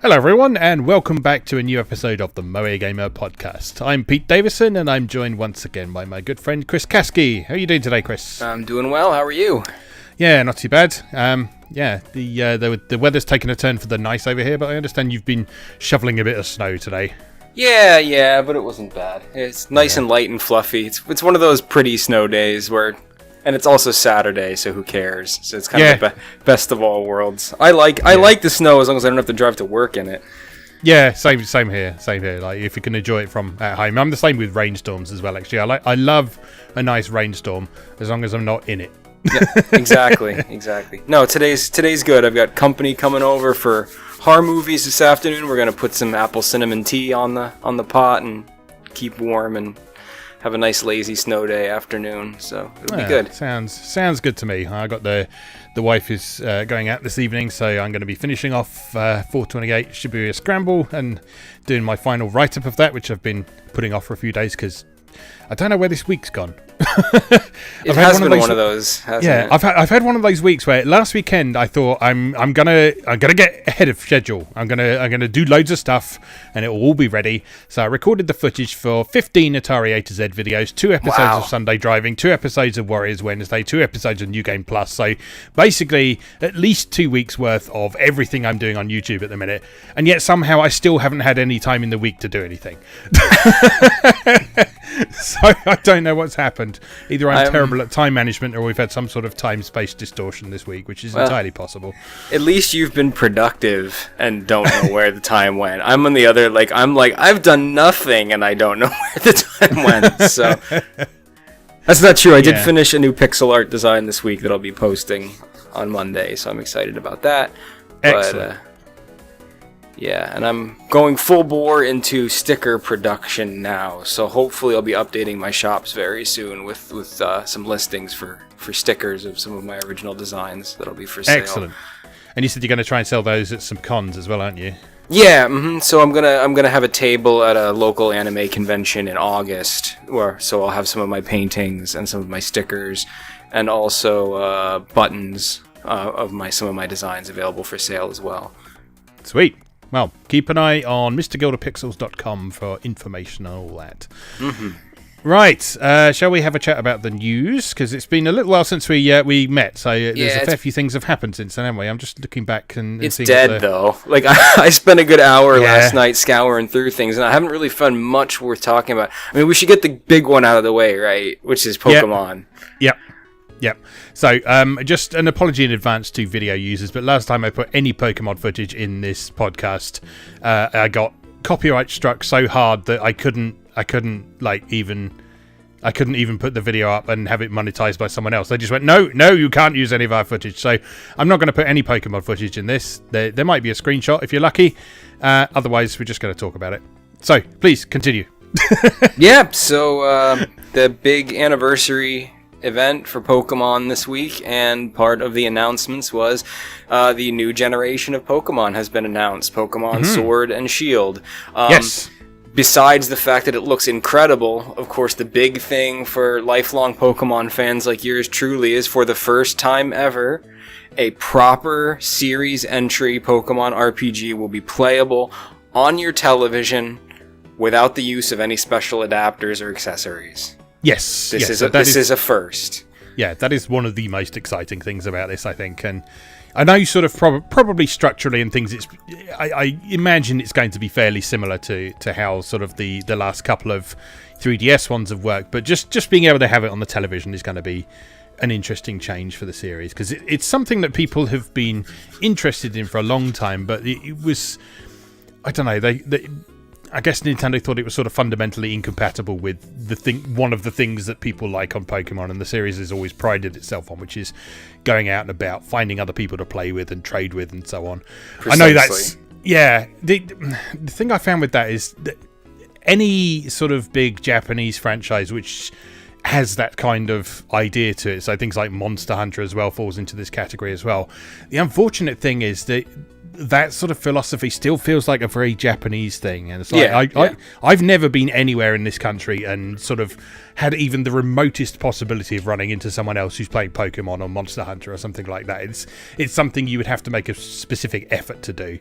Hello everyone and welcome back to a new episode of the MoeGamer podcast. I'm Pete Davison and I'm joined once again by my good friend Chris Kasky. How are you doing today, Chris? I'm doing well, how are you? Yeah, not too bad. The weather's taken a turn for the nice over here, but I understand you've been shoveling a bit of snow today. Yeah, but it wasn't bad. It's nice and light and fluffy. It's one of those pretty snow days where... And it's also Saturday, so who cares? So it's kind of the best of all worlds. I like the snow as long as I don't have to drive to work in it. Yeah, same here. Like if you can enjoy it from at home. I'm the same with rainstorms as well. Actually, I love a nice rainstorm as long as I'm not in it. Yeah, exactly. No, today's good. I've got company coming over for horror movies this afternoon. We're gonna put some apple cinnamon tea on the pot and keep warm and have a nice lazy snow day afternoon, so it'll be good. Sounds good to me. I got the wife is going out this evening, so I'm going to be finishing off 428 Shibuya Scramble and doing my final write-up of that, which I've been putting off for a few days because I don't know where this week's gone. It has been one of those, hasn't it? I've had one of those weeks where last weekend I thought I'm gonna get ahead of schedule. I'm gonna do loads of stuff and it will all be ready. So I recorded the footage for 15 Atari A to Z videos, 2 episodes of Sunday Driving, 2 episodes of Warriors Wednesday, 2 episodes of New Game Plus. So basically at least 2 weeks worth of everything I'm doing on YouTube at the minute. And yet somehow I still haven't had any time in the week to do anything. So I don't know what's happened. Either I'm terrible at time management or we've had some sort of time-space distortion this week, which is entirely possible. At least you've been productive and don't know where the time went. I'm on the other, I've done nothing and I don't know where the time went. So that's not true. I did finish a new pixel art design this week that I'll be posting on Monday, so I'm excited about that. Excellent. And I'm going full bore into sticker production now, so hopefully I'll be updating my shops very soon with some listings for stickers of some of my original designs that'll be for sale. Excellent. And you said you're going to try and sell those at some cons as well, aren't you? Yeah, so I'm gonna have a table at a local anime convention in August, so I'll have some of my paintings and some of my stickers, and also buttons of some of my designs available for sale as well. Sweet. Well, keep an eye on mrgilderpixels.com for information on all that. Mm-hmm. Right, shall we have a chat about the news? Because it's been a little while since we met, so there's a fair few things have happened since then, haven't we? I'm just looking back and it's seeing dead, though. Like, I spent a good hour last night scouring through things, and I haven't really found much worth talking about. I mean, we should get the big one out of the way, right? Which is Pokemon. Yep. So, just an apology in advance to video users, but last time I put any Pokemon footage in this podcast, I got copyright struck so hard that I couldn't even put the video up and have it monetized by someone else. They just went, no, you can't use any of our footage. So I'm not going to put any Pokemon footage in this. There might be a screenshot if you're lucky. Otherwise, we're just going to talk about it. So please continue. So the big anniversary event for Pokemon this week, and part of the announcements was the new generation of Pokemon has been announced. Pokemon Sword and Shield. Yes. Besides the fact that it looks incredible, of course, the big thing for lifelong Pokemon fans like yours truly is, for the first time ever, a proper series entry Pokemon RPG will be playable on your television without the use of any special adapters or accessories. Yes. This is a first. Yeah, that is one of the most exciting things about this, I think. And I know sort of probably structurally and things, I imagine it's going to be fairly similar to how sort of the last couple of 3DS ones have worked. But just being able to have it on the television is going to be an interesting change for the series, because it's something that people have been interested in for a long time. But it was, I don't know, I guess Nintendo thought it was sort of fundamentally incompatible with one of the things that people like on Pokemon, and the series has always prided itself on, which is going out and about, finding other people to play with and trade with and so on. Precisely. I know that's... Yeah. The thing I found with that is that any sort of big Japanese franchise which has that kind of idea to it. So things like Monster Hunter as well falls into this category as well. The unfortunate thing is that sort of philosophy still feels like a very Japanese thing, and it's like I've never been anywhere in this country and sort of had even the remotest possibility of running into someone else who's playing Pokemon or Monster Hunter or something like that. It's something you would have to make a specific effort to do.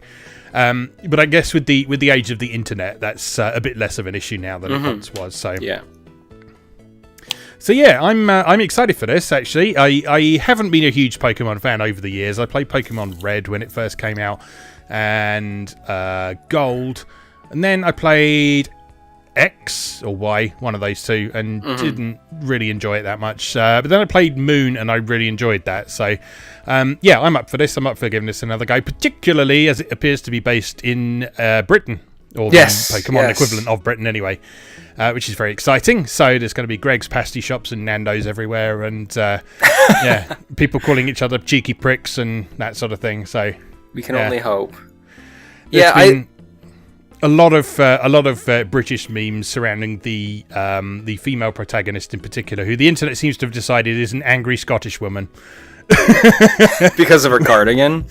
But I guess with the age of the internet, that's a bit less of an issue now than it once was. So yeah. So yeah, I'm excited for this, actually. I haven't been a huge Pokemon fan over the years. I played Pokemon Red when it first came out, and Gold, and then I played X or Y, one of those two, and didn't really enjoy it that much. But then I played Moon, and I really enjoyed that. So yeah, I'm up for this. I'm up for giving this another go, particularly as it appears to be based in Britain, or the Pokemon equivalent of Britain anyway. Which is very exciting. So there's going to be Greg's pasty shops and Nando's everywhere, and yeah, people calling each other cheeky pricks and that sort of thing. So we can only hope. There's been a lot of British memes surrounding the female protagonist in particular, who the internet seems to have decided is an angry Scottish woman because of her cardigan.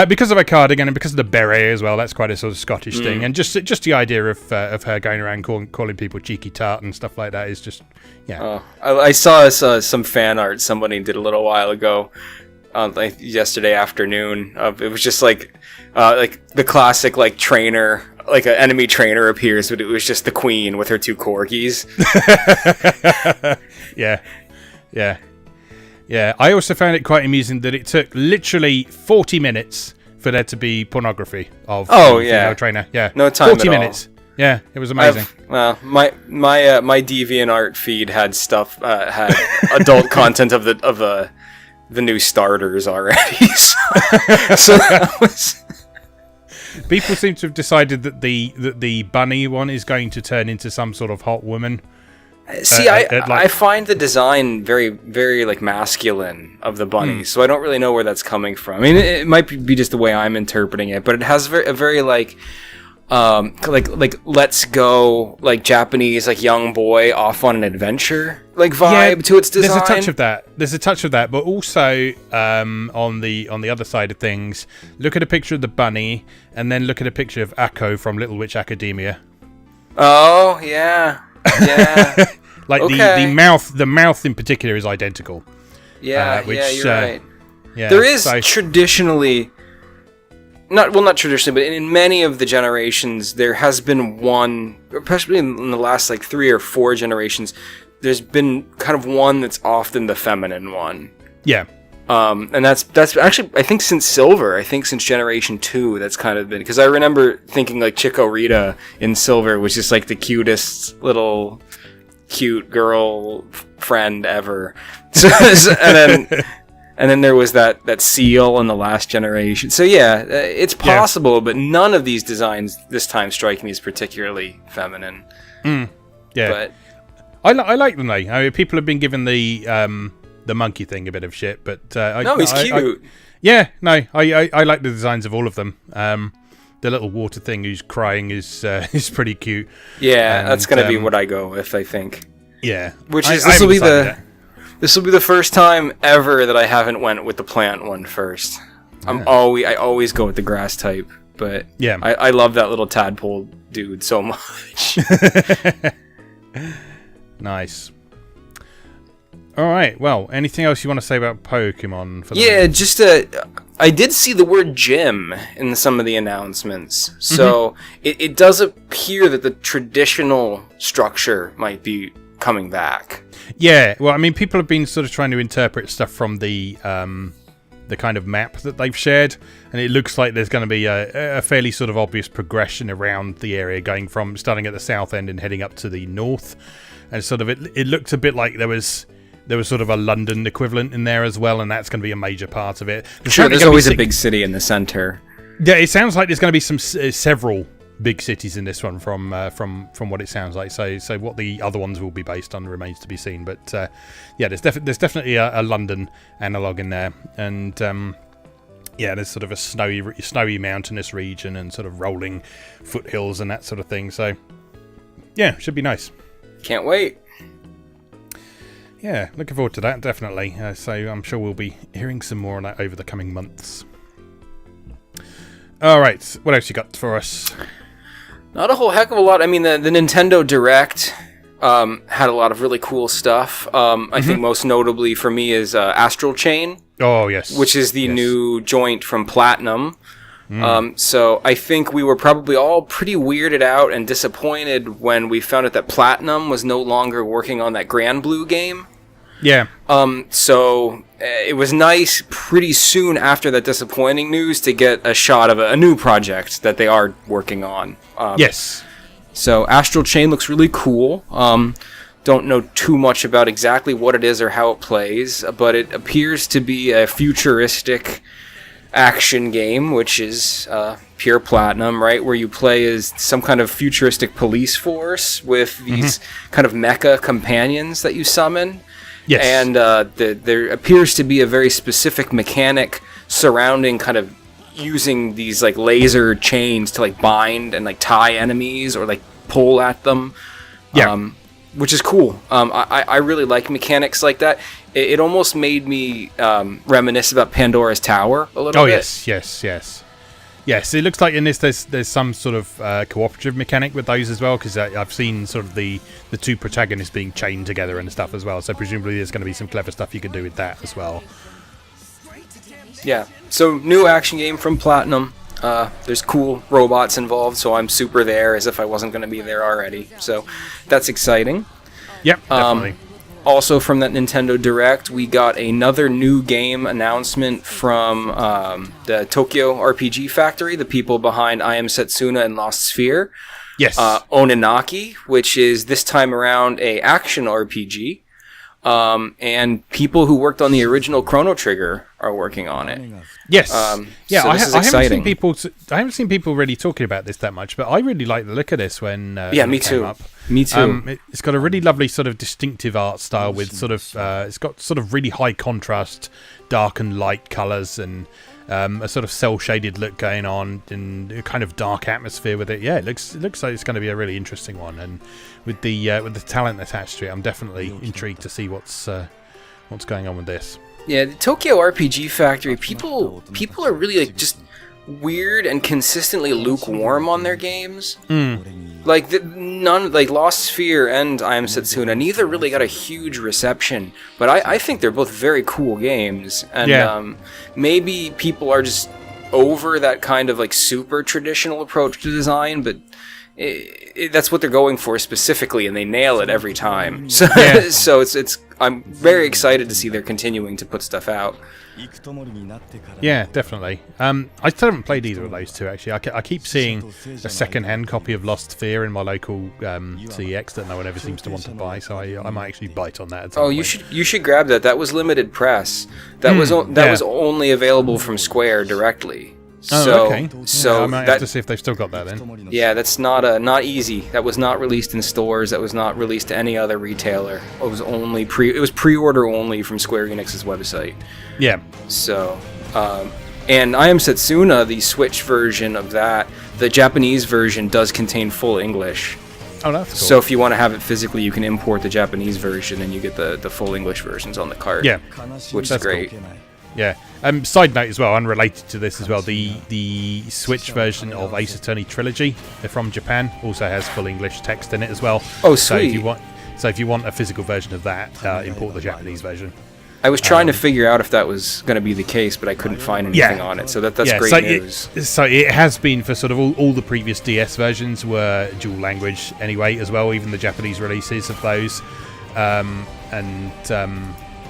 Because of her cardigan and because of the beret as well. That's quite a sort of Scottish thing. And just the idea of her going around calling people cheeky tart and stuff like that is just, yeah. I saw some fan art somebody did a little while ago, like yesterday afternoon. It was just like the classic like trainer, like an enemy trainer appears, but it was just the queen with her two corgis. Yeah, I also found it quite amusing that it took literally 40 minutes for there to be pornography of female trainer. Yeah, no time 40 minutes. Yeah, it was amazing. My DeviantArt feed had stuff had adult content of the new starters already. So that was. People seem to have decided that the bunny one is going to turn into some sort of hot woman. See, I find the design very, very like masculine of the bunny, so I don't really know where that's coming from. I mean, it might be just the way I'm interpreting it, but it has a very like let's go like Japanese like young boy off on an adventure like vibe to its design. There's a touch of that, but also on the other side of things, look at a picture of the bunny and then look at a picture of Akko from Little Witch Academia. Oh yeah. Yeah. Like the mouth in particular is identical. Yeah, you're right. Yeah, there is traditionally, not traditionally, but in many of the generations, there has been one, especially in the last like 3 or 4 generations, there's been kind of one that's often the feminine one. Yeah. And that's actually, I think since Silver, since Generation 2, that's kind of been, because I remember thinking like Chikorita in Silver was just like the cutest little cute girl friend ever. And then there was that seal in the last generation. So yeah, it's possible, but none of these designs this time strike me as particularly feminine. Yeah. But I like them though. I mean, people have been given the monkey thing a bit of shit, but he's cute. I like the designs of all of them. The little water thing who's crying is pretty cute. Yeah, and that's gonna be what I go with, I think. Yeah, which is this will be the first time ever that I haven't went with the plant one first. I always go with the grass type, but yeah, I love that little tadpole dude so much. Nice. All right. Well, anything else you want to say about Pokemon? Just I did see the word gym in some of the announcements, so it does appear that the traditional structure might be coming back. Yeah. Well, I mean, people have been sort of trying to interpret stuff from the kind of map that they've shared, and it looks like there's going to be a fairly sort of obvious progression around the area, going from starting at the south end and heading up to the north, and sort of it looked a bit like there was sort of a London equivalent in there as well, and that's going to be a major part of it. There's always a big city in the center. Yeah, it sounds like there's going to be several big cities in this one from what it sounds like. So what the other ones will be based on remains to be seen. But yeah, there's definitely a London analog in there, and there's sort of a snowy mountainous region and sort of rolling foothills and that sort of thing. So yeah, should be nice. Can't wait. Yeah, looking forward to that, definitely. So I'm sure we'll be hearing some more on that over the coming months. All right, what else you got for us? Not a whole heck of a lot. I mean, the Nintendo Direct had a lot of really cool stuff. I think most notably for me is Astral Chain. Oh, yes. Which is the new joint from Platinum. So I think we were probably all pretty weirded out and disappointed when we found out that Platinum was no longer working on that Grand Blue game. Yeah. So it was nice pretty soon after that disappointing news to get a shot of a new project that they are working on. Yes. So Astral Chain looks really cool. Don't know too much about exactly what it is or how it plays, but it appears to be a futuristic action game, which is pure Platinum, right? Where you play as some kind of futuristic police force with these kind of mecha companions that you summon. Yes. And there appears to be a very specific mechanic surrounding kind of using these like laser chains to like bind and like tie enemies or like pull at them. Yeah. Which is cool. I really like mechanics like that. It almost made me reminisce about Pandora's Tower a little bit. Yes, it looks like in this there's some sort of cooperative mechanic with those as well, because I've seen sort of the two protagonists being chained together and stuff as well, so presumably there's going to be some clever stuff you can do with that as well. Yeah, so new action game from Platinum. There's cool robots involved, so I'm super there as if I wasn't going to be there already. So that's exciting. Yep, definitely. Also from that Nintendo Direct, we got another new game announcement from the Tokyo RPG Factory, the people behind I Am Setsuna and Lost Sphere. Yes. Oninaki, which is this time around a action RPG. And people who worked on the original Chrono Trigger are working on it. Yes. Yeah, so I haven't seen people really talking about this that much, but I really like the look of this when me it too. came up. Me too. It's got a really lovely sort of distinctive art style with sort of it's got sort of really high contrast, dark and light colours, and a sort of cell shaded look going on, and a kind of dark atmosphere with it. Yeah, it looks like it's going to be a really interesting one, and with the talent attached to it, I'm definitely intrigued to see what's going on with this. Yeah, the Tokyo RPG Factory, people are really like just weird and consistently lukewarm on their games. Like like Lost Sphere and I Am Setsuna, neither really got a huge reception, but I think they're both very cool games, and maybe people are just over that kind of like super traditional approach to design, but that's what they're going for specifically, and they nail it every time. So, so it's I'm very excited to see they're continuing to put stuff out. Yeah, definitely. I still haven't played either of those two, actually. I keep seeing a second-hand copy of Lost Sphere in my local CEX that no one ever seems to want to buy, so I might actually bite on that at some point. You should grab that. That was limited press. That was only available from Square directly. So, okay. So I might have to see if they've still got that then. Yeah, that's not easy. That was not released in stores. That was not released to any other retailer. It was only pre-order only from Square Enix's website. Yeah. So, and I Am Setsuna, the Switch version of that, the Japanese version does contain full English. Oh, that's cool. So if you want to have it physically, you can import the Japanese version, and you get the full English versions on the cart. Yeah, which is great. Cool. Yeah. Side note as well, unrelated to this as well, the Switch version of Ace Attorney Trilogy from Japan also has full English text in it as well. Oh, sweet. So if you want a physical version of that, import the Japanese version. I was trying to figure out if that was going to be the case, but I couldn't find anything on it. So that's great news. So it has been for sort of all the previous DS versions were dual language anyway as well, even the Japanese releases of those.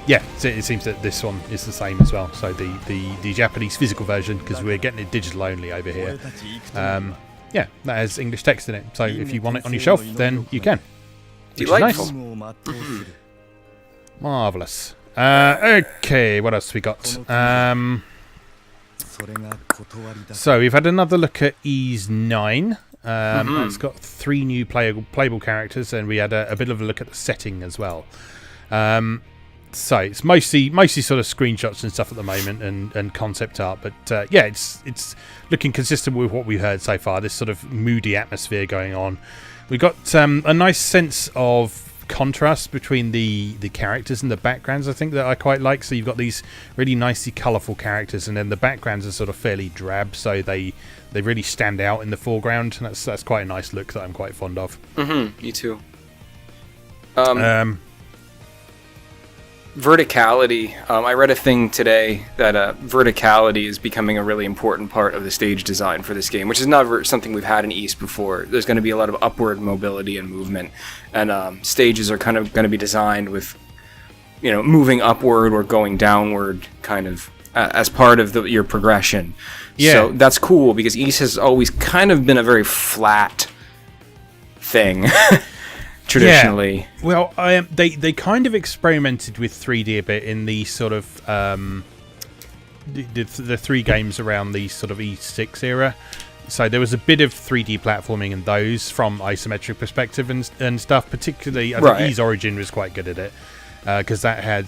Yeah, so it seems that this one is the same as well. So the Japanese physical version, because we're getting it digital only over here. Yeah, that has English text in it. So if you want it on your shelf, then you can. Delightful. Nice. Marvellous. Okay, what else we got? So we've had another look at Ys 9. It's got 3 new playable characters, and we had a bit of a look at the setting as well. So it's mostly sort of screenshots and stuff at the moment, and concept art, but yeah, it's looking consistent with what we've heard so far. This sort of moody atmosphere going on. We got a nice sense of contrast between the characters and the backgrounds, I think, that I quite like. So you've got these really nicely colourful characters, and then the backgrounds are sort of fairly drab, so they really stand out in the foreground. And that's quite a nice look that I'm quite fond of. Me too. Verticality. I read a thing today that verticality is becoming a really important part of the stage design for this game, which is not something we've had in East before. There's going to be a lot of upward mobility and movement, and stages are kind of going to be designed with, moving upward or going downward, kind of as part of your progression. Yeah. So that's cool because East has always kind of been a very flat thing. Traditionally. Yeah. Well, they kind of experimented with 3D a bit in the sort of the 3 games around the sort of E6 era. So there was a bit of 3D platforming in those from isometric perspective and stuff. Particularly, I think Ys Origin was quite good at it because that had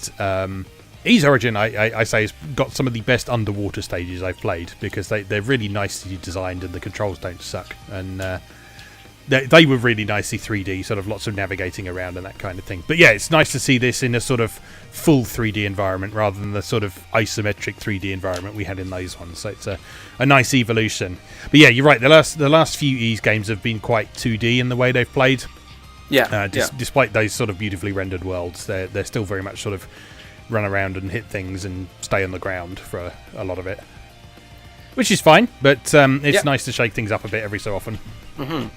Ys Origin. I say has got some of the best underwater stages I've played because they're really nicely designed and the controls don't suck and. They were really nicely 3D, sort of lots of navigating around and that kind of thing. But yeah, it's nice to see this in a sort of full 3D environment rather than the sort of isometric 3D environment we had in those ones. So it's a nice evolution. But yeah, you're right. The last few Ys games have been quite 2D in the way they've played. Yeah. Despite those sort of beautifully rendered worlds, they're still very much sort of run around and hit things and stay on the ground for a lot of it. Which is fine, but it's nice to shake things up a bit every so often. Mm-hmm.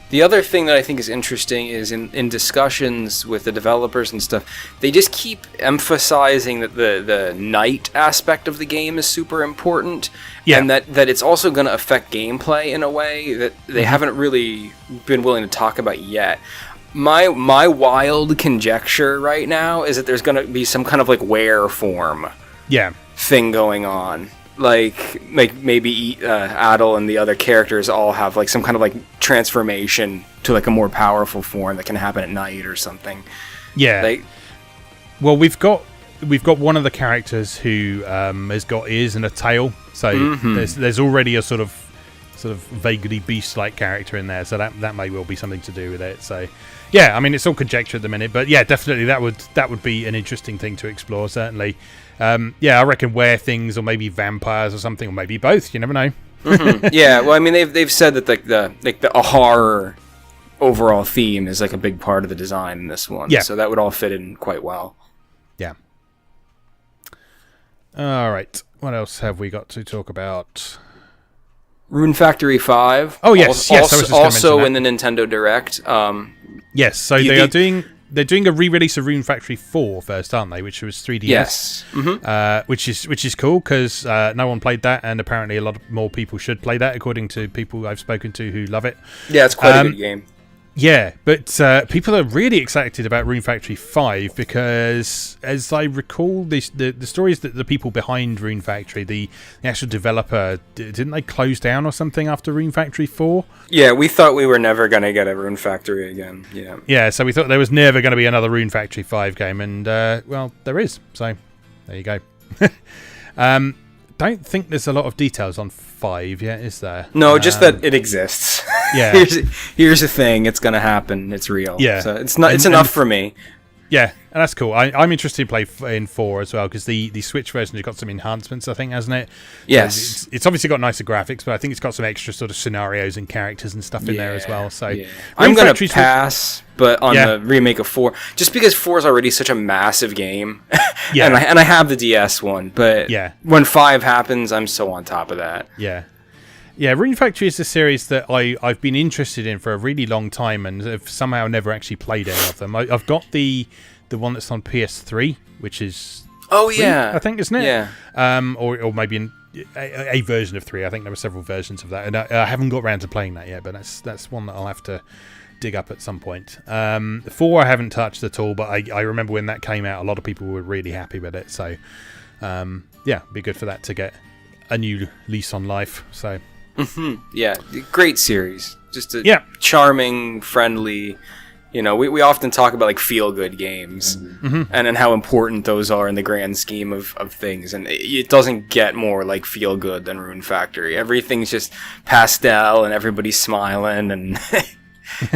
The other thing that I think is interesting is in discussions with the developers and stuff, they just keep emphasizing that the night aspect of the game is super important, and that it's also going to affect gameplay in a way that they haven't really been willing to talk about yet. My wild conjecture right now is that there's going to be some kind of like wear form thing going on. Like maybe Adel and the other characters all have like some kind of like transformation to like a more powerful form that can happen at night or something. Yeah. Well, we've got one of the characters who has got ears and a tail, so there's already a sort of vaguely beast-like character in there, so that may well be something to do with it. So yeah, I mean it's all conjecture at the minute, but yeah, definitely that would be an interesting thing to explore, certainly. I reckon wear things, or maybe vampires or something, or maybe both. You never know. Yeah, well, I mean, they've said that a horror overall theme is like a big part of the design in this one. Yeah. So that would all fit in quite well. Yeah. All right. What else have we got to talk about? Rune Factory 5. Oh yes, Also in the Nintendo Direct. Yes. So they're doing a re-release of Rune Factory 4 first, aren't they? Which was 3DS. Yes. Which is cool because no one played that, and apparently a lot more people should play that, according to people I've spoken to who love it. Yeah, it's quite a good game. Yeah, but people are really excited about Rune Factory 5 because, as I recall, the stories that the people behind Rune Factory, the actual developer, didn't they close down or something after Rune Factory 4? Yeah, we thought we were never going to get a Rune Factory again. Yeah, so we thought there was never going to be another Rune Factory 5 game, and, well, there is. So, there you go. Don't think there's a lot of details on 5 yet, is there? No, just that it exists. Yeah. here's the thing. It's going to happen. It's real. Yeah. So it's enough for me. Yeah, and that's cool. I'm interested to play in 4 as well, because the Switch version has got some enhancements, I think, hasn't it? Yes. So it's obviously got nicer graphics, but I think it's got some extra sort of scenarios and characters and stuff in there as well. So I'm going to pass, but on the remake of 4, just because 4 is already such a massive game, and I have the DS one, but when 5 happens, I'm so on top of that. Yeah. Yeah, Rune Factory is a series that I've been interested in for a really long time and have somehow never actually played any of them. I've got the one that's on PS3, which is... Oh, 3, yeah. I think, isn't it? Yeah. Or maybe a version of 3. I think there were several versions of that. And I haven't got around to playing that yet, but that's one that I'll have to dig up at some point. 4 I haven't touched at all, but I remember when that came out, a lot of people were really happy with it. So, it'd be good for that to get a new lease on life. So... Yeah, great series. Just a charming, friendly. We often talk about like feel-good games and then how important those are in the grand scheme of things. And it doesn't get more like feel-good than Rune Factory. Everything's just pastel and everybody's smiling and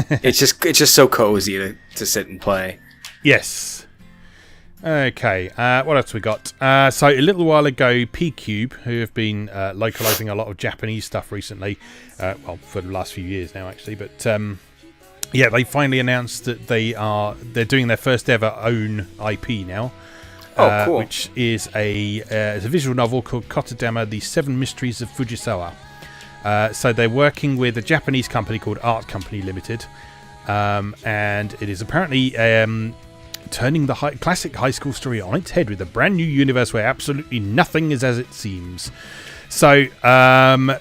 it's just so cozy to sit and play. Yes. Okay, what else we got? So a little while ago, BEAKF, who have been localizing a lot of Japanese stuff recently, well, for the last few years now, actually, but yeah, they finally announced that they're doing their first ever own IP now. Oh, cool. Which is it's a visual novel called Kotodama, The Seven Mysteries of Fujisawa. So they're working with a Japanese company called Art Company Limited, and it is apparently turning the classic high school story on its head with a brand new universe where absolutely nothing is as it seems. So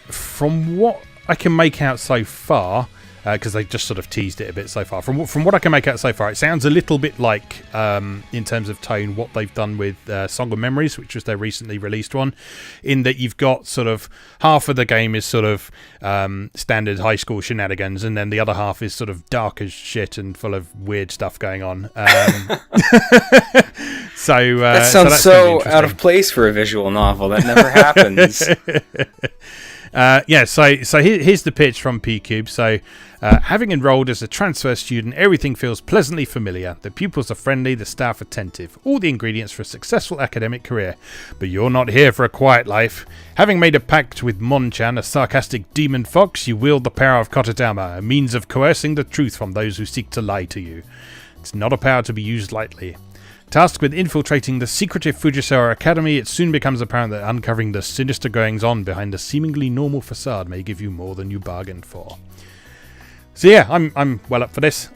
from what I can make out so far, because they just sort of teased it a bit so far. From what I can make out so far, it sounds a little bit like, in terms of tone, what they've done with Song of Memories, which was their recently released one, in that you've got sort of half of the game is sort of standard high school shenanigans, and then the other half is sort of dark as shit and full of weird stuff going on. So that sounds so out of place for a visual novel. That never happens. Yeah, so here's the pitch from BEAKF. So, having enrolled as a transfer student, everything feels pleasantly familiar. The pupils are friendly, the staff attentive. All the ingredients for a successful academic career. But you're not here for a quiet life. Having made a pact with Mon-chan, a sarcastic demon fox, you wield the power of Kotodama, a means of coercing the truth from those who seek to lie to you. It's not a power to be used lightly. Tasked with infiltrating the secretive Fujisawa Academy, it soon becomes apparent that uncovering the sinister goings-on behind a seemingly normal facade may give you more than you bargained for. So yeah, I'm well up for this.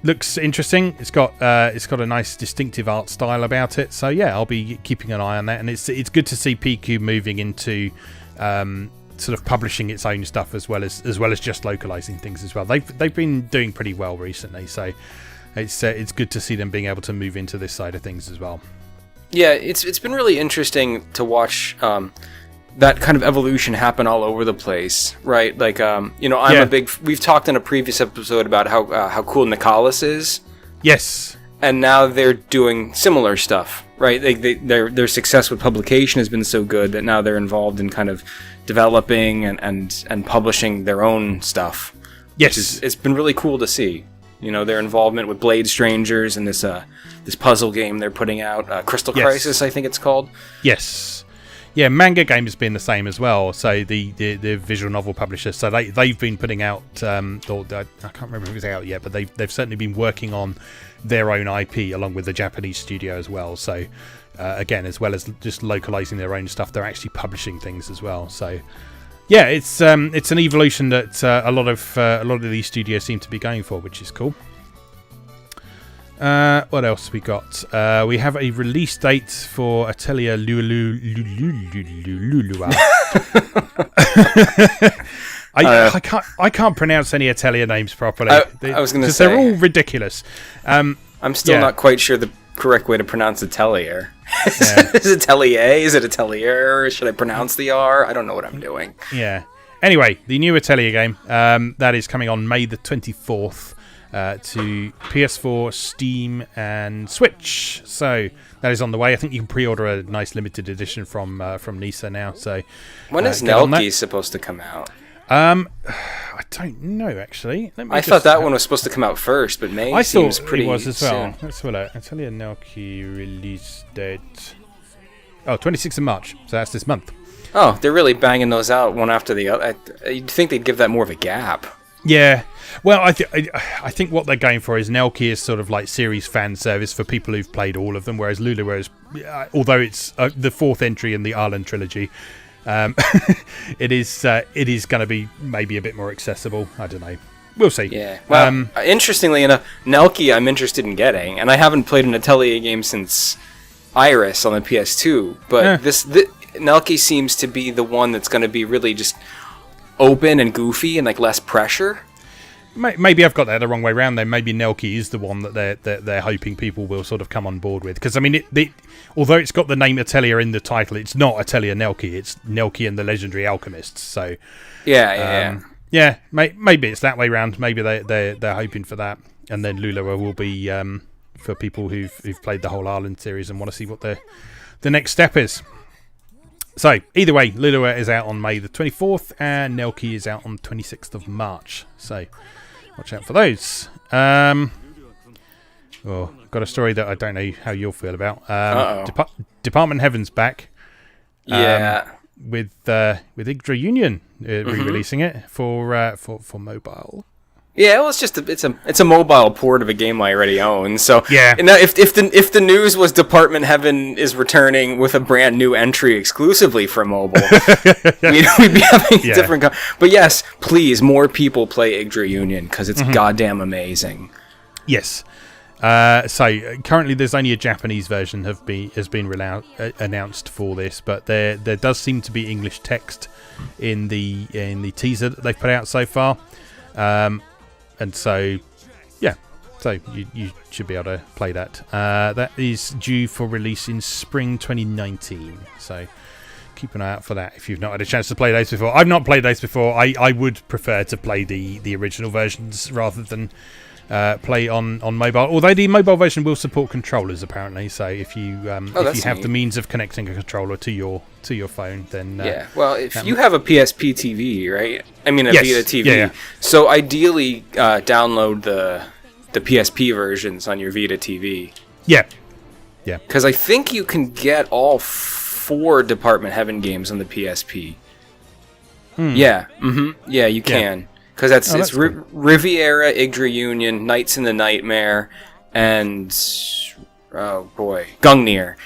Looks interesting. It's got a nice distinctive art style about it. So yeah, I'll be keeping an eye on that. And it's good to see BEAKF moving into sort of publishing its own stuff as well as just localizing things as well. They've been doing pretty well recently. So. It's good to see them being able to move into this side of things as well. Yeah, it's been really interesting to watch that kind of evolution happen all over the place, right? Like, I'm a big. We've talked in a previous episode about how cool Nicalis is. Yes. And now they're doing similar stuff, right? Their success with publication has been so good that now they're involved in kind of developing and publishing their own stuff. Yes, it's been really cool to see. Their involvement with Blade Strangers and this puzzle game they're putting out, Crystal Crisis, I think it's called. Yes. Yeah, Manga Game has been the same as well. So the visual novel publishers, so they've been putting out, I can't remember if it's out yet, but they've certainly been working on their own IP along with the Japanese studio as well. So again, as well as just localizing their own stuff, they're actually publishing things as well. So. Yeah, it's an evolution that a lot of these studios seem to be going for, which is cool. What else we got? We have a release date for Atelier Lulua. I can't pronounce any Atelier names properly. I was going to say they're all ridiculous. I'm still not quite sure the correct way to pronounce Atelier. Yeah. Is it Atelier? Is it Atelier? Should I pronounce the R? I don't know what I'm doing. Yeah. Anyway, the new Atelier game that is coming on May the 24th to PS4, Steam, and Switch. So that is on the way. I think you can pre-order a nice limited edition from Nisa now. So when is Nelki supposed to come out? I don't know actually. I thought that one was supposed to come out first, but May seems pretty. It was as well. Soon. Let's have a look. Atelier Nelki release date. 26th of March. So that's this month. Oh, they're really banging those out one after the other. You'd think they'd give that more of a gap. Yeah. Well, I think what they're going for is Nelki is sort of like series fan service for people who've played all of them, whereas Lulua is, although it's the fourth entry in the Ireland trilogy. It is going to be maybe a bit more accessible. I don't know. We'll see. Yeah. Well, interestingly enough, Nelki I'm interested in getting, and I haven't played an Atelier game since Iris on the PS2. But Nelki seems to be the one that's going to be really just open and goofy and like less pressure. Maybe I've got that the wrong way around. Then maybe Nelki is the one that they're hoping people will sort of come on board with. Because I mean, although it's got the name Atelier in the title, it's not Atelier Nelki. It's Nelki and the Legendary Alchemists. So yeah, maybe it's that way around. Maybe they're hoping for that, and then Lulua will be for people who've played the whole Ireland series and want to see what the next step is. So either way, Lulua is out on May the 24th, and Nelki is out on the 26th of March. So watch out for those. Got a story that I don't know how you'll feel about. Department Heaven's back. Yeah. With Yggdra Union re-releasing it for mobile. Yeah, well, it's a mobile port of a game I already own. So yeah, now if the news was Department Heaven is returning with a brand new entry exclusively for mobile, we'd be having a different. But yes, please, more people play Yggdra Union because it's goddamn amazing. Yes. So currently, there's only a Japanese version has been announced for this, but there does seem to be English text in the teaser that they've put out so far. And so, yeah, so you should be able to play that. That is due for release in spring 2019. So keep an eye out for that if you've not had a chance to play those before. I've not played those before. I would prefer to play the original versions rather than play on mobile. Although the mobile version will support controllers apparently. So if you have the means of connecting a controller to your phone, then yeah. Well, if you have a PSP TV, right? I mean, a yes. Vita TV. Yeah. So ideally, download the PSP versions on your Vita TV. Yeah. Yeah. Because I think you can get all 4 Department Heaven games on the PSP. Yeah. Yeah, you can. Because it's cool. Riviera, Yggdra Union, Knights in the Nightmare, and Gungnir.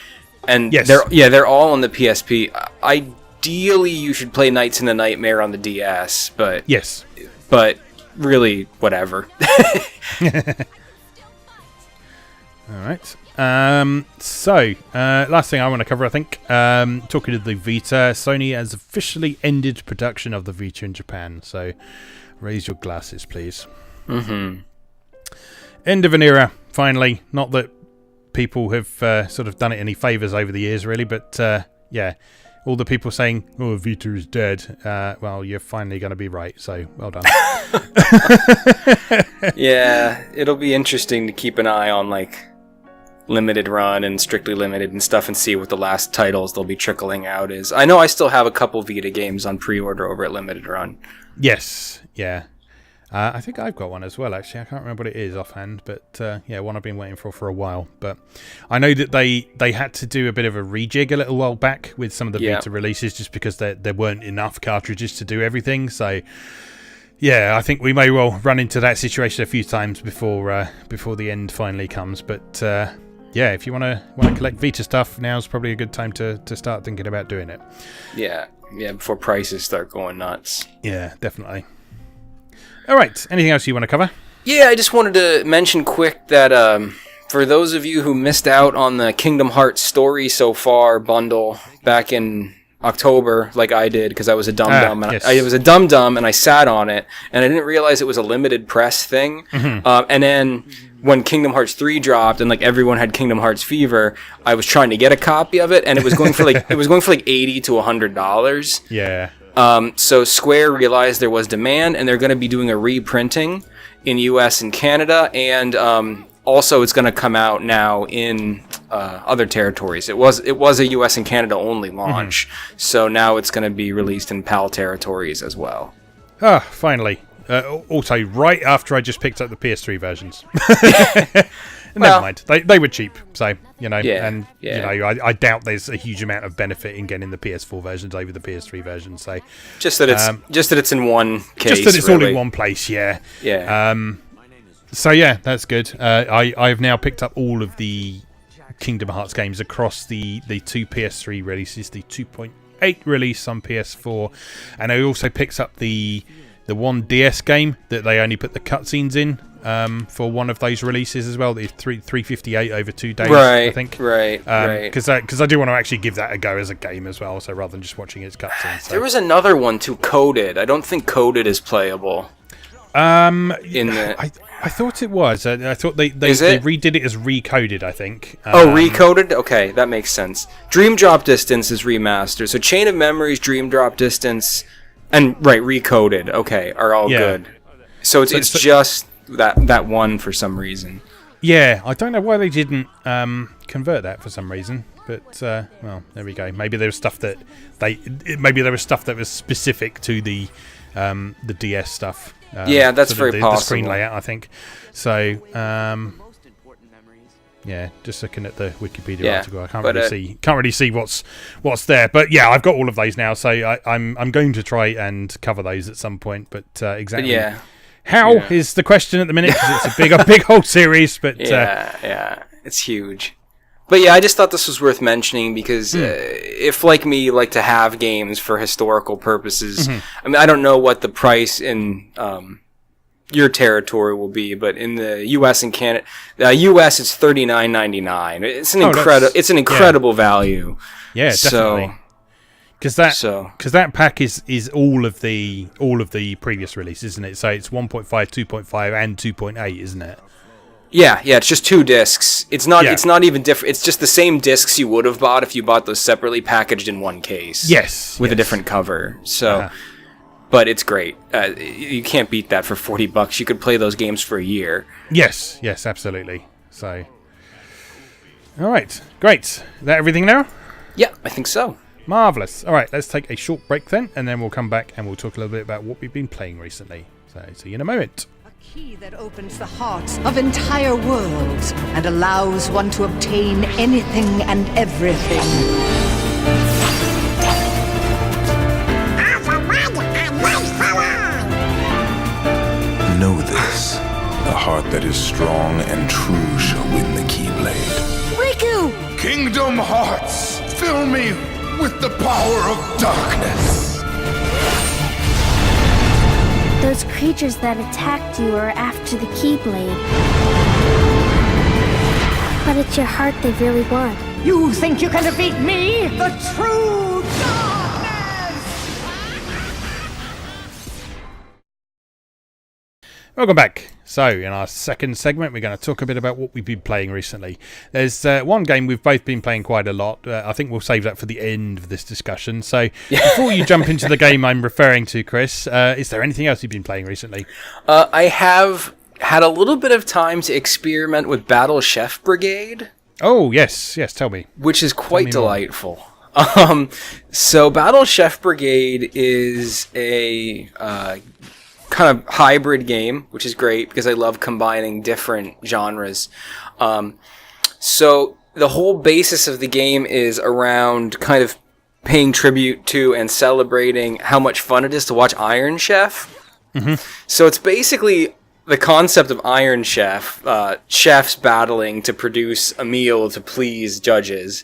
And yes. they're all on the PSP. Ideally, you should play Knights in the Nightmare on the DS, but yes, but really, whatever. All right. So last thing I want to cover, I think, talking to the Vita, Sony has officially ended production of the Vita in Japan. So raise your glasses, please. End of an era, finally. Not that people have sort of done it any favours over the years, really, but yeah, all the people saying, "Oh, Vita is dead." Well, you're finally going to be right. So well done. Yeah, it'll be interesting to keep an eye on like limited run and strictly limited and stuff, and see what the last titles they'll be trickling out is. I know I still have a couple Vita games on pre-order over at limited run. Yes, yeah. I think I've got one as well, actually. I can't remember what it is offhand, but yeah, one I've been waiting for a while. But I know that they had to do a bit of a rejig a little while back with some of the Vita releases, just because there weren't enough cartridges to do everything. So yeah, I think we may well run into that situation a few times before the end finally comes. But yeah, if you want to collect Vita stuff, now's probably a good time to start thinking about doing it. Yeah, before prices start going nuts. Yeah, definitely. All right, anything else you want to cover? Yeah, I just wanted to mention quick that for those of you who missed out on the Kingdom Hearts Story So Far bundle back in October, like I did, because I was a dum-dum. Yes. I was a dum-dum, and I sat on it, and I didn't realize it was a limited press thing. And then when Kingdom Hearts 3 dropped, and like everyone had Kingdom Hearts fever, I was trying to get a copy of it, and it was going for like $80 to $100. Yeah. So Square realized there was demand, and they're going to be doing a reprinting in US and Canada, and also it's going to come out now in other territories. It was a US and Canada only launch, so now it's going to be released in PAL territories as well. Ah, finally. Also, right after I just picked up the PS3 versions. Never mind. They were cheap, so you know. You know, I doubt there's a huge amount of benefit in getting the PS4 versions over the PS3 versions. So just that it's in one case. Just that it's all in one place. Yeah. Yeah. So yeah, that's good. I've now picked up all of the Kingdom Hearts games across the 2 PS3 releases, the 2.8 release on PS4, and I also picked up the one DS game that they only put the cutscenes in for one of those releases as well. The 358 over 2 days, I think. Right. Because I do want to actually give that a go as a game as well. So rather than just watching its cutscenes. So. There was another one too, Coded. I don't think Coded is playable. I thought it was. I thought they redid it as Recoded, I think. Recoded? Okay, that makes sense. Dream Drop Distance is remastered. So Chain of Memories, Dream Drop Distance, and Recoded, okay, are all good. So it's just that one for some reason. Yeah, I don't know why they didn't convert that for some reason. But well, there we go. Maybe there was stuff that was specific to the DS stuff. Yeah, that's very possible. The screen layout, I think. So, yeah, just looking at the Wikipedia article, I can't really see what's there. But yeah, I've got all of those now, so I'm going to try and cover those at some point. But exactly, how is the question at the minute? 'Cause it's a big old series. But it's huge. But yeah, I just thought this was worth mentioning because if, like me, you like to have games for historical purposes, I mean, I don't know what the price in your territory will be, but in the U.S. and Canada, U.S. it's $39.99. It's an incredible value. Yeah, definitely. Because that pack is all of the previous release, isn't it? So it's 1.5, 2.5, and 2.8, isn't it? Yeah, it's just 2 discs. It's not even different. It's just the same discs you would have bought if you bought those separately packaged in one case. Yes. With a different cover. So, but it's great. You can't beat that for $40. You could play those games for a year. Yes, absolutely. So, all right, great. Is that everything now? Yeah, I think so. Marvelous. All right, let's take a short break then, and then we'll come back and we'll talk a little bit about what we've been playing recently. So, see you in a moment. Key that opens the hearts of entire worlds and allows one to obtain anything and everything. Know this. The heart that is strong and true shall win the Keyblade. Riku! Kingdom Hearts, fill me with the power of darkness. Those creatures that attacked you are after the Keyblade. But it's your heart they really want. You think you can defeat me, the true darkness? Welcome back. So, in our second segment, we're going to talk a bit about what we've been playing recently. There's one game we've both been playing quite a lot. I think we'll save that for the end of this discussion. So, before you jump into the game I'm referring to, Chris, is there anything else you've been playing recently? I have had a little bit of time to experiment with Battle Chef Brigade. Oh, yes, tell me. Which is quite delightful. So, Battle Chef Brigade is a kind of hybrid game, which is great because I love combining different genres. So the whole basis of the game is around kind of paying tribute to and celebrating how much fun it is to watch Iron Chef. So it's basically the concept of Iron Chef, chefs battling to produce a meal to please judges,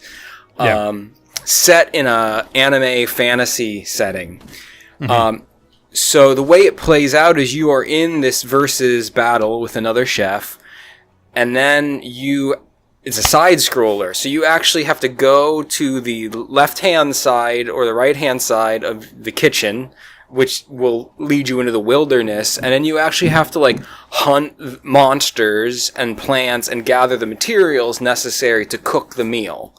set in a anime fantasy setting. So the way it plays out is you are in this versus battle with another chef, and then it's a side scroller. So you actually have to go to the left-hand side or the right-hand side of the kitchen, which will lead you into the wilderness, and then you actually have to hunt monsters and plants and gather the materials necessary to cook the meal.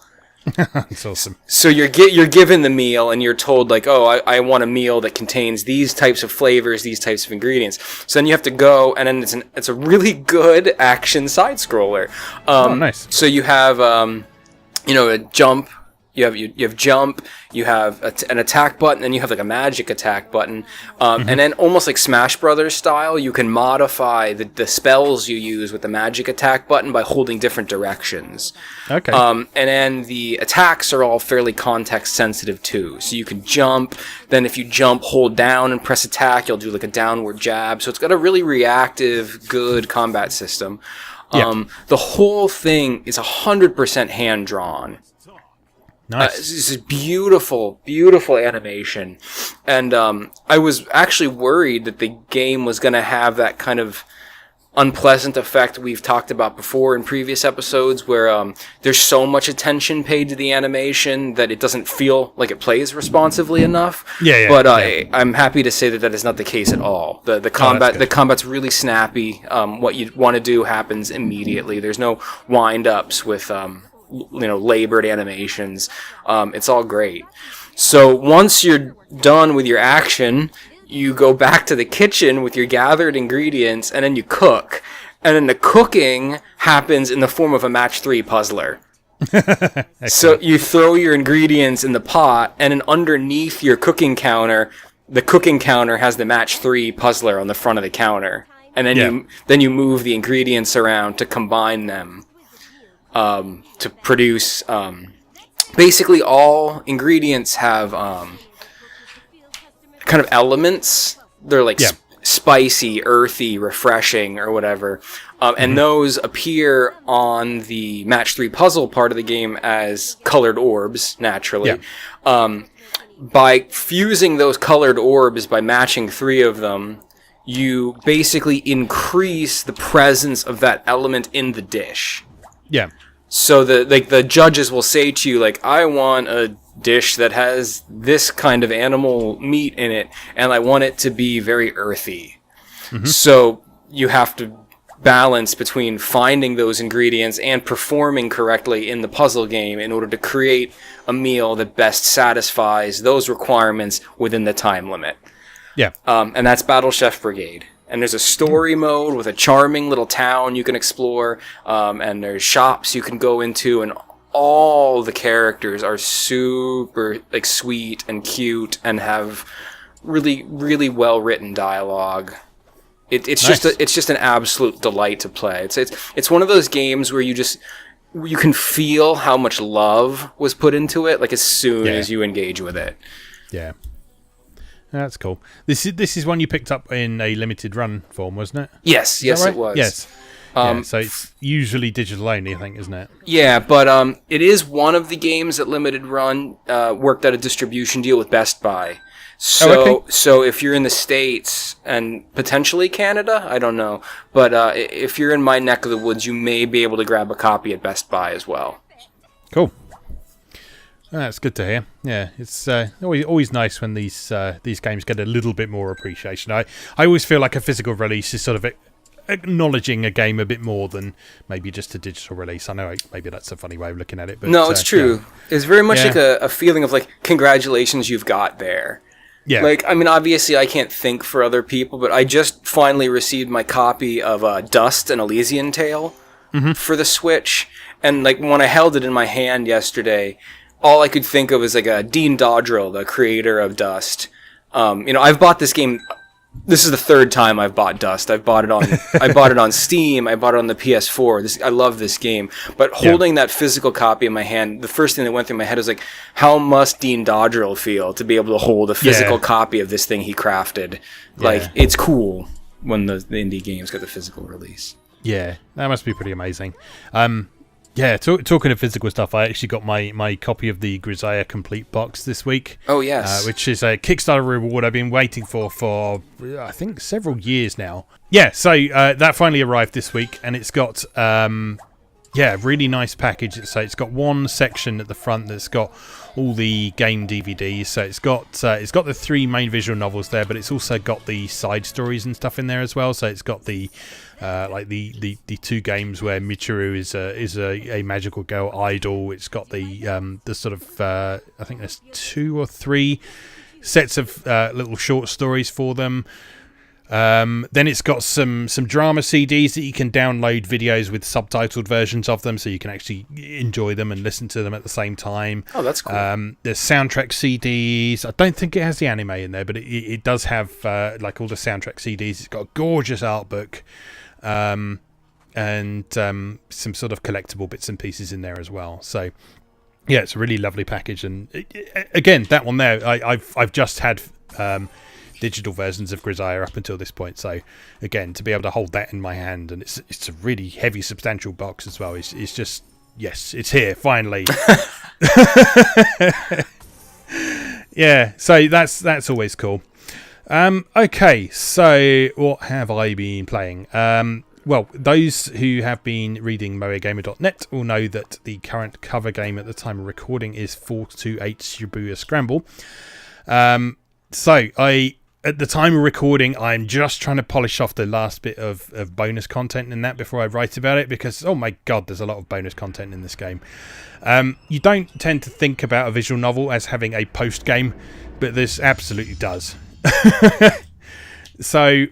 That's awesome. So you're given the meal and you're told I want a meal that contains these types of flavors, these types of ingredients. So then you have to go, and then it's a really good action side scroller. Nice. So you have a jump. You have jump, you have an attack button, and you have a magic attack button. And then almost like Smash Brothers style, you can modify the spells you use with the magic attack button by holding different directions. Okay. And then the attacks are all fairly context sensitive too. So you can jump, then if you jump, hold down and press attack, you'll do a downward jab. So it's got a really reactive, good combat system. The whole thing is 100% hand-drawn. Nice. This is beautiful, beautiful animation. And I was actually worried that the game was going to have that kind of unpleasant effect we've talked about before in previous episodes where there's so much attention paid to the animation that it doesn't feel like it plays responsively enough. But I'm happy to say that is not the case at all. The combat's really snappy. What you want to do happens immediately. There's no wind-ups with labored animations. It's all great. So once you're done with your action, you go back to the kitchen with your gathered ingredients, and then you cook. And then the cooking happens in the form of a match 3 puzzler. So you throw your ingredients in the pot, and then underneath your cooking counter, the cooking counter has the match 3 puzzler on the front of the counter, and then you move the ingredients around to combine them to produce. Basically, all ingredients have kind of elements. They're like spicy, earthy, refreshing, or whatever. And those appear on the match 3 puzzle part of the game as colored orbs, naturally. Yeah. By fusing those colored orbs, by matching 3 of them, you basically increase the presence of that element in the dish. Yeah. So the judges will say to you, like, I want a dish that has this kind of animal meat in it, and I want it to be very earthy. Mm-hmm. So you have to balance between finding those ingredients and performing correctly in the puzzle game in order to create a meal that best satisfies those requirements within the time limit. Yeah. And that's Battle Chef Brigade. And there's a story mode with a charming little town you can explore, and there's shops you can go into, and all the characters are super like sweet and cute and have really, really well written dialogue. It's nice. It's just an absolute delight to play. It's one of those games where you can feel how much love was put into it, like as soon as you engage with it. Yeah. That's cool. This is one you picked up in a limited run form, wasn't it? Yes, right? It was. Yes. So it's usually digital only, I think, isn't it? Yeah, but it is one of the games that limited run worked out a distribution deal with Best Buy. So so if you're in the States and potentially Canada, I don't know, but if you're in my neck of the woods, you may be able to grab a copy at Best Buy as well. Cool. That's good to hear. Yeah, it's always nice when these games get a little bit more appreciation. I always feel like a physical release is sort of acknowledging a game a bit more than maybe just a digital release. I know maybe that's a funny way of looking at it, but no, it's true. Yeah. It's very much like a feeling of like, congratulations, you've got there. Yeah. Like, I mean, obviously I can't think for other people, but I just finally received my copy of Dust: An Elysian Tale for the Switch, and like when I held it in my hand yesterday, all I could think of is like Dean Dodrill, the creator of Dust. I've bought this game. This is the 3rd time I've bought Dust. I bought it on Steam. I bought it on the PS4. I love this game. But holding that physical copy in my hand, the first thing that went through my head was like, how must Dean Dodrill feel to be able to hold a physical copy of this thing he crafted? Like, it's cool when the indie games get the physical release. Yeah, that must be pretty amazing. Yeah, talking of physical stuff, I actually got my copy of the Grisaya Complete box this week. Oh, yes. Which is a Kickstarter reward I've been waiting for I think, several years now. Yeah, so that finally arrived this week, and it's got, really nice package. So it's got one section at the front that's got all the game DVDs. So it's got the 3 main visual novels there, but it's also got the side stories and stuff in there as well. So it's got the the 2 games where Michiru is a magical girl idol. It's got the sort of I think there's 2 or 3 sets of little short stories for them. Then it's got some drama CDs that you can download videos with subtitled versions of them, so you can actually enjoy them and listen to them at the same time. Oh, that's cool. There's soundtrack CDs. I don't think it has the anime in there, but it does have like all the soundtrack CDs. It's got a gorgeous art book, and some sort of collectible bits and pieces in there as well. So yeah, it's a really lovely package. And again, that one there, I've just had digital versions of Grisaya up until this point, so again, to be able to hold that in my hand, and it's a really heavy, substantial box as well, it's just, yes, it's here finally. Yeah, so that's always cool. Okay, so what have I been playing? Well, those who have been reading MoeGamer.net will know that the current cover game at the time of recording is 428 Shibuya Scramble. So at the time of recording, I'm just trying to polish off the last bit of bonus content in that before I write about it, because, oh my god, there's a lot of bonus content in this game. You don't tend to think about a visual novel as having a post-game, but this absolutely does. So,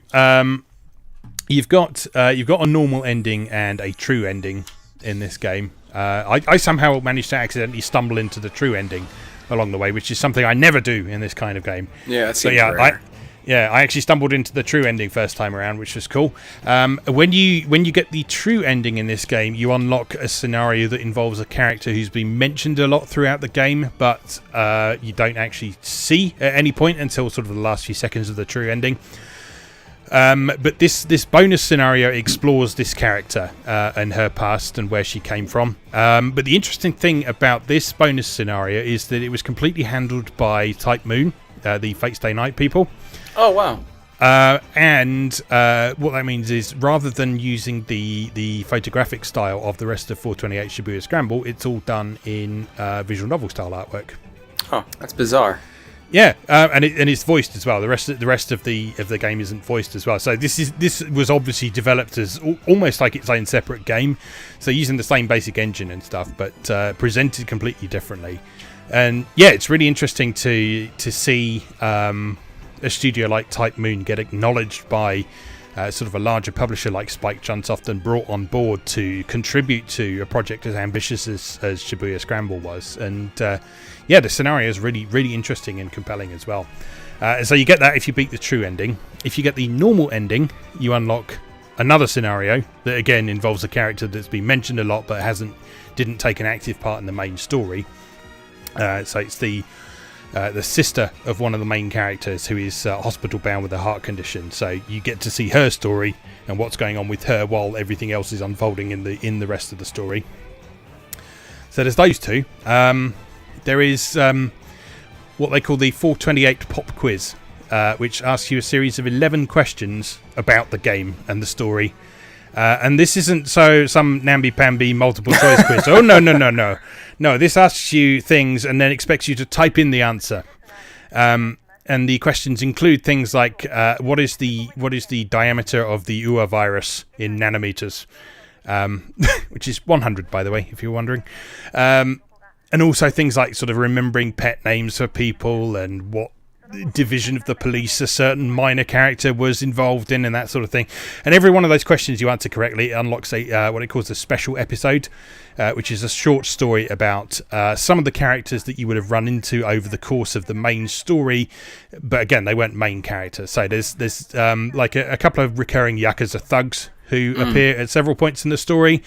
you've got a normal ending and a true ending in this game. I somehow managed to accidentally stumble into the true ending along the way, which is something I never do in this kind of game. Yeah, it seems rare. I actually stumbled into the true ending first time around, which was cool. When you get the true ending in this game, you unlock a scenario that involves a character who's been mentioned a lot throughout the game, but you don't actually see at any point until sort of the last few seconds of the true ending. But this bonus scenario explores this character and her past and where she came from. But the interesting thing about this bonus scenario is that it was completely handled by Type Moon, the Fate Stay Night people. Oh, wow. And what that means is, rather than using the photographic style of the rest of 428 Shibuya Scramble, it's all done in visual novel style artwork. Oh, that's bizarre. Yeah, and it's voiced as well. The rest of the game isn't voiced as well. So this was obviously developed as almost like its own separate game. So using the same basic engine and stuff, but presented completely differently. And yeah, it's really interesting to see a studio like Type Moon get acknowledged by sort of a larger publisher like Spike Chunsoft and brought on board to contribute to a project as ambitious as Shibuya Scramble was. And yeah, the scenario is really, really interesting and compelling as well. So you get that if you beat the true ending. If you get the normal ending, you unlock another scenario that again involves a character that's been mentioned a lot but didn't take an active part in the main story. So it's the sister of one of the main characters who is hospital bound with a heart condition. So you get to see her story and what's going on with her while everything else is unfolding in the rest of the story. So there's those two. There is what they call the 428 pop quiz, which asks you a series of 11 questions about the game and the story. And this isn't some namby-pamby multiple choice quiz. Oh, no. No, this asks you things and then expects you to type in the answer. And the questions include things like what is the diameter of the UA virus in nanometers, which is 100, by the way, if you're wondering. And also things like sort of remembering pet names for people and what division of the police a certain minor character was involved in and that sort of thing. And every one of those questions you answer correctly unlocks what it calls a special episode, which is a short story about some of the characters that you would have run into over the course of the main story, but again they weren't main characters. So there's like a couple of recurring Yakuza thugs who appear at several points in the story.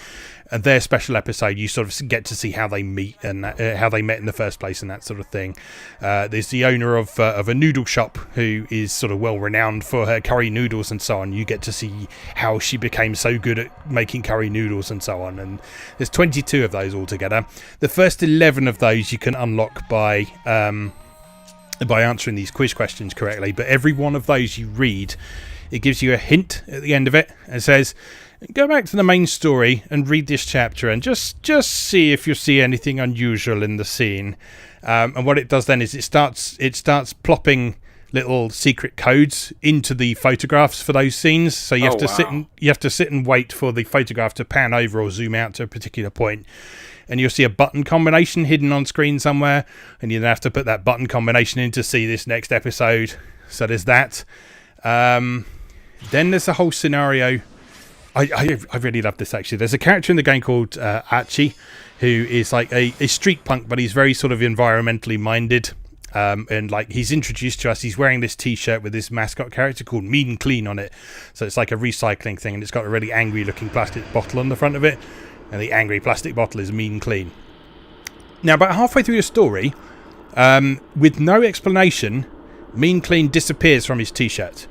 And their special episode, you sort of get to see how they meet and how they met in the first place and that sort of thing. There's the owner of a noodle shop who is sort of well renowned for her curry noodles and so on. You get to see how she became so good at making curry noodles and so on. And there's 22 of those altogether. The first 11 of those you can unlock by answering these quiz questions correctly. But every one of those you read, it gives you a hint at the end of it. It says, go back to the main story and read this chapter and just see if you see anything unusual in the scene. And what it does then is it starts plopping little secret codes into the photographs for those scenes. So you have to sit and wait for the photograph to pan over or zoom out to a particular point. And you'll see a button combination hidden on screen somewhere, and you then have to put that button combination in to see this next episode. So there's that. Then there's a whole scenario. I really love this, actually. There's a character in the game called Achi, who is like a street punk, but he's very sort of environmentally minded. And like he's introduced to us, he's wearing this t-shirt with this mascot character called Mean Clean on it. So it's like a recycling thing, and it's got a really angry looking plastic bottle on the front of it. And the angry plastic bottle is Mean Clean. Now, about halfway through the story, with no explanation, Mean Clean disappears from his t-shirt.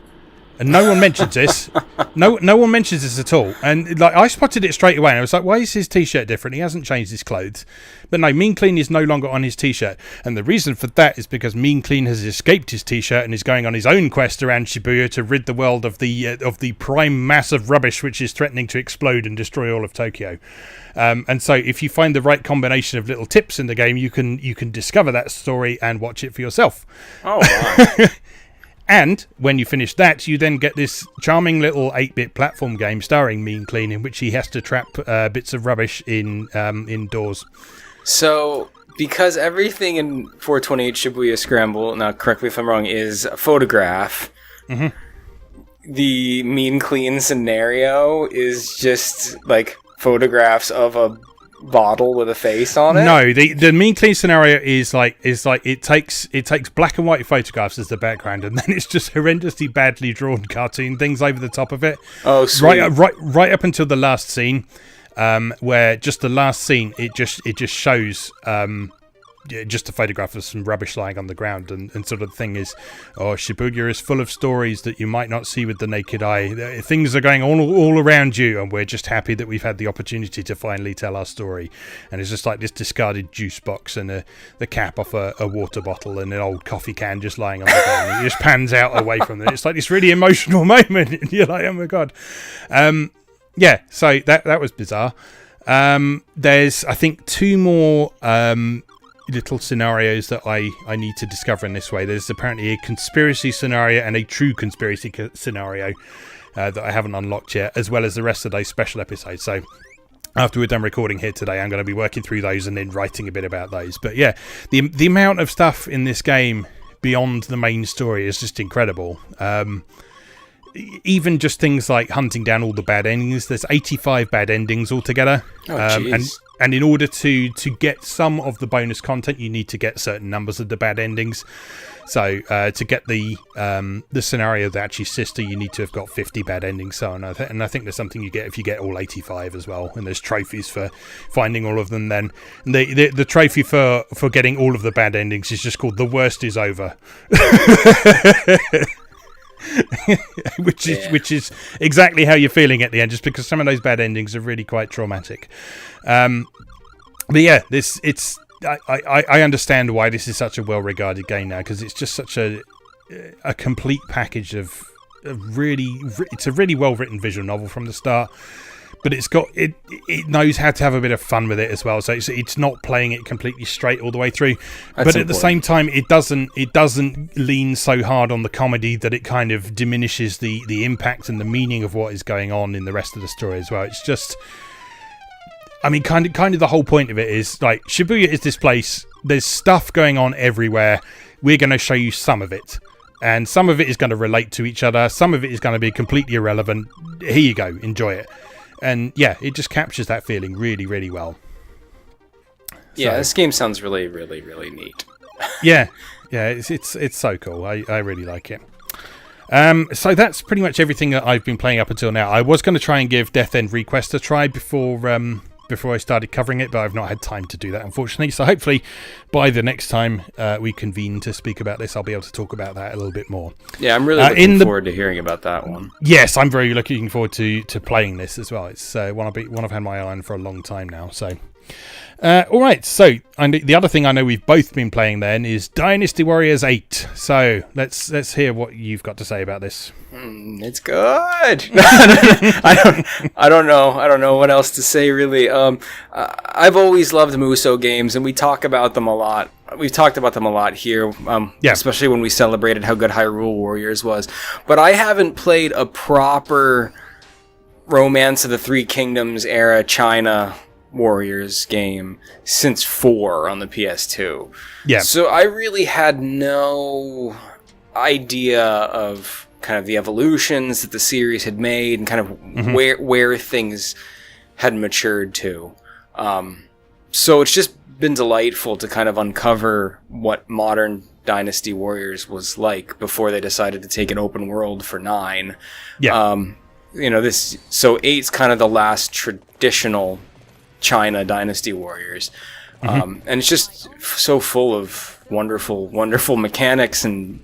And no one mentions this. No one mentions this at all. And like I spotted it straight away. And I was like, why is his t-shirt different? He hasn't changed his clothes. But no, Mean Clean is no longer on his t-shirt. And the reason for that is because Mean Clean has escaped his t-shirt and is going on his own quest around Shibuya to rid the world of the prime mass of rubbish which is threatening to explode and destroy all of Tokyo. And so if you find the right combination of little tips in the game, you can discover that story and watch it for yourself. Oh, wow. And when you finish that, you then get this charming little 8-bit platform game starring Mean Clean, in which he has to trap bits of rubbish indoors. So, because everything in 428 Shibuya Scramble, now correct me if I'm wrong, is a photograph, the Mean Clean scenario is just like photographs of a bottle with a face on it? No, the mean clean scenario is like it takes black and white photographs as the background, and then it's just horrendously badly drawn cartoon things over the top of it. Oh, sweet. Right up until the last scene, where just the last scene, it just shows just a photograph of some rubbish lying on the ground, and sort of the thing is, Shibuya is full of stories that you might not see with the naked eye. Things are going all around you, and we're just happy that we've had the opportunity to finally tell our story. And it's just like this discarded juice box and the cap off a water bottle and an old coffee can just lying on the ground. And it just pans out away from it. It's like this really emotional moment, and you're like, oh my god. Yeah, so that was bizarre. There's, I think, 2 more little scenarios that I need to discover in this way. There's apparently a conspiracy scenario and a true conspiracy scenario that I haven't unlocked yet, as well as the rest of those special episodes. So after we're done recording here today, I'm going to be working through those and then writing a bit about those. But yeah, the amount of stuff in this game beyond the main story is just incredible. Even just things like hunting down all the bad endings. There's 85 bad endings altogether. And in order to get some of the bonus content, you need to get certain numbers of the bad endings. So to get the scenario that actually sister, you need to have got 50 bad endings. So and I think there's something you get if you get all 85 as well. And there's trophies for finding all of them. Then and the trophy for getting all of the bad endings is just called "The Worst Is Over." which is exactly how you're feeling at the end, just because some of those bad endings are really quite traumatic. But yeah, I understand why this is such a well-regarded game now, because it's just such a complete package of it's a really well-written visual novel from the start. But it knows how to have a bit of fun with it as well. So it's not playing it completely straight all the way through. But at the same time, it doesn't lean so hard on the comedy that it kind of diminishes the impact and the meaning of what is going on in the rest of the story as well. It's just, I mean, kind of the whole point of it is like Shibuya is this place. There's stuff going on everywhere. We're going to show you some of it. And some of it is going to relate to each other. Some of it is going to be completely irrelevant. Here you go. Enjoy it. And yeah, it just captures that feeling really, really well. Yeah, this game sounds really, really, really neat. yeah, it's so cool. I really like it. So that's pretty much everything that I've been playing up until now. I was going to try and give Death End Request a try before I started covering it, but I've not had time to do that, unfortunately. So hopefully by the next time we convene to speak about this, I'll be able to talk about that a little bit more. Yeah, I'm really looking forward to hearing about that one. Yes, I'm very looking forward to playing this as well. It's one I've had my eye on for a long time now. So, all right. So the other thing I know we've both been playing then is Dynasty Warriors 8. So let's hear what you've got to say about this. It's good. I don't know what else to say really. I've always loved Muso games, and we talk about them a lot. We've talked about them a lot here, especially when we celebrated how good Hyrule Warriors was. But I haven't played a proper Romance of the Three Kingdoms era China Warriors game since 4 on the PS2. Yeah. So I really had no idea of kind of the evolutions that the series had made and kind of where things had matured to. So it's just been delightful to kind of uncover what modern Dynasty Warriors was like before they decided to take an open world for 9. Yeah. So 8's kind of the last traditional China Dynasty Warriors. And it's just so full of wonderful, wonderful mechanics and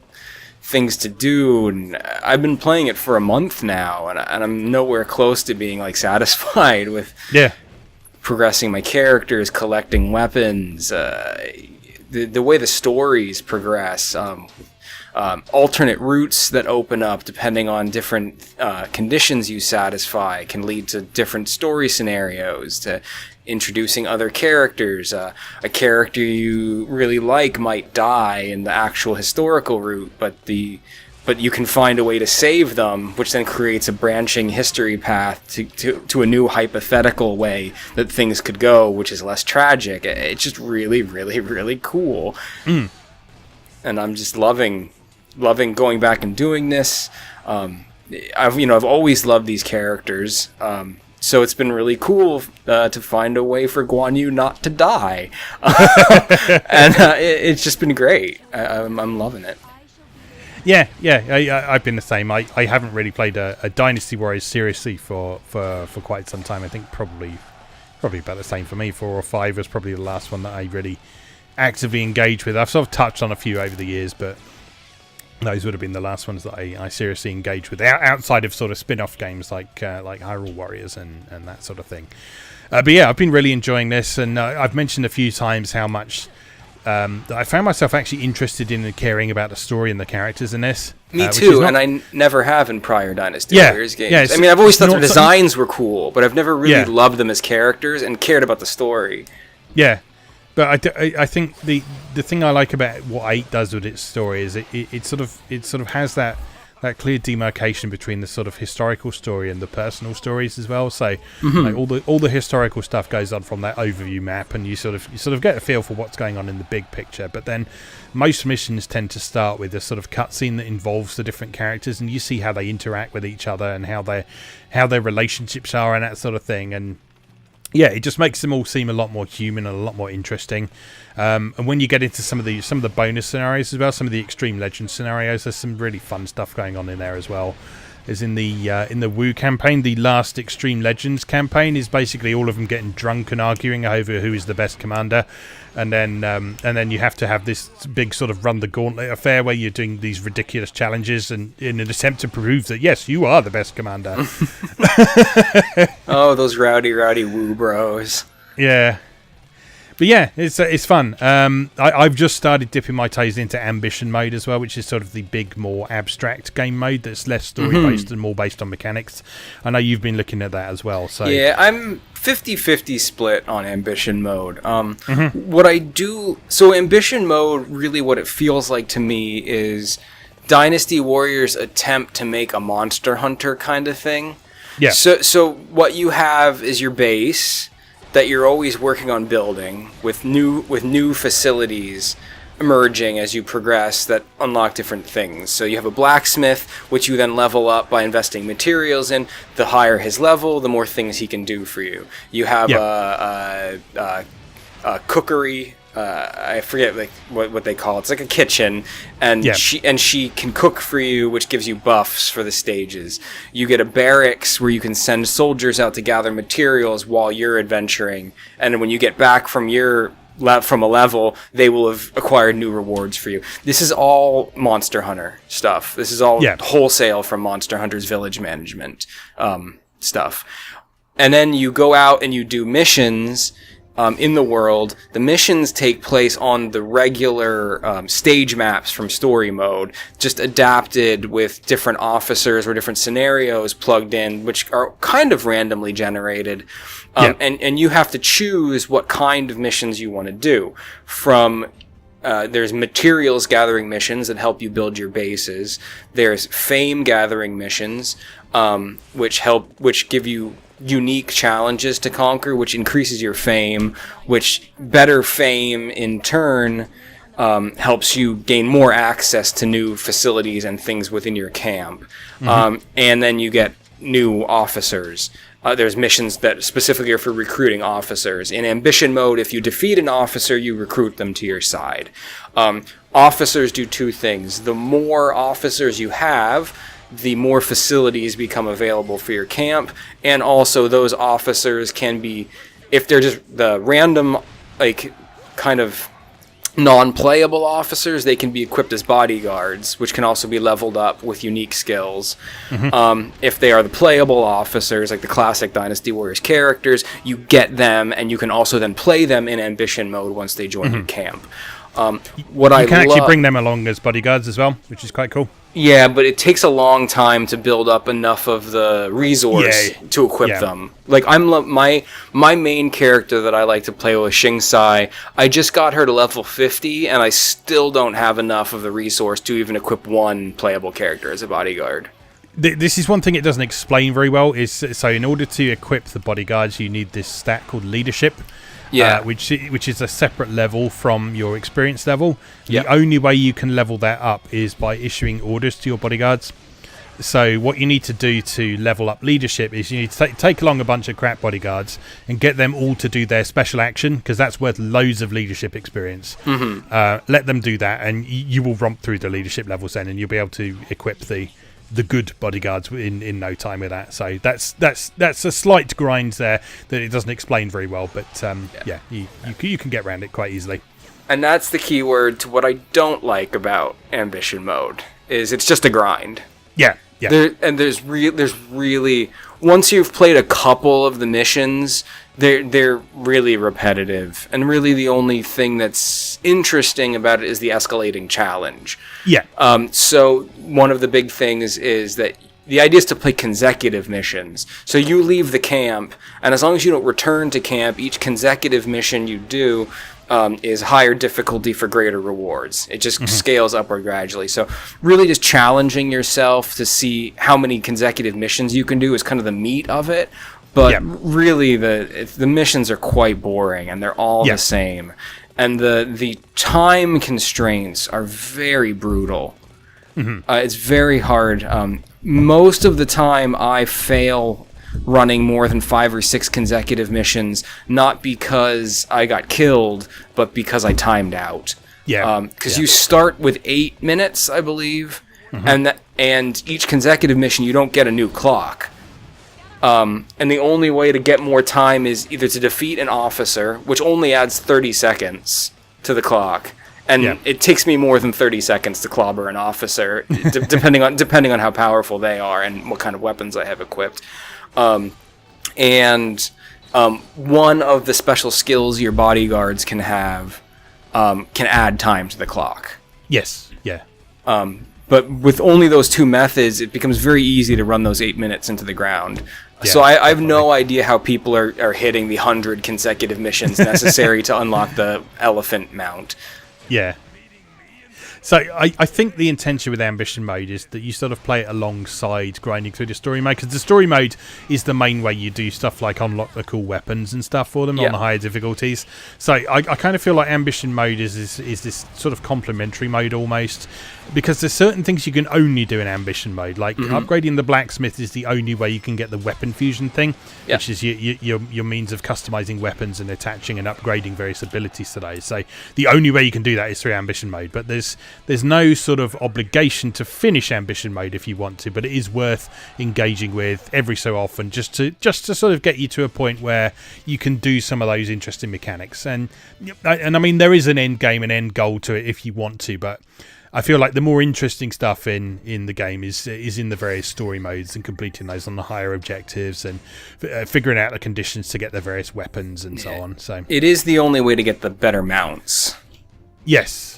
things to do, and I've been playing it for a month now, and I'm nowhere close to being like satisfied with progressing my characters, collecting weapons, the way the stories progress, alternate routes that open up depending on different conditions you satisfy can lead to different story scenarios, to introducing other characters. A character you really like might die in the actual historical route, but you can find a way to save them, which then creates a branching history path to a new hypothetical way that things could go, which is less tragic. It's just really, really, really cool. And I'm just loving going back and doing this. I've always loved these characters. So it's been really cool to find a way for Guan Yu not to die. And it's just been great. I'm loving it. Yeah, I've been the same. I haven't really played a Dynasty Warriors seriously for quite some time. I think probably about the same for me. 4 or 5 was probably the last one that I really actively engaged with. I've sort of touched on a few over the years, but those would have been the last ones that I seriously engaged with, outside of sort of spin-off games like Hyrule Warriors and that sort of thing. But yeah, I've been really enjoying this, and I've mentioned a few times how much I found myself actually interested in and caring about the story and the characters in this. Me too, and I never have in prior Dynasty Warriors games. Yeah, I mean, I've always thought their designs were cool, but I've never really loved them as characters and cared about the story. Yeah, but I think the thing I like about what 8 does with its story is it sort of has that clear demarcation between the sort of historical story and the personal stories as well. So like all the historical stuff goes on from that overview map, and you sort of get a feel for what's going on in the big picture. But then most missions tend to start with a sort of cutscene that involves the different characters, and you see how they interact with each other and how their relationships are and that sort of thing. And yeah, it just makes them all seem a lot more human and a lot more interesting. And when you get into some of the bonus scenarios as well, some of the extreme legend scenarios, there's some really fun stuff going on in there as well. As in the Wu campaign, the last Extreme Legends campaign is basically all of them getting drunk and arguing over who is the best commander, and then you have to have this big sort of run the gauntlet affair where you're doing these ridiculous challenges and in an attempt to prove that yes, you are the best commander. Oh, those rowdy Wu bros. Yeah. But yeah, it's fun. I've just started dipping my toes into Ambition mode as well, which is sort of the big, more abstract game mode that's less story-based and more based on mechanics. I know you've been looking at that as well. So yeah, I'm 50-50 split on Ambition mode. What I do... So Ambition mode, really what it feels like to me is Dynasty Warriors' attempt to make a Monster Hunter kind of thing. Yeah. So what you have is your base that you're always working on building with new facilities emerging as you progress that unlock different things. So you have a blacksmith, which you then level up by investing materials in. The higher his level, the more things he can do for you. You have a cookery. I forget like what they call it. It's like a kitchen, and she can cook for you, which gives you buffs for the stages. You get a barracks where you can send soldiers out to gather materials while you're adventuring, and when you get back from a level, they will have acquired new rewards for you. This is all Monster Hunter stuff. This is all wholesale from Monster Hunter's village management stuff. And then you go out and you do missions in the world. The missions take place on the regular stage maps from story mode, just adapted with different officers or different scenarios plugged in, which are kind of randomly generated. And you have to choose what kind of missions you want to do. From there's materials gathering missions that help you build your bases. There's fame gathering missions, which give you unique challenges to conquer, which increases your fame, which better fame in turn helps you gain more access to new facilities and things within your camp. And then you get new officers. There's missions that specifically are for recruiting officers. In Ambition mode, if you defeat an officer, you recruit them to your side. Officers do two things. The more officers you have, the more facilities become available for your camp, and also those officers can be, if they're just the random, like, kind of non-playable officers, they can be equipped as bodyguards, which can also be leveled up with unique skills. If they are the playable officers, like the classic Dynasty Warriors characters, you get them, and you can also then play them in Ambition mode once they join your camp. You can actually bring them along as bodyguards as well, which is quite cool. Yeah, but it takes a long time to build up enough of the resource to equip them. Like my main character that I like to play with, Xing Sai, I just got her to level 50, and I still don't have enough of the resource to even equip one playable character as a bodyguard. This is one thing it doesn't explain very well. So in order to equip the bodyguards, you need this stat called leadership. Which is a separate level from your experience level. The only way you can level that up is by issuing orders to your bodyguards. So what you need to do to level up leadership is you need to take along a bunch of crap bodyguards and get them all to do their special action, because that's worth loads of leadership experience. Let them do that, and you will romp through the leadership levels then, and you'll be able to equip the good bodyguards in no time with that. So that's a slight grind there that it doesn't explain very well, but you can get around it quite easily. And that's the key word to what I don't like about ambition mode, is it's just a grind. Yeah. There's really, once you've played a couple of the missions, they're really repetitive, and really the only thing that's interesting about it is the escalating challenge. Yeah. So one of the big things is that the idea is to play consecutive missions. So you leave the camp, and as long as you don't return to camp, each consecutive mission you do is higher difficulty for greater rewards. It just scales upward gradually. So really just challenging yourself to see how many consecutive missions you can do is kind of the meat of it. But really the missions are quite boring, and they're all the same. And the time constraints are very brutal. It's very hard. Most of the time I fail running more than 5 or 6 consecutive missions, not because I got killed, but because I timed out. Because you start with 8 minutes, I believe, and each consecutive mission you don't get a new clock. And the only way to get more time is either to defeat an officer, which only adds 30 seconds to the clock. And it takes me more than 30 seconds to clobber an officer, depending on how powerful they are and what kind of weapons I have equipped. One of the special skills your bodyguards can have can add time to the clock. Yes. Yeah. But with only those 2 methods, it becomes very easy to run those 8 minutes into the ground. Yeah, so I have no idea how people are hitting the 100 consecutive missions necessary to unlock the elephant mount. Yeah. So I think the intention with ambition mode is that you sort of play it alongside grinding through the story mode, because the story mode is the main way you do stuff like unlock the cool weapons and stuff for them on the higher difficulties. So I kind of feel like ambition mode is this sort of complementary mode almost, because there's certain things you can only do in ambition mode, like upgrading the blacksmith is the only way you can get the weapon fusion thing, which is your means of customizing weapons and attaching and upgrading various abilities to those. So the only way you can do that is through ambition mode, but there's no sort of obligation to finish ambition mode if you want to, but it is worth engaging with every so often just to sort of get you to a point where you can do some of those interesting mechanics. And I mean, there is an end game and end goal to it if you want to, but I feel like the more interesting stuff in the game is in the various story modes and completing those on the higher objectives and figuring out the conditions to get the various weapons and so on. So it is the only way to get the better mounts. Yes.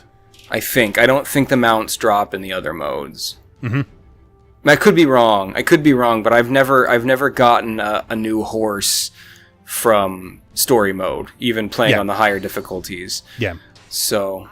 I don't think the mounts drop in the other modes. I could be wrong, but I've never gotten a new horse from story mode, even playing on the higher difficulties. Yeah. So,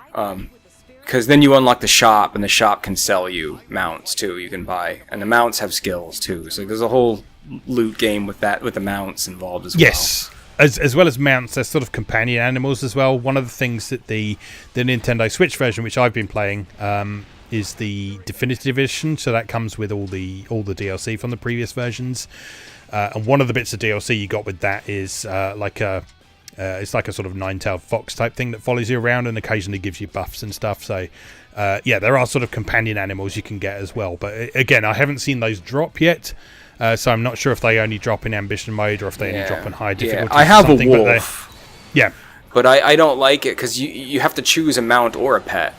because then you unlock the shop, and the shop can sell you mounts too. You can buy, and the mounts have skills too. So there's a whole loot game with the mounts involved as well. Yes. As well as mounts, there's sort of companion animals as well. One of the things that the Nintendo Switch version, which I've been playing, is the Definitive Edition. So that comes with all the DLC from the previous versions. And one of the bits of DLC you got with that is it's like a sort of nine-tailed fox type thing that follows you around and occasionally gives you buffs and stuff. So there are sort of companion animals you can get as well. But again, I haven't seen those drop yet. So I'm not sure if they only drop in ambition mode or if they only drop in high difficulty. I have a wolf. But I don't like it because you have to choose a mount or a pet.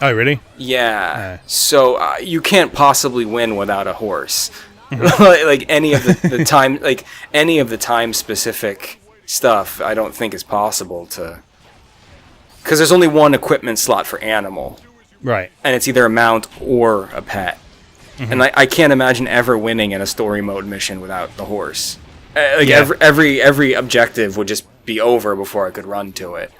Oh, really? Yeah. So you can't possibly win without a horse. Like any of the time specific stuff, I don't think is possible to. Because there's only one equipment slot for animal. Right. And it's either a mount or a pet. And I can't imagine ever winning in a story mode mission without the horse. Every objective would just be over before I could run to it.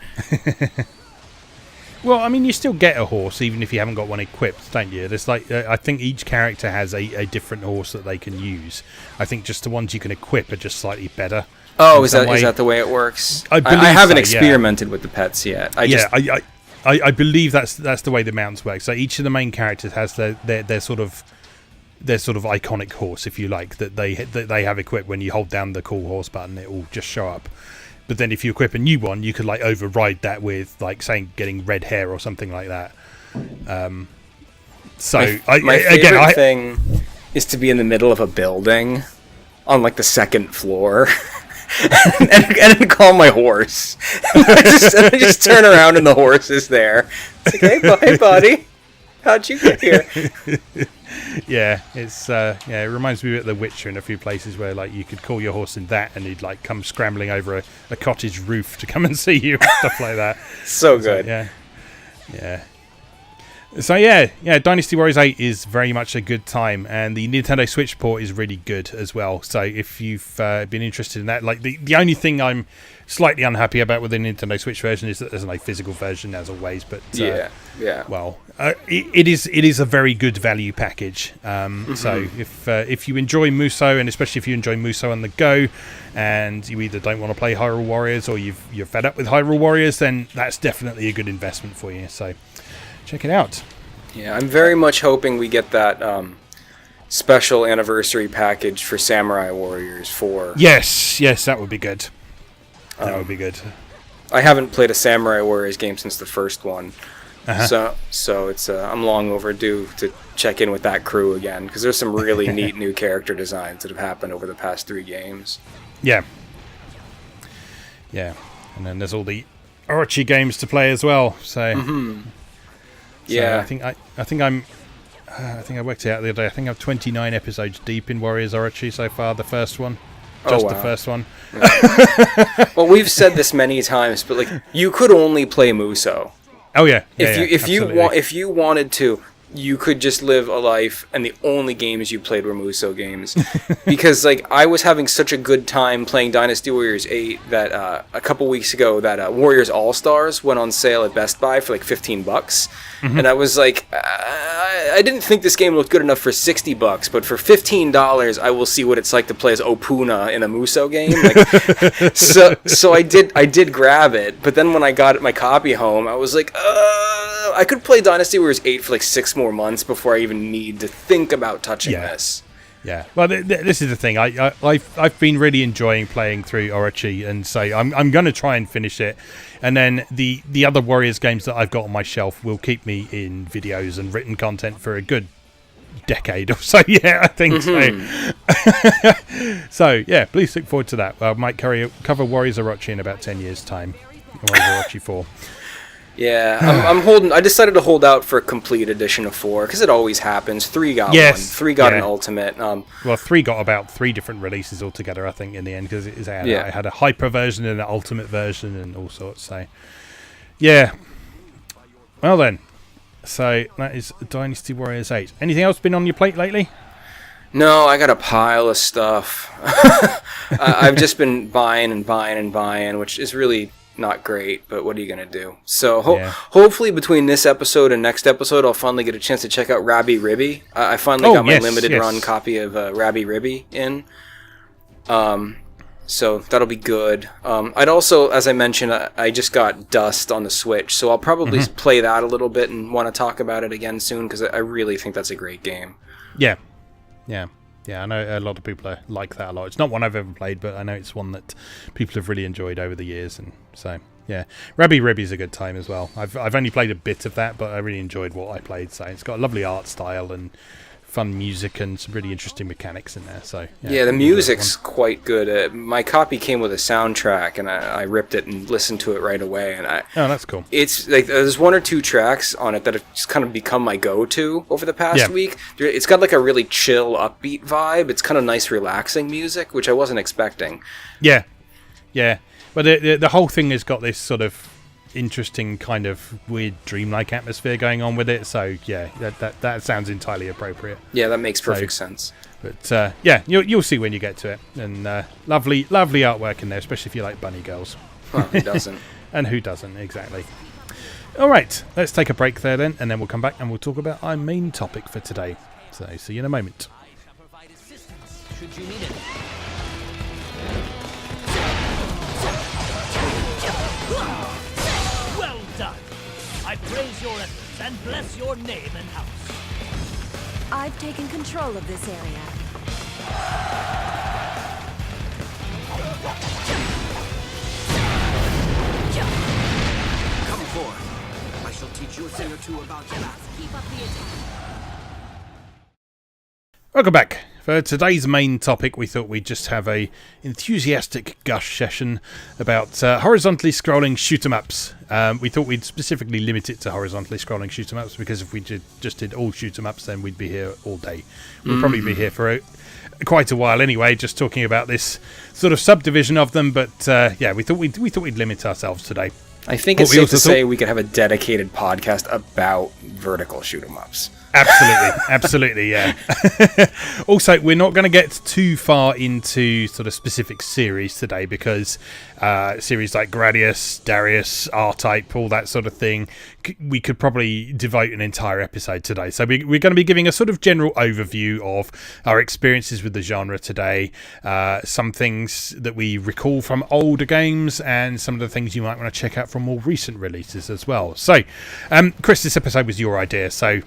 Well, I mean, you still get a horse even if you haven't got one equipped, don't you? There's I think each character has a different horse that they can use. I think just the ones you can equip are just slightly better. Oh, is that the way it works? I haven't experimented with the pets yet. I believe that's the way the mounts work. So each of the main characters has their sort of their sort of iconic horse, if you like, that they have equipped. When you hold down the call horse button, it will just show up. But then if you equip a new one, you could like override that with like saying getting red hair or something like that. My favorite thing is to be in the middle of a building on like the second floor and call my horse. I just turn around and the horse is there. It's like, hey buddy, how'd you get here? Yeah, it reminds me of The Witcher in a few places where like you could call your horse in that and he'd like come scrambling over a cottage roof to come and see you and stuff like that. So good. So Dynasty Warriors 8 is very much a good time, and the Nintendo Switch port is really good as well. So if you've been interested in that, like the only thing I'm slightly unhappy about with the Nintendo Switch version is that there's no physical version, as always. But well, it is a very good value package. So if you enjoy Musou, and especially if you enjoy Musou on the go, and you either don't want to play Hyrule Warriors or you're fed up with Hyrule Warriors, then that's definitely a good investment for you. So check it out. Yeah, I'm very much hoping we get that special anniversary package for Samurai Warriors 4. Yes, that would be good. That would be good. I haven't played a Samurai Warriors game since the first one, so it's I'm long overdue to check in with that crew again, because there's some really neat new character designs that have happened over the past 3 games. Yeah, and then there's all the Orochi games to play as well. So. Yeah, I think I worked it out the other day. I think I'm 29 episodes deep in Warriors Orochi so far. The first one, the first one. Yeah. Well, we've said this many times, but like you could only play Musou. Oh yeah. If you wanted to, you could just live a life, and the only games you played were Musou games. Because like I was having such a good time playing Dynasty Warriors 8 that a couple weeks ago that Warriors All Stars went on sale at Best Buy for like $15, and I was like, I didn't think this game looked good enough for $60, but for $15 I will see what it's like to play as Opuna in a Musou game. Like, so I did grab it, but then when I got my copy home, I was like, I could play Dynasty Warriors 8 for like 6 more months before I even need to think about touching this. Yeah, well, this is the thing. I've been really enjoying playing through Orochi, and so I'm going to try and finish it. And then the other Warriors games that I've got on my shelf will keep me in videos and written content for a good decade or so. Yeah, I think so. So yeah, please look forward to that. I might cover Warriors Orochi in about 10 years' time. Warriors Orochi 4. Yeah, I decided to hold out for a complete edition of 4, because it always happens. 3 got one. 3 got an ultimate. Well, 3 got about 3 different releases altogether, I think, in the end, because it had a hyper version and an ultimate version and all sorts. So, yeah. Well then, so that is Dynasty Warriors 8. Anything else been on your plate lately? No, I got a pile of stuff. I've just been buying, which is really not great, but what are you going to do? So hopefully between this episode and next episode, I'll finally get a chance to check out Rabbi Ribby. I finally got my limited run copy of Rabbi Ribby in. So that'll be good. I'd also, as I mentioned, I just got Dust on the Switch, so I'll probably play that a little bit and want to talk about it again soon, because I really think that's a great game. Yeah, I know a lot of people like that a lot. It's not one I've ever played, but I know it's one that people have really enjoyed over the years, and so yeah, Rabbi Ribby's a good time as well. I've only played a bit of that, but I really enjoyed what I played. So it's got a lovely art style and fun music and some really interesting mechanics in there. So yeah, the music's quite good. My copy came with a soundtrack, and I ripped it and listened to it right away. And that's cool. It's like there's 1 or 2 tracks on it that have just kind of become my go-to over the past week. It's got like a really chill, upbeat vibe. It's kind of nice, relaxing music, which I wasn't expecting. Yeah. But the whole thing has got this sort of interesting kind of weird dreamlike atmosphere going on with it, so yeah, that sounds entirely appropriate. Yeah, that makes perfect sense. But yeah, you'll see when you get to it, and lovely artwork in there, especially if you like bunny girls. Well, who doesn't? And who doesn't, exactly. All right, let's take a break there then, and then we'll come back and we'll talk about our main topic for today. So see you in a moment. Should you need it. I praise your efforts and bless your name and house. I've taken control of this area. Come forth. I shall teach you a thing or two about class. Keep up the attack. Welcome back. For today's main topic, we thought we'd just have a enthusiastic gush session about horizontally scrolling shoot-em-ups. We thought we'd specifically limit it to horizontally scrolling shoot-em-ups because if we just did all shoot-em-ups, then we'd be here all day. We'll probably be here for quite a while anyway, just talking about this sort of subdivision of them. But yeah, we thought we'd limit ourselves today. I think it's safe to say we could have a dedicated podcast about vertical shoot-em-ups. Absolutely, yeah. Also, we're not going to get too far into sort of specific series today because series like Gradius, Darius, R-Type, all that sort of thing, we could probably devote an entire episode today. So we're going to be giving a sort of general overview of our experiences with the genre today, some things that we recall from older games, and some of the things you might want to check out from more recent releases as well. So, Chris, this episode was your idea, so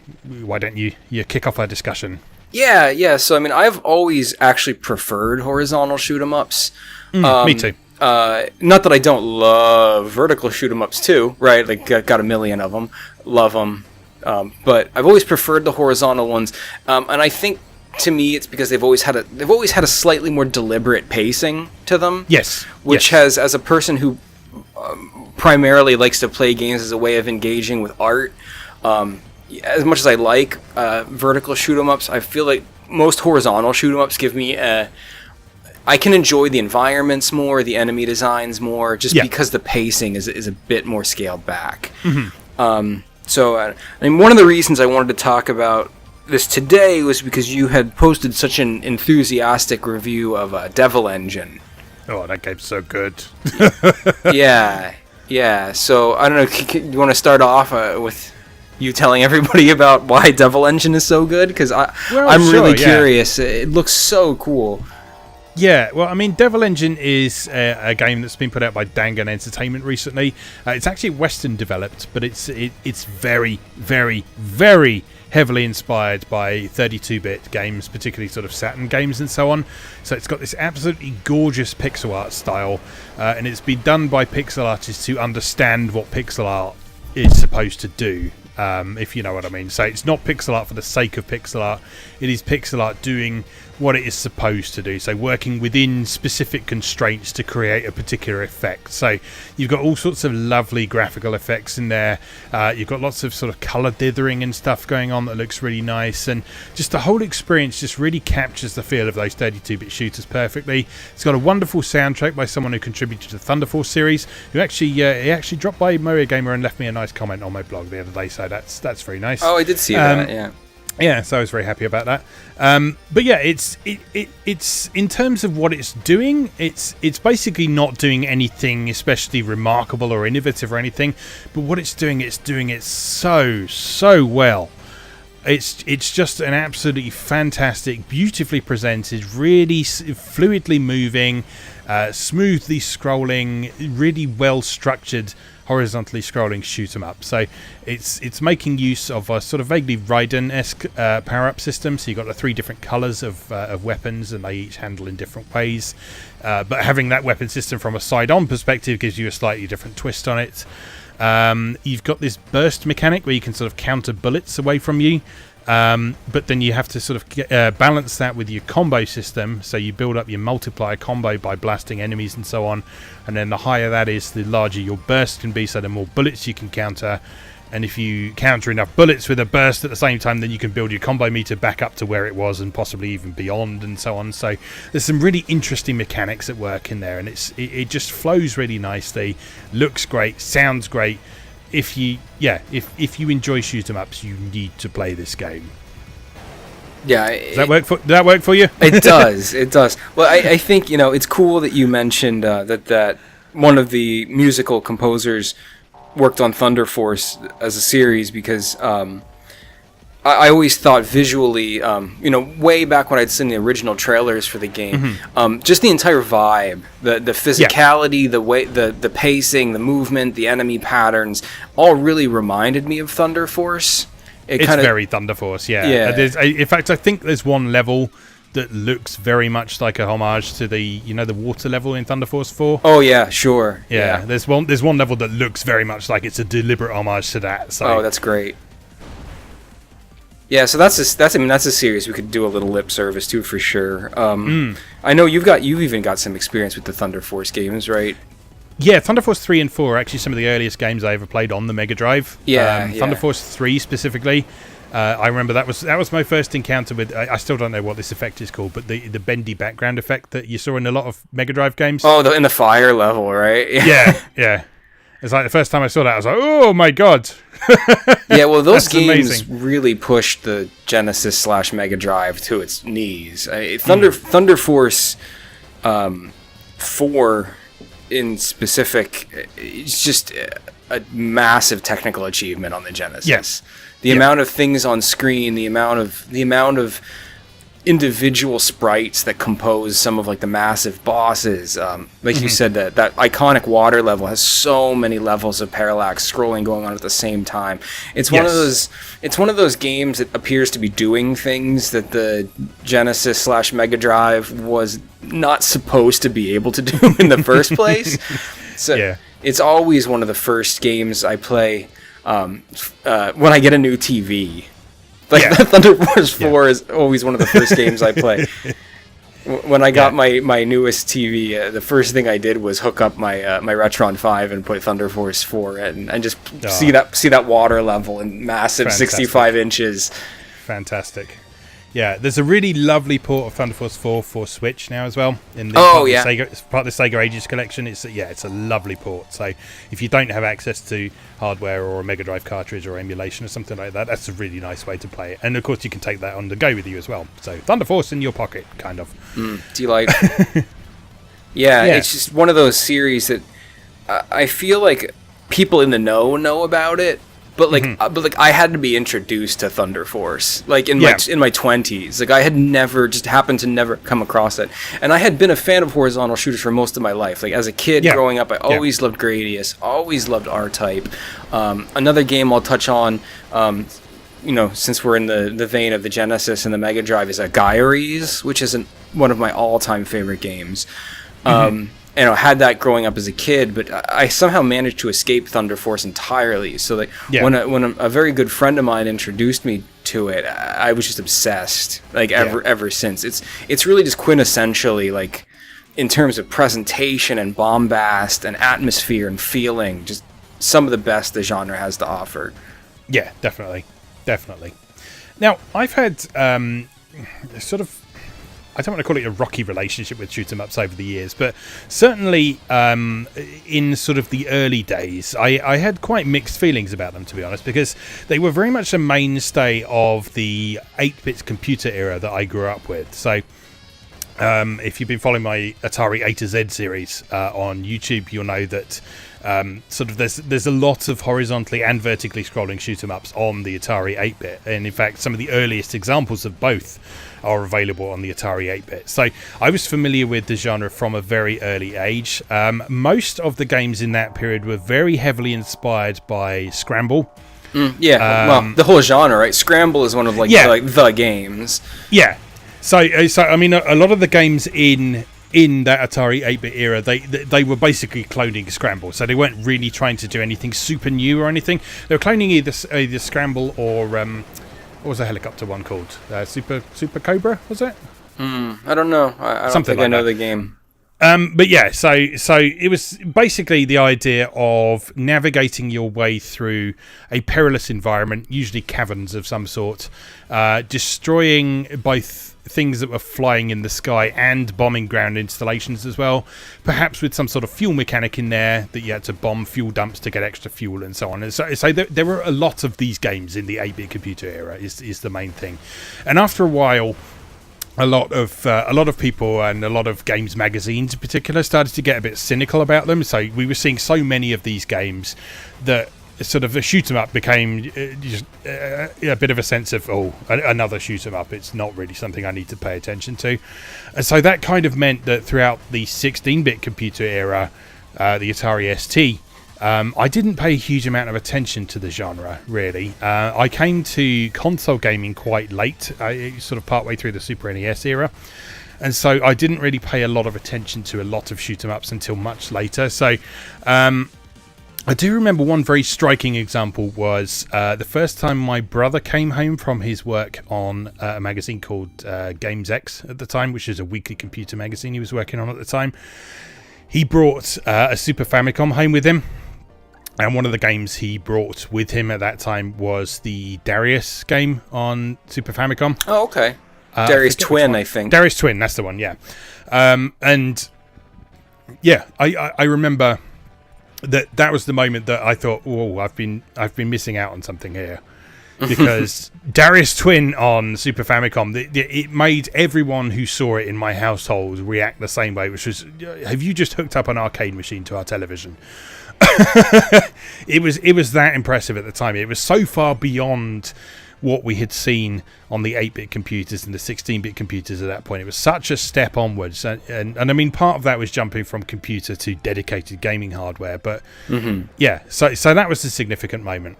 why don't you kick off our discussion? Yeah. So, I mean, I've always actually preferred horizontal shoot-em-ups. Me too. Not that I don't love vertical shoot-em-ups too, right? Like, got a million of them. Love them. But I've always preferred the horizontal ones. And I think, to me, it's because they've always had a slightly more deliberate pacing to them. Yes. Which has, as a person who primarily likes to play games as a way of engaging with art, as much as I like vertical shoot-em-ups, I feel like most horizontal shoot-em-ups give me I can enjoy the environments more, the enemy designs more, just because the pacing is a bit more scaled back. Mm-hmm. So, I mean, one of the reasons I wanted to talk about this today was because you had posted such an enthusiastic review of Devil Engine. Oh, that game's so good. Yeah. So, I don't know, you want to start off with you telling everybody about why Devil Engine is so good? Because I'm really curious. It looks so cool. Yeah, well, I mean, Devil Engine is a game that's been put out by Dangan Entertainment recently. It's actually Western developed, but it's very, very, very heavily inspired by 32-bit games, particularly sort of Saturn games and so on. So it's got this absolutely gorgeous pixel art style, and it's been done by pixel artists who understand what pixel art is supposed to do. If you know what I mean. So it's not pixel art for the sake of pixel art. It is pixel art doing what it is supposed to do. So working within specific constraints to create a particular effect. So you've got all sorts of lovely graphical effects in there. You've got lots of sort of color dithering and stuff going on that looks really nice. And just the whole experience just really captures the feel of those 32-bit shooters perfectly. It's got a wonderful soundtrack by someone who contributed to the Thunder Force series, who actually he actually dropped by MoeGamer and left me a nice comment on my blog the other day. So that's very nice. Oh, I did see that. Yeah. Yeah, so I was very happy about that. But yeah, it's in terms of what it's doing, it's basically not doing anything especially remarkable or innovative or anything. But what it's doing it so well. It's just an absolutely fantastic, beautifully presented, really fluidly moving, smoothly scrolling, really well structured, horizontally scrolling shoot 'em up. So it's making use of a sort of vaguely Raiden-esque power-up system. So you've got the 3 different colours of weapons, and they each handle in different ways. But having that weapon system from a side-on perspective gives you a slightly different twist on it. You've got this burst mechanic where you can sort of counter bullets away from you. But then you have to sort of balance that with your combo system. So you build up your multiplier combo by blasting enemies and so on. And then the higher that is, the larger your burst can be, so the more bullets you can counter. And if you counter enough bullets with a burst at the same time, then you can build your combo meter back up to where it was and possibly even beyond and so on. So there's some really interesting mechanics at work in there, and it just flows really nicely, looks great, sounds great. If you enjoy shoot 'em ups, you need to play this game. Yeah, Does that work for you? It does. It does. Well, I think it's cool that you mentioned that one of the musical composers worked on Thunder Force as a series, because I always thought visually, way back when I'd seen the original trailers for the game, just the entire vibe, the physicality, the way, the pacing, the movement, the enemy patterns, all really reminded me of Thunder Force It's very Thunder Force, yeah. In fact, I think there's one level that looks very much like a homage to the water level in Thunder Force 4. Oh yeah, sure. Yeah. There's one level that looks very much like it's a deliberate homage to that. So. Oh, that's great. Yeah, so that's a series we could do a little lip service to for sure. I know you've even got some experience with the Thunder Force games, right? Yeah, Thunder Force 3 and 4 are actually some of the earliest games I ever played on the Mega Drive. Thunder Force 3 specifically. I remember that was my first encounter with. I still don't know what this effect is called, but the bendy background effect that you saw in a lot of Mega Drive games. Oh, in the fire level, right? Yeah. It's like the first time I saw that, I was like, "Oh my god!" Yeah, well, those games really pushed the Genesis / Mega Drive to its knees. Thunder Force 4 in specific, it's just a massive technical achievement on the Genesis. Yes. The amount of things on screen, the amount of individual sprites that compose some of like the massive bosses. Like you said, that iconic water level has so many levels of parallax scrolling going on at the same time. It's one of those games that appears to be doing things that the Genesis / Mega Drive was not supposed to be able to do in the first place. So it's always one of the first games I play when I get a new TV. Like Thunder Force 4 is always one of the first games I play. When I got my newest TV, the first thing I did was hook up my Retron 5 and put Thunder Force 4 in, and just see that water level in massive 65 inches. Fantastic. Yeah, there's a really lovely port of Thunder Force 4 for Switch now as well. Part of the Sega Ages collection. It's a lovely port. So if you don't have access to hardware or a Mega Drive cartridge or emulation or something like that, that's a really nice way to play it. And of course, you can take that on the go with you as well. So Thunder Force in your pocket, kind of. Delightful. Yeah, it's just one of those series that I feel like people in the know about it. But like I had to be introduced to Thunder Force like in my 20s. Like I had never come across it, and I had been a fan of horizontal shooters for most of my life. Like as a kid growing up, I always loved Gradius, always loved R-Type. Another game I'll touch on, since we're in the vein of the Genesis and the Mega Drive, is Gyres, which is one of my all-time favorite games. And I had that growing up as a kid, but I somehow managed to escape Thunder Force entirely. So like when a very good friend of mine introduced me to it, I was just obsessed. Like ever since. It's really just quintessentially like in terms of presentation and bombast and atmosphere and feeling, just some of the best the genre has to offer. Yeah, definitely. Now I've had sort of, I don't want to call it a rocky relationship with shoot 'em ups over the years, but certainly in sort of the early days, I had quite mixed feelings about them, to be honest, because they were very much a mainstay of the 8-bit computer era that I grew up with. So if you've been following my Atari A to Z series on YouTube, you'll know that sort of there's a lot of horizontally and vertically scrolling shoot 'em ups on the Atari 8-bit, and in fact some of the earliest examples of both are available on the Atari 8-bit. So I was familiar with the genre from a very early age. Most of the games in that period were very heavily inspired by Scramble. Well, the whole genre, right? Scramble is one of the games. Yeah. So I mean, a lot of the games in that Atari 8-bit era, they were basically cloning Scramble. So they weren't really trying to do anything super new or anything. They were cloning either Scramble or what was the helicopter one called? Super Cobra, was it? I don't know. I don't think I know the game. But yeah, so it was basically the idea of navigating your way through a perilous environment, usually caverns of some sort, destroying both things that were flying in the sky and bombing ground installations as well, perhaps with some sort of fuel mechanic in there that you had to bomb fuel dumps to get extra fuel and so on. And so there were a lot of these games in the 8-bit computer era is the main thing. And after a while, a lot of people and a lot of games magazines in particular started to get a bit cynical about them. So we were seeing so many of these games that sort of a shoot 'em up became just a bit of a sense of another shoot 'em up. It's not really something I need to pay attention to. And so that kind of meant that throughout the 16-bit computer era, the Atari ST, I didn't pay a huge amount of attention to the genre, really. I came to console gaming quite late, sort of partway through the Super NES era. And so I didn't really pay a lot of attention to a lot of shoot-'em-ups until much later. So I do remember one very striking example was the first time my brother came home from his work on a magazine called Games X at the time, which is a weekly computer magazine he was working on at the time. He brought a Super Famicom home with him. And one of the games he brought with him at that time was the Darius game on Super Famicom. Oh, okay. Darius Twin, I think. Darius Twin, that's the one, yeah. And yeah, I remember that was the moment that I thought, "Oh, I've been missing out on something here," because Darius Twin on Super Famicom, it made everyone who saw it in my household react the same way, which was, "Have you just hooked up an arcade machine to our television?" It was that impressive at the time. It was so far beyond what we had seen on the 8-bit computers and the 16-bit computers at that point. It was such a step onwards, and I mean, part of that was jumping from computer to dedicated gaming hardware, but yeah, so that was a significant moment.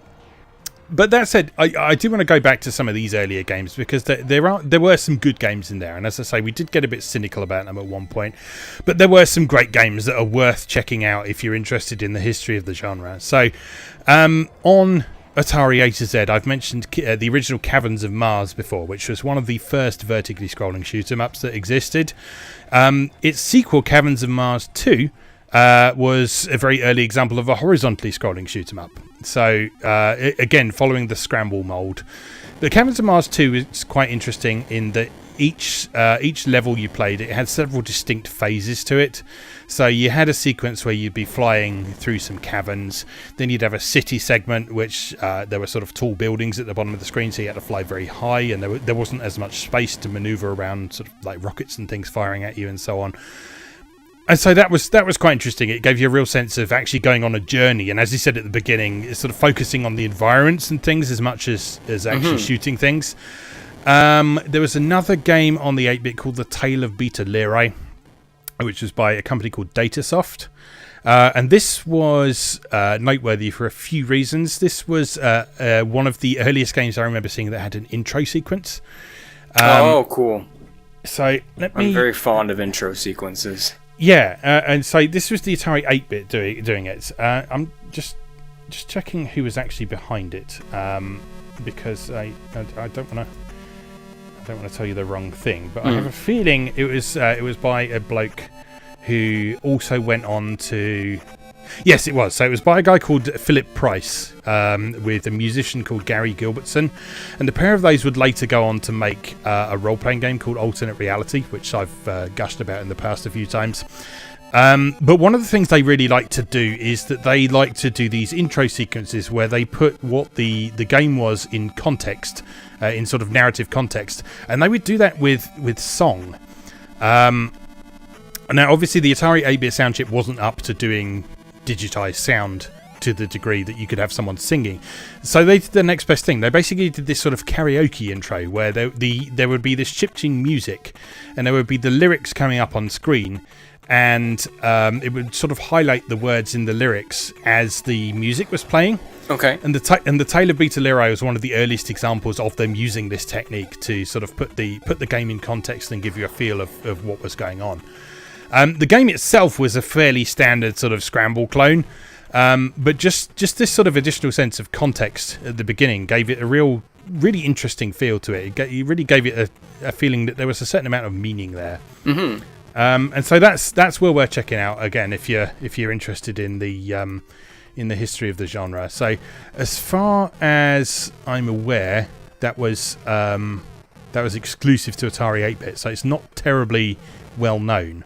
But that said, I do want to go back to some of these earlier games, because there were some good games in there, and as I say, we did get a bit cynical about them at one point, but there were some great games that are worth checking out if you're interested in the history of the genre. So on Atari A to Z, I've mentioned the original Caverns of Mars before, which was one of the first vertically scrolling shoot-'em-ups that existed. Its sequel, Caverns of Mars 2, was a very early example of a horizontally scrolling shoot-'em-up. So again, following the Scramble mold. The Caverns of Mars 2 is quite interesting in that each level you played, it had several distinct phases to it. So you had a sequence where you'd be flying through some caverns, then you'd have a city segment, which there were sort of tall buildings at the bottom of the screen, so you had to fly very high, and there wasn't as much space to maneuver around, sort of like rockets and things firing at you and so on. And so that was quite interesting. It gave you a real sense of actually going on a journey, and as you said at the beginning, it's sort of focusing on the environments and things as much as actually shooting things. There was another game on the 8-bit called The Tale of Beta Lyrae, which was by a company called Datasoft. And this was noteworthy for a few reasons. This was one of the earliest games I remember seeing that had an intro sequence. Oh, cool. So I'm very fond of intro sequences. Yeah, and so this was the Atari 8-bit doing it. I'm just checking who was actually behind it, because I don't want to tell you the wrong thing, but I have a feeling it was by a bloke who also went on to... Yes, it was. So it was by a guy called Philip Price, with a musician called Gary Gilbertson, and the pair of those would later go on to make a role-playing game called Alternate Reality, which I've gushed about in the past a few times. But one of the things they really like to do is that they like to do these intro sequences where they put what the game was in context, in sort of narrative context, and they would do that with song. Now, obviously, the Atari 8-bit sound chip wasn't up to doing digitized sound to the degree that you could have someone singing, so they did the next best thing. They basically did this sort of karaoke intro where there would be this chip-tune music, and there would be the lyrics coming up on screen, and it would sort of highlight the words in the lyrics as the music was playing. Okay. And the Tale of Beta Lyrae was one of the earliest examples of them using this technique to sort of put the game in context and give you a feel of what was going on. The game itself was a fairly standard sort of Scramble clone, but just this sort of additional sense of context at the beginning gave it a really interesting feel to it. It really gave it a feeling that there was a certain amount of meaning there. Mm-hmm. And so that's well worth checking out again if you're interested in the history of the genre. So as far as I'm aware, that was exclusive to Atari 8-bit, so it's not terribly well known.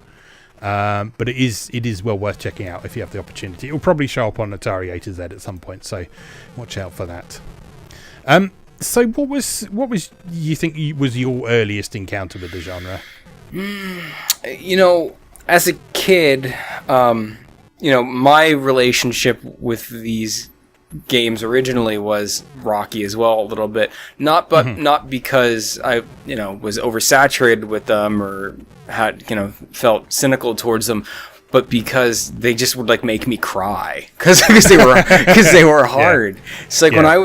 But it is well worth checking out if you have the opportunity. It will probably show up on Atari A to Z at some point, so watch out for that. So what was you think was your earliest encounter with the genre? You know, as a kid, my relationship with these games originally was rocky as well, a little bit. Not because I was oversaturated with them or had felt cynical towards them, but because they just would like make me cry because they were hard. It's like when I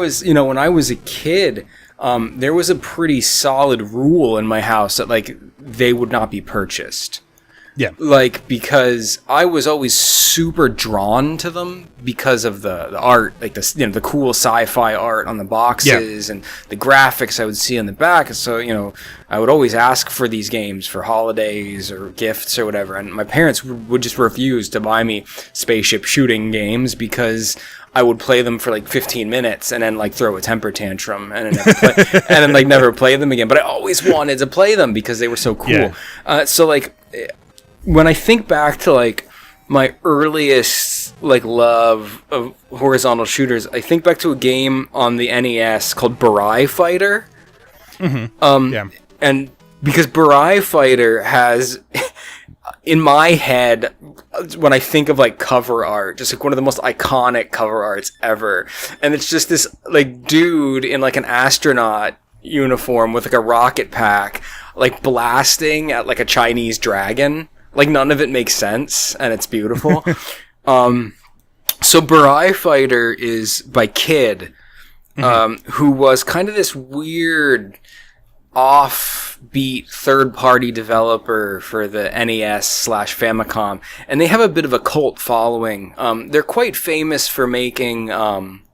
was a kid, there was a pretty solid rule in my house that like they would not be purchased. Yeah. Like, because I was always super drawn to them because of the art, like the cool sci-fi art on the boxes and the graphics I would see on the back. So, I would always ask for these games for holidays or gifts or whatever. And my parents would just refuse to buy me spaceship shooting games because I would play them for like 15 minutes and then like throw a temper tantrum and then never play them again. But I always wanted to play them because they were so cool. Yeah. So like, when I think back to like my earliest like love of horizontal shooters, I think back to a game on the NES called Burai Fighter. And because Burai Fighter has, in my head, when I think of like cover art, just like one of the most iconic cover arts ever, and it's just this like dude in like an astronaut uniform with like a rocket pack, like blasting at like a Chinese dragon. Like, none of it makes sense, and it's beautiful. So Burai Fighter is by Kid, who was kind of this weird, offbeat third-party developer for the NES/Famicom, and they have a bit of a cult following. They're quite famous for making one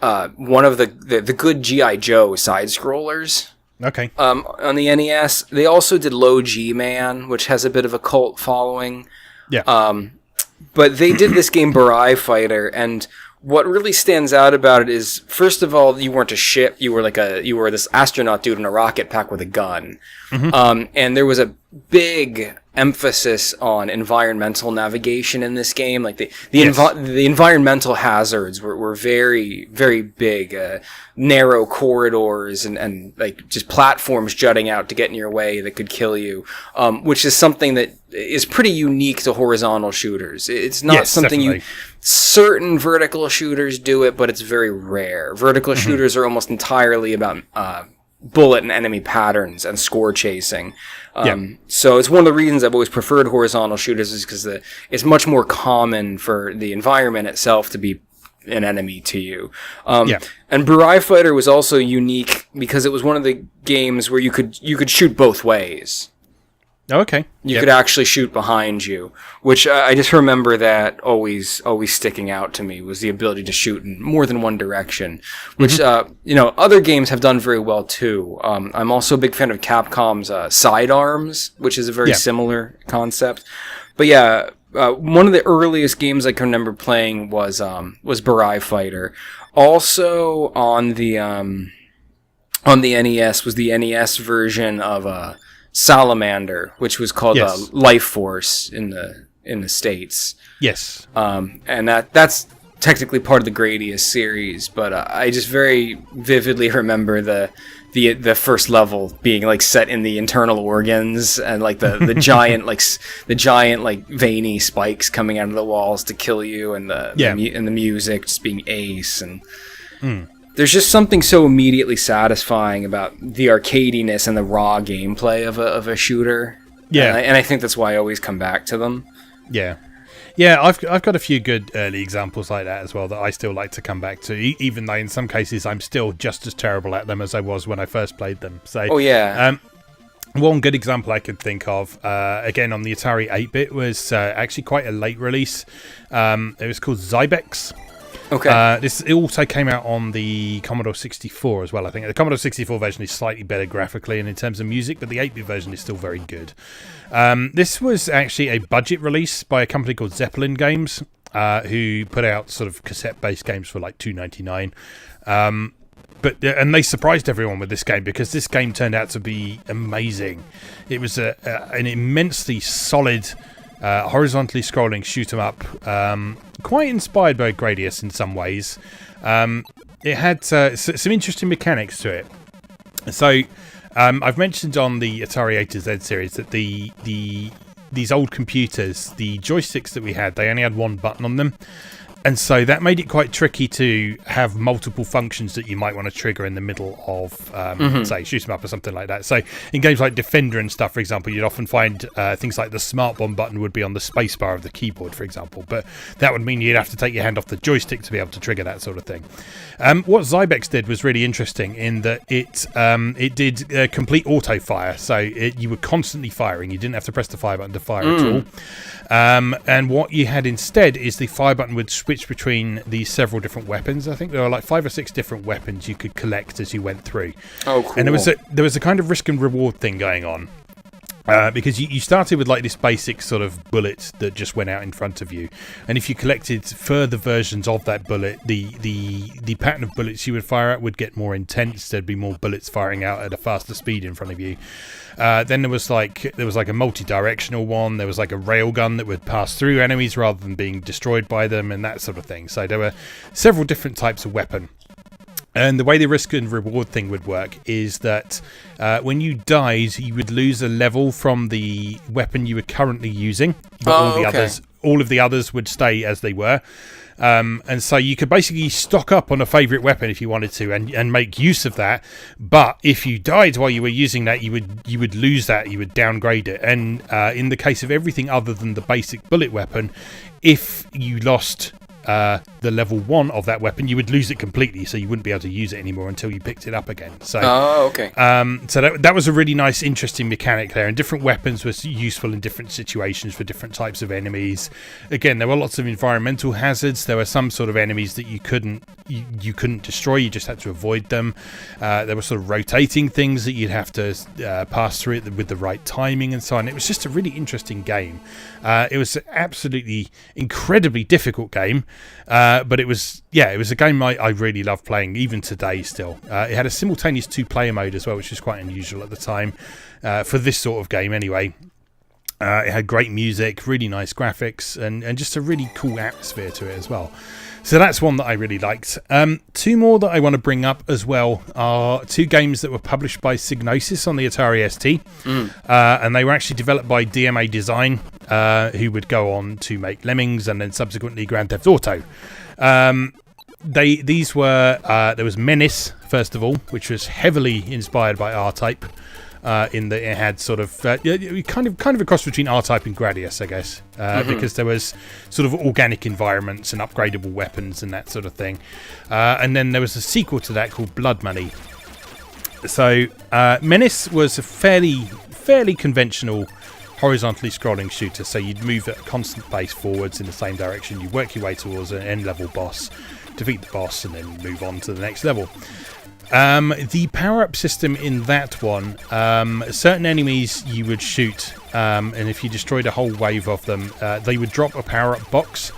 of the good G.I. Joe side-scrollers. Okay. On the NES, they also did Low G Man, which has a bit of a cult following. Yeah. But they did this game Burai Fighter, and what really stands out about it is, first of all, you weren't a ship. You were this astronaut dude in a rocket pack with a gun. And there was a big emphasis on environmental navigation in this game. Like the environmental hazards were very, very big. Narrow corridors and like just platforms jutting out to get in your way that could kill you. Which is something that is pretty unique to horizontal shooters. It's not something certain vertical shooters do it, but it's very rare. Vertical shooters are almost entirely about bullet and enemy patterns and score chasing. So it's one of the reasons I've always preferred horizontal shooters, is because it's much more common for the environment itself to be an enemy to you. And Burai Fighter was also unique because it was one of the games where you could shoot both ways. Oh, okay. You could actually shoot behind you, which I just remember that always sticking out to me, was the ability to shoot in more than one direction, which, other games have done very well too. I'm also a big fan of Capcom's Sidearms, which is a very similar concept. But one of the earliest games I can remember playing was Burai Fighter. Also on the NES was the NES version of Salamander, which was called Life Force in the States. Yes. And that's technically part of the Gradius series, but I just very vividly remember the first level being like set in the internal organs, and like the giant like veiny spikes coming out of the walls to kill you, and the music just being ace, and there's just something so immediately satisfying about the arcadiness and the raw gameplay of a shooter. Yeah, and I think that's why I always come back to them. Yeah. Yeah, I've got a few good early examples like that as well that I still like to come back to, even though in some cases I'm still just as terrible at them as I was when I first played them. So, one good example I could think of, again on the Atari 8-bit, was actually quite a late release. It was called Zybex. Okay. It also came out on the Commodore 64 as well. I think the Commodore 64 version is slightly better graphically and in terms of music, but the 8-bit version is still very good. This was actually a budget release by a company called Zeppelin Games, who put out sort of cassette-based games for like $2.99. And they surprised everyone with this game, because this game turned out to be amazing. It was an immensely solid, horizontally scrolling shoot 'em up, quite inspired by Gradius in some ways. It had some interesting mechanics to it. So I've mentioned on the Atari A to Z series that these old computers, the joysticks that we had, they only had one button on them. And so that made it quite tricky to have multiple functions that you might want to trigger in the middle of, say, shoot 'em up or something like that. So in games like Defender and stuff, for example, you'd often find things like the smart bomb button would be on the spacebar of the keyboard, for example. But that would mean you'd have to take your hand off the joystick to be able to trigger that sort of thing. What Zybex did was really interesting in that it did complete auto fire. So you were constantly firing. You didn't have to press the fire button to fire at all. And what you had instead is the fire button would switch between these several different weapons. I think there were like 5 or 6 different weapons you could collect as you went through. Oh, cool. And there was a kind of risk and reward thing going on. Because you started with like this basic sort of bullet that just went out in front of you, and if you collected further versions of that bullet, the pattern of bullets you would fire at would get more intense. There'd be more bullets firing out at a faster speed in front of you. Then there was like a multi-directional one. There was like a railgun that would pass through enemies rather than being destroyed by them, and that sort of thing. So there were several different types of weapon. And the way the risk and reward thing would work is that when you died, you would lose a level from the weapon you were currently using, but all of the others would stay as they were. And so you could basically stock up on a favourite weapon if you wanted to, and make use of that. But if you died while you were using that, you would lose that. You would downgrade it. And in the case of everything other than the basic bullet weapon, if you lost the level 1 of that weapon, you would lose it completely, so you wouldn't be able to use it anymore until you picked it up again. So so that was a really nice, interesting mechanic there, and different weapons were useful in different situations for different types of enemies. Again, there were lots of environmental hazards. There were some sort of enemies that you couldn't destroy, you just had to avoid them. There were sort of rotating things that you'd have to pass through it with the right timing and so on. It was just a really interesting game. It was an absolutely incredibly difficult game, but it was a game I really love playing even today still. It had a simultaneous 2-player mode as well, which was quite unusual at the time for this sort of game anyway. It had great music, really nice graphics, and just a really cool atmosphere to it as well. So that's one that I really liked. 2 more that I want to bring up as well are 2 games that were published by Psygnosis on the Atari ST. And they were actually developed by DMA Design, who would go on to make Lemmings and then subsequently Grand Theft Auto. These were there was Menace, first of all, which was heavily inspired by R-Type. In that it had sort of kind of a cross between R-Type and Gradius, I guess, because there was sort of organic environments and upgradable weapons and that sort of thing. And then there was a sequel to that called Blood Money. So Menace was a fairly conventional horizontally scrolling shooter. So you'd move at a constant pace forwards in the same direction. You work your way towards an end level boss, defeat the boss, and then move on to the next level. The power-up system in that one, certain enemies you would shoot, and if you destroyed a whole wave of them, they would drop a power-up box,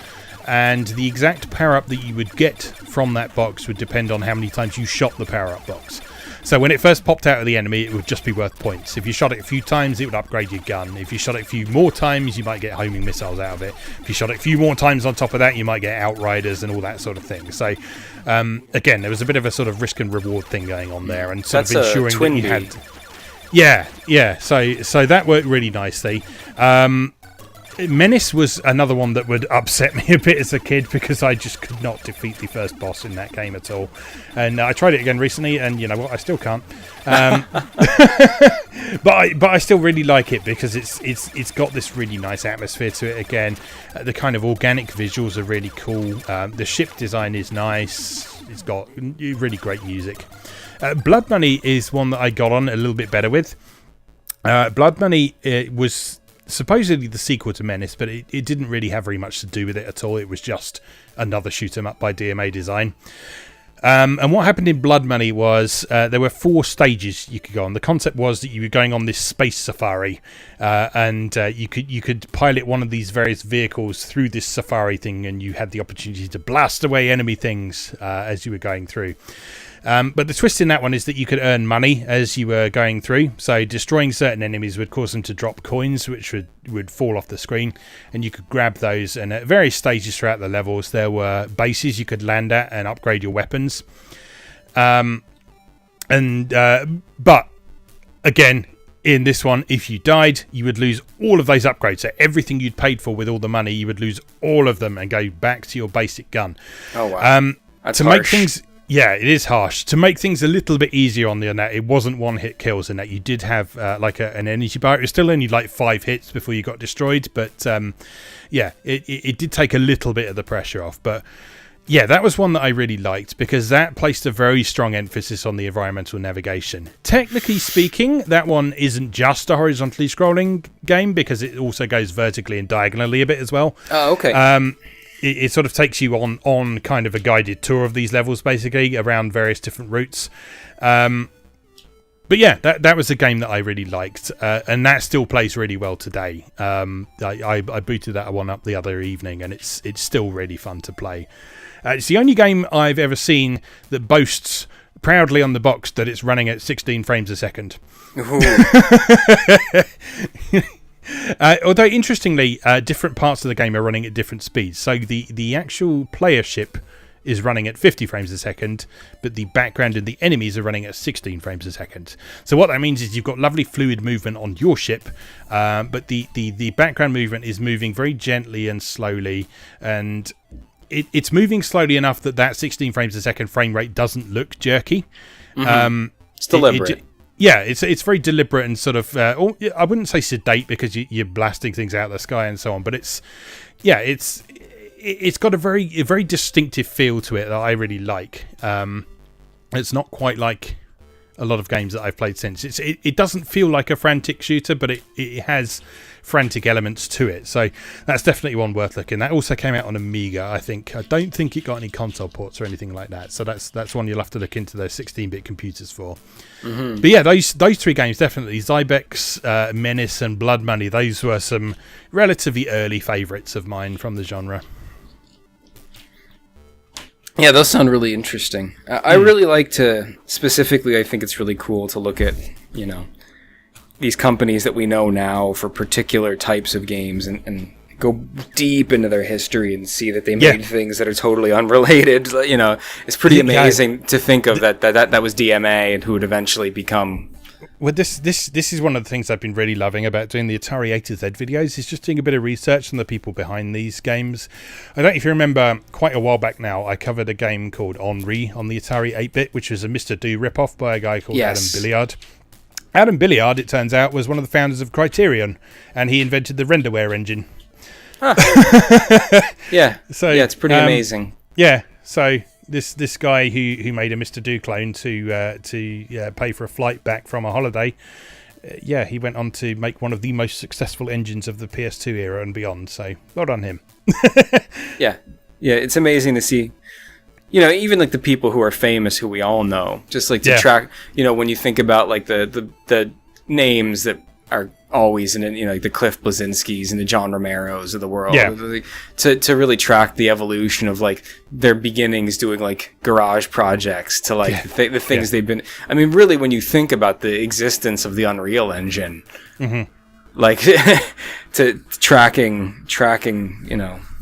and the exact power-up that you would get from that box would depend on how many times you shot the power-up box. So when it first popped out of the enemy, it would just be worth points. If you shot it a few times, it would upgrade your gun. If you shot it a few more times, you might get homing missiles out of it. If you shot it a few more times on top of that, you might get outriders and all that sort of thing. So again, there was a bit of a sort of risk and reward thing going on there, and sort of ensuring that you had. Yeah. So that worked really nicely. Menace was another one that would upset me a bit as a kid because I just could not defeat the first boss in that game at all. And I tried it again recently, and you know what? I still can't. But I still really like it because it's got this really nice atmosphere to it again. The kind of organic visuals are really cool. The ship design is nice. It's got really great music. Blood Money is one that I got on a little bit better with. Blood Money was supposedly the sequel to Menace, but it didn't really have very much to do with it at all. It was just another shoot 'em up by DMA Design. And what happened in Blood Money was there were 4 stages you could go on. The concept was that you were going on this space safari, and you could pilot one of these various vehicles through this safari thing, and you had the opportunity to blast away enemy things as you were going through. But the twist in that one is that you could earn money as you were going through. So destroying certain enemies would cause them to drop coins, which would fall off the screen, and you could grab those. And at various stages throughout the levels, there were bases you could land at and upgrade your weapons. But again, In this one, if you died, you would lose all of those upgrades. So everything you'd paid for with all the money, you would lose all of them and go back to your basic gun. Oh, wow. That's to harsh. make things... Yeah, it is harsh. To make things a little bit easier on the net, it wasn't one-hit kills in that. You did have like an energy bar. It was still only like 5 hits before you got destroyed. But yeah, it did take a little bit of the pressure off. But yeah, that was one that I really liked because that placed a very strong emphasis on the environmental navigation. Technically speaking, that one isn't just a horizontally scrolling game because it also goes vertically and diagonally a bit as well. Oh, okay. It sort of takes you on kind of a guided tour of these levels, basically, around various different routes. But yeah, that was a game that I really liked, and that still plays really well today. I booted that one up the other evening, and it's still really fun to play. It's the only game I've ever seen that boasts proudly on the box that it's running at 16 frames a second. Although, interestingly, different parts of the game are running at different speeds. So the actual player ship is running at 50 frames a second, but the background and the enemies are running at 16 frames a second. So what that means is you've got lovely fluid movement on your ship, but the background movement is moving very gently and slowly, and it's moving slowly enough that 16 frames a second frame rate doesn't look jerky. It's deliberate. Yeah, it's very deliberate and sort of, I wouldn't say sedate because you're blasting things out of the sky and so on, but it's got a very distinctive feel to it that I really like. It's not quite like a lot of games that I've played since. It doesn't feel like a frantic shooter, but it has frantic elements to it. So that's definitely one worth looking. That also came out on Amiga, I think. I don't think it got any console ports or anything like that. So that's one you'll have to look into those 16-bit computers for. But yeah, those 3 games definitely, Zybex, Menace, and Blood Money. Those were some relatively early favourites of mine from the genre. Yeah, those sound really interesting. I really like to, specifically, I think it's really cool to look at, these companies that we know now for particular types of games and go deep into their history and see that they made things that are totally unrelated. It's pretty amazing to think of that was DMA and who would eventually become... Well, this is one of the things I've been really loving about doing the Atari A to Z videos, is just doing a bit of research on the people behind these games. I don't know if you remember, quite a while back now, I covered a game called Henri on the Atari 8-bit, which was a Mr. Do ripoff by a guy called Adam Billiard. Adam Billiard, it turns out, was one of the founders of Criterion, and he invented the renderware engine. Huh. It's pretty amazing. Yeah, so... This guy who made a Mr. Do clone to pay for a flight back from a holiday, he went on to make one of the most successful engines of the PS2 era and beyond. So well done him. Yeah, it's amazing to see. Even like the people who are famous, who we all know, just like to track. When you think about like the names that are always in like the Cliff Blazinskis and the John Romeros of the world, to really track the evolution of like their beginnings doing like garage projects to like the things they've been. I mean, really, when you think about the existence of the Unreal Engine, like to tracking,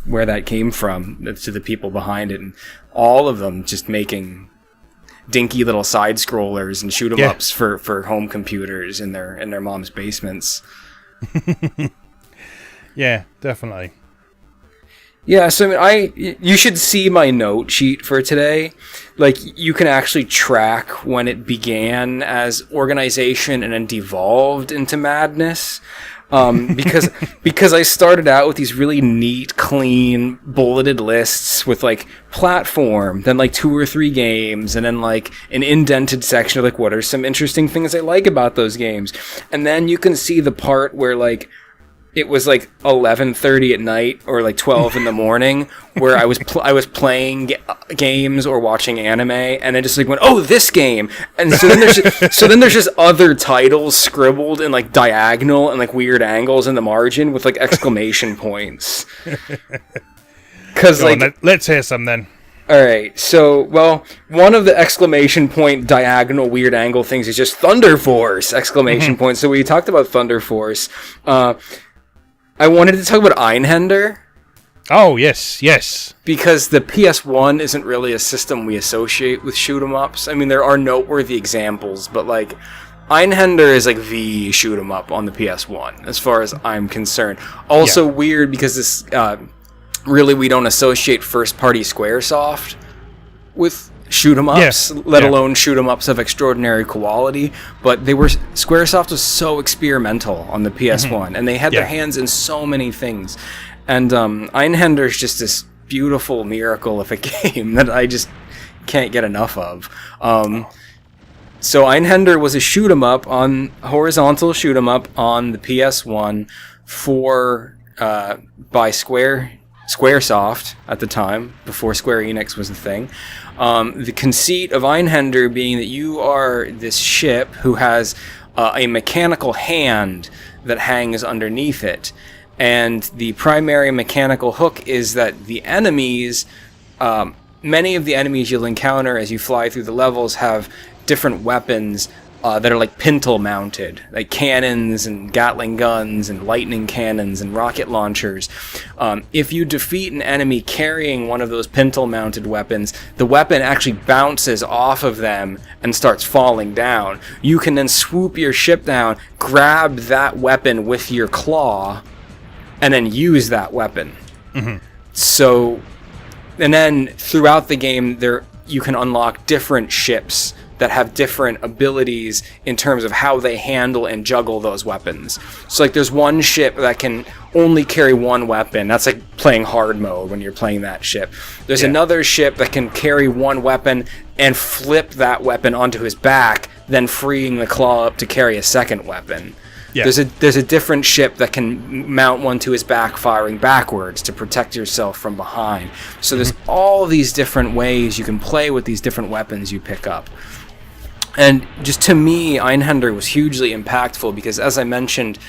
where that came from to the people behind it, and all of them just making dinky little side scrollers and shoot 'em ups for home computers in their mom's basements. Yeah, definitely. Yeah, so I mean, you should see my note sheet for today. Like, you can actually track when it began as organization and then devolved into madness. Because I started out with these really neat, clean, bulleted lists with like platform, then like 2 or 3 games, and then like an indented section of like what are some interesting things I like about those games. And then you can see the part where like it was like 11:30 at night or like 12 in the morning where I was playing games or watching anime, and I just like went, oh, this game. And so then there's just other titles scribbled in like diagonal and like weird angles in the margin with like exclamation points. Cuz like let's hear some then. All right. So, well, one of the exclamation point diagonal weird angle things is just Thunder Force exclamation point. So we talked about Thunder Force. I wanted to talk about Einhänder. Oh, yes. Because the PS1 isn't really a system we associate with shoot 'em ups. I mean, there are noteworthy examples, but like Einhänder is like the shoot 'em up on the PS1, as far as I'm concerned. Also weird because this really we don't associate first-party SquareSoft with shoot 'em ups, let alone shoot 'em ups of extraordinary quality. But SquareSoft was so experimental on the PS1, and they had their hands in so many things. And Einhänder is just this beautiful miracle of a game that I just can't get enough of. So Einhänder was a shoot 'em up horizontal shoot 'em up on the PS1 by SquareSoft at the time, before Square Enix was a thing. The conceit of Einhänder being that you are this ship who has a mechanical hand that hangs underneath it. And the primary mechanical hook is that the enemies, many of the enemies you'll encounter as you fly through the levels have different weapons that are like pintle mounted, like cannons and Gatling guns and lightning cannons and rocket launchers. If you defeat an enemy carrying one of those pintle mounted weapons, the weapon actually bounces off of them and starts falling down. You can then swoop your ship down, grab that weapon with your claw, and then use that weapon. So, and then throughout the game, you can unlock different ships that have different abilities in terms of how they handle and juggle those weapons. So like there's one ship that can only carry one weapon. That's like playing hard mode when you're playing that ship. There's another ship that can carry one weapon and flip that weapon onto his back, then freeing the claw up to carry a second weapon. Yeah. There's a different ship that can mount one to his back, firing backwards to protect yourself from behind. So there's all these different ways you can play with these different weapons you pick up. And just to me, Einhänder was hugely impactful because, as I mentioned,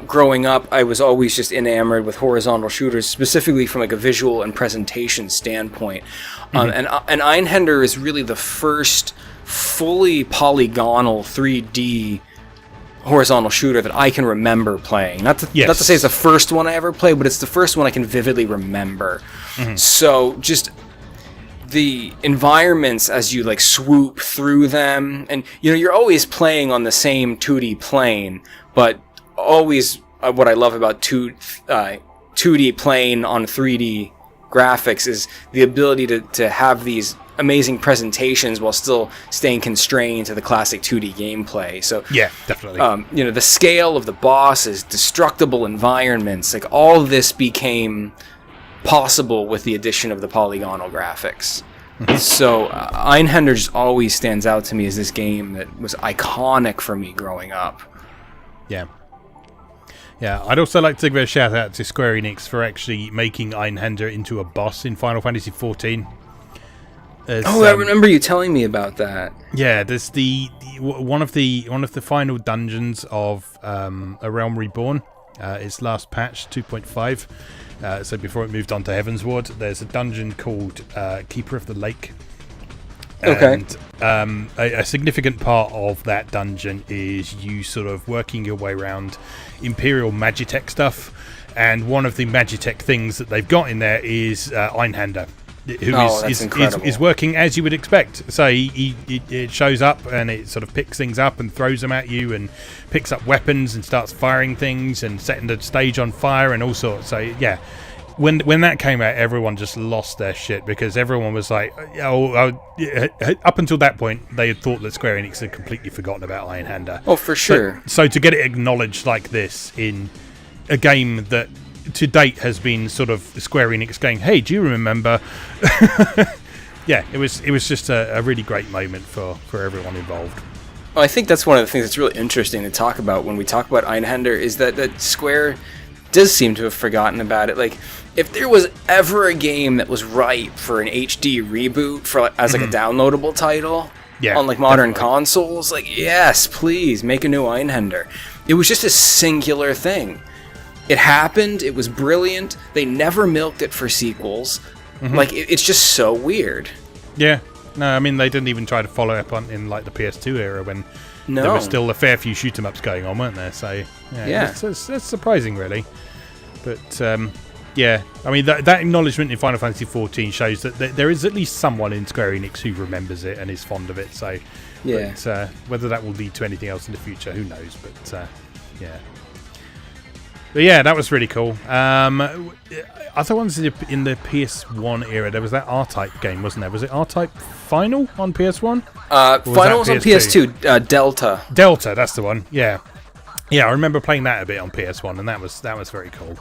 growing up, I was always just enamored with horizontal shooters, specifically from like a visual and presentation standpoint. And Einhänder is really the first fully polygonal 3D horizontal shooter that I can remember playing. Not to say it's the first one I ever played, but it's the first one I can vividly remember. So just the environments as you like swoop through them, and you're always playing on the same 2D plane, but always what I love about 2D plane on 3D graphics is the ability to have these amazing presentations while still staying constrained to the classic 2D gameplay. So yeah, definitely. The scale of the bosses, destructible environments, like all of this became possible with the addition of the polygonal graphics. So Einhänder just always stands out to me as this game that was iconic for me growing up. Yeah, I'd also like to give a shout out to Square Enix for actually making Einhänder into a boss in Final Fantasy XIV. I remember you telling me about that. Yeah, there's one of the final dungeons of A Realm Reborn. Its last patch, 2.5. So before it moved on to Heavensward, there's a dungeon called Keeper of the Lake. And a significant part of that dungeon is you sort of working your way around Imperial Magitech stuff. And one of the Magitech things that they've got in there is Einhänder, who is working as you would expect. So it shows up and it sort of picks things up and throws them at you and picks up weapons and starts firing things and setting the stage on fire and all sorts. So yeah, when that came out, everyone just lost their shit because everyone was like, up until that point, they had thought that Square Enix had completely forgotten about Einhänder. Oh, for sure. So to get it acknowledged like this in a game that to date has been sort of Square Enix going, hey, do you remember? Yeah, it was just a really great moment for everyone involved. Well, I think that's one of the things that's really interesting to talk about when we talk about Einhänder is that Square does seem to have forgotten about it. Like, if there was ever a game that was ripe for an HD reboot as like a downloadable title on like modern consoles, like yes, please make a new Einhänder. It was just a singular thing. It happened. It was brilliant. They never milked it for sequels. Like it's just so weird. Yeah. No, I mean they didn't even try to follow up in like the PS2 era when there were still a fair few shoot 'em ups going on, weren't there? So yeah. It's surprising, really. But Yeah, I mean that acknowledgement in Final Fantasy XIV shows that there is at least someone in Square Enix who remembers it and is fond of it. So, yeah. But, whether that will lead to anything else in the future, who knows? But yeah. But yeah, that was really cool. Other ones in the PS1 era, there was that R-Type game, wasn't there? Was it R-Type Final on PS1? Final was on PS2. Delta. Delta, that's the one. Yeah, I remember playing that a bit on PS1, and that was very cool.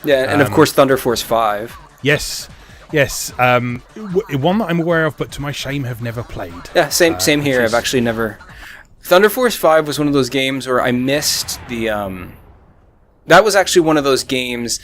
Yeah, and of course Thunder Force 5. Yes. One that I'm aware of, but to my shame, have never played. Yeah, same here. I've actually never. Thunder Force 5 was one of those games where I missed the. That was actually one of those games,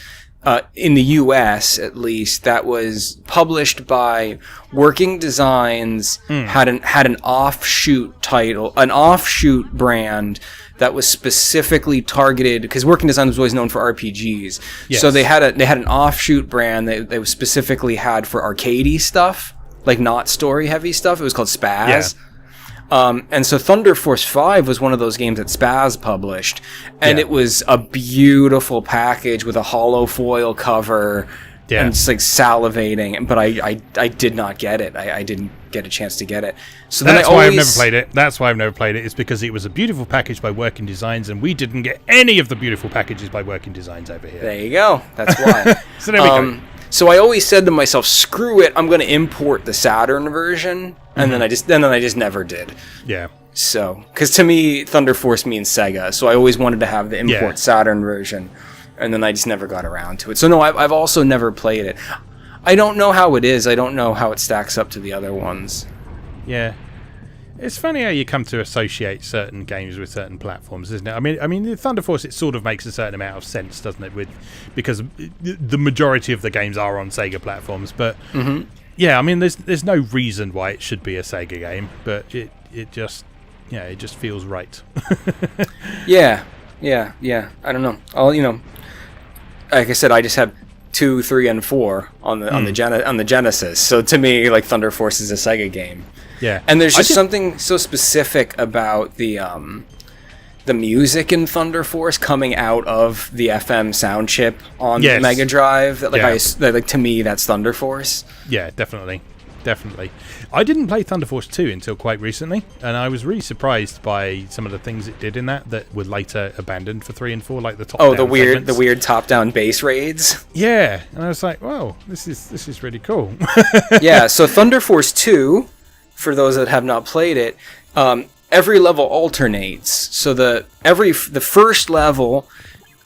in the US at least, that was published by Working Designs, had an offshoot title, an offshoot brand that was specifically targeted, because Working Designs was always known for RPGs. Yes. So they had an offshoot brand that they specifically had for arcadey stuff, like not story heavy stuff. It was called Spaz. Yeah. And so Thunder Force 5 was one of those games that Spaz published, and it was a beautiful package with a hollow foil cover, and just like salivating. But I did not get it. I didn't get a chance to get it. So that's why I've never played it. That's why I've never played it. It's because it was a beautiful package by Working Designs, and we didn't get any of the beautiful packages by Working Designs over here. There you go. That's why. So there we go. So I always said to myself, "Screw it! I'm going to import the Saturn version," and then I just never did. Yeah. So, because to me, Thunder Force means Sega, so I always wanted to have the import Saturn version, and then I just never got around to it. So no, I've also never played it. I don't know how it is. I don't know how it stacks up to the other ones. Yeah. It's funny how you come to associate certain games with certain platforms, isn't it? I mean, the Thunder Force, it sort of makes a certain amount of sense, doesn't it? Because the majority of the games are on Sega platforms, but yeah, I mean, there's no reason why it should be a Sega game, but it just feels right. Yeah. I don't know. Like I said, I just have 2, 3, and 4 on the Genesis. So to me, like, Thunder Force is a Sega game. Yeah, and there's just something so specific about the music in Thunder Force coming out of the FM sound chip on the Mega Drive. That to me, that's Thunder Force. Yeah, definitely. I didn't play Thunder Force 2 until quite recently, and I was really surprised by some of the things it did in that were later abandoned for 3 and 4, like the top. Oh, the weird top-down base raids. Yeah, and I was like, "Whoa, this is really cool." Yeah, so Thunder Force 2. For those that have not played it, every level alternates. So the first level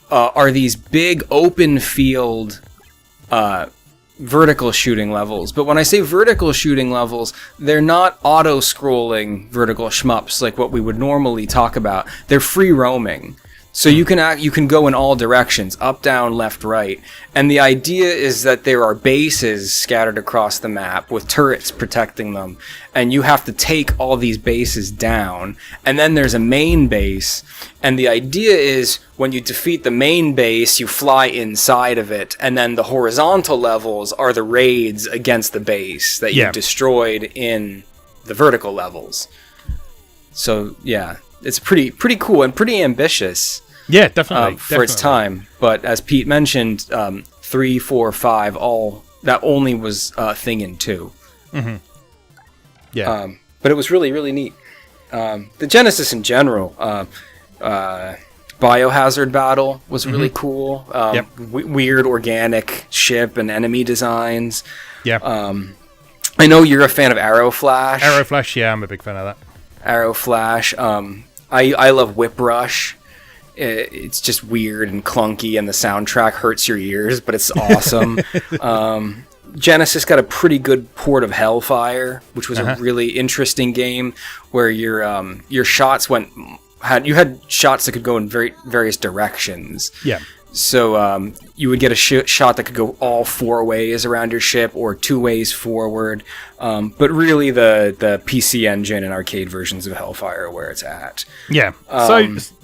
are these big open field vertical shooting levels. But when I say vertical shooting levels, they're not auto-scrolling vertical shmups like what we would normally talk about. They're free roaming. So you can go in all directions, up, down, left, right. And the idea is that there are bases scattered across the map with turrets protecting them. And you have to take all these bases down. And then there's a main base. And the idea is when you defeat the main base, you fly inside of it. And then the horizontal levels are the raids against the base that you destroyed in the vertical levels. So, yeah. It's pretty cool and pretty ambitious. Yeah, definitely. For its time. But as Pete mentioned, 3, 4, 5, all that only was a thing in 2. Mm-hmm. Yeah. But it was really, really neat. The Genesis in general, Biohazard Battle was really cool. Weird organic ship and enemy designs. Yeah. I know you're a fan of Arrow Flash. Arrow Flash, yeah, I'm a big fan of that. Arrow Flash. I love Whip Rush. It's just weird and clunky, and the soundtrack hurts your ears, but it's awesome. Genesis got a pretty good port of Hellfire, which was a really interesting game where your shots had shots that could go in various directions. Yeah. So you would get a shot that could go all 4 ways around your ship or 2 ways forward. But really the PC Engine and arcade versions of Hellfire are where it's at. Yeah.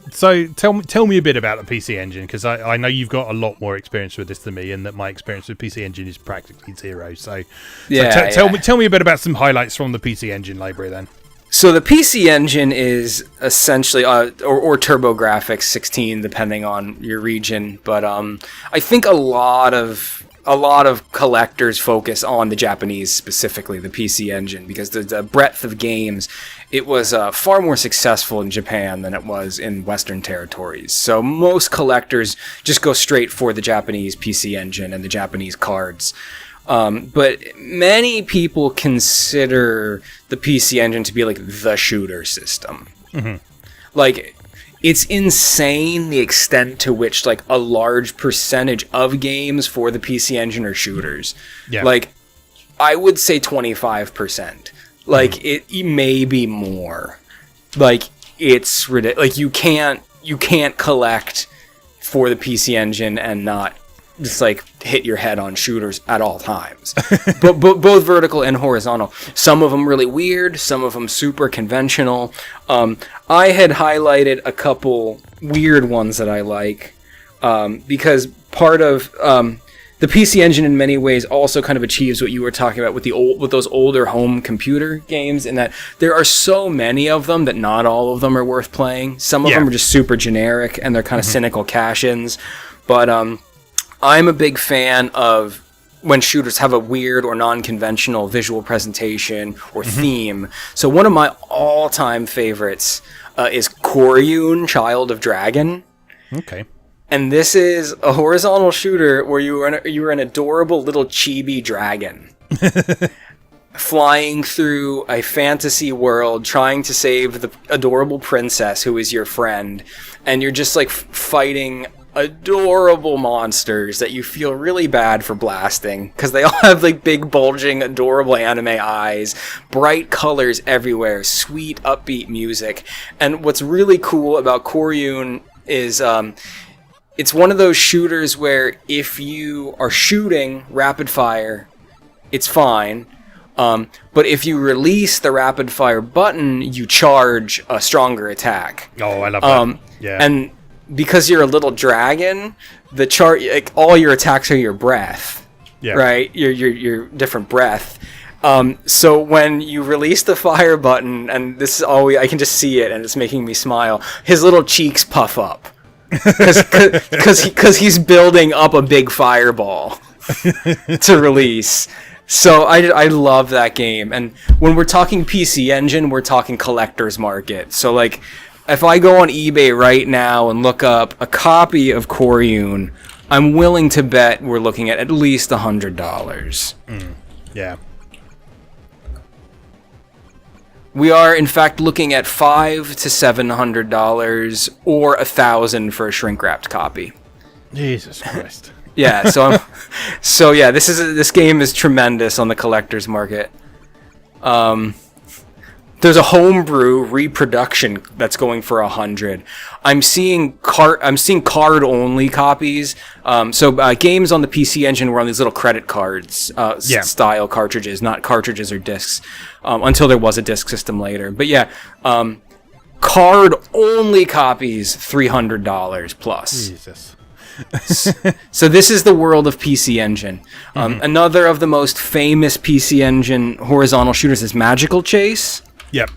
So tell me a bit about the PC Engine, because I know you've got a lot more experience with this than me, and that my experience with PC Engine is practically zero. Tell me a bit about some highlights from the PC Engine library then. So the PC Engine is essentially, or TurboGrafx 16, depending on your region. But I think a lot of a lot of collectors focus on the Japanese, specifically the PC Engine, because the breadth of games, it was far more successful in Japan than it was in Western territories. So most collectors just go straight for the Japanese PC Engine and the Japanese cards. But many people consider the PC Engine to be like the shooter system. Like, it's insane the extent to which like a large percentage of games for the PC Engine are shooters. Yeah. Like, I would say 25%. Like, it may be more. Like, it's ridiculous. Like, you can't collect for the PC Engine and not just like hit your head on shooters at all times. but both vertical and horizontal. Some of them really weird, some of them super conventional. I had highlighted a couple weird ones that I like, because part of the PC Engine in many ways also kind of achieves what you were talking about with those older home computer games, in that there are so many of them that not all of them are worth playing. Some of them are just super generic and they're kind of cynical cash-ins. But I'm a big fan of when shooters have a weird or non-conventional visual presentation or theme. So one of my all-time favorites is Koryun, Child of Dragon. Okay. And this is a horizontal shooter where you are an adorable little chibi dragon. Flying through a fantasy world, trying to save the adorable princess who is your friend. And you're just like fighting adorable monsters that you feel really bad for blasting, because they all have like big bulging adorable anime eyes, bright colors everywhere, sweet upbeat music. And what's really cool about Koryun is it's one of those shooters where if you are shooting rapid fire, it's fine. But if you release the rapid fire button, you charge a stronger attack. Oh, I love that. Yeah. And because you're a little dragon, like, all your attacks are your breath. Yeah. Right? Your different breath. So when you release the fire button, and this is I can just see it, and it's making me smile. His little cheeks puff up because he's building up a big fireball to release. So I love that game. And when we're talking PC Engine, we're talking collector's market. So like, if I go on eBay right now and look up a copy of Koryun, I'm willing to bet we're looking at least $100. Yeah. We are, in fact, looking at $500 to $700 or $1,000 for a shrink-wrapped copy. Jesus Christ. Yeah, so yeah, this game is tremendous on the collector's market. There's a homebrew reproduction that's going for $100. I'm seeing card-only copies. So games on the PC Engine were on these little credit cards style cartridges, not cartridges or discs, until there was a disc system later. But yeah, card-only copies, $300 plus. Jesus. So this is the world of PC Engine. Another of the most famous PC Engine horizontal shooters is Magical Chase. Yep.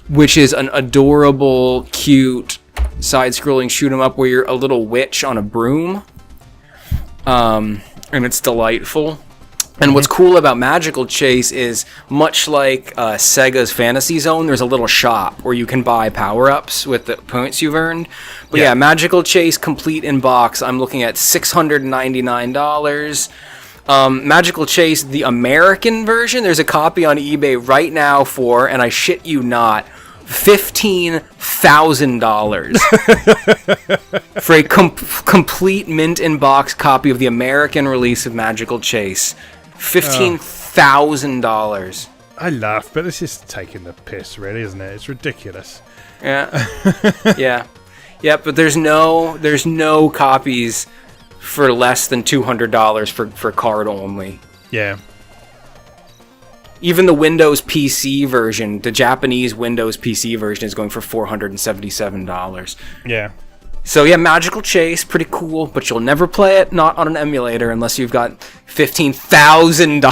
Which is an adorable, cute, side-scrolling shoot-'em-up where you're a little witch on a broom. And it's delightful. And what's cool about Magical Chase is, much like Sega's Fantasy Zone, there's a little shop where you can buy power-ups with the points you've earned. But yeah, Magical Chase complete in box, I'm looking at $699. Magical Chase, the American version, there's a copy on eBay right now for, and I shit you not, $15,000 for a complete mint in box copy of the American release of Magical Chase. $15,000. I laugh, but this is taking the piss, really, isn't it? It's ridiculous. Yeah. Yeah, but there's no copies for less than $200 for card only. Yeah. Even the Windows PC version, the Japanese Windows PC version, is going for $477. Yeah. So yeah, Magical Chase, pretty cool, but you'll never play it not on an emulator unless you've got $15,000.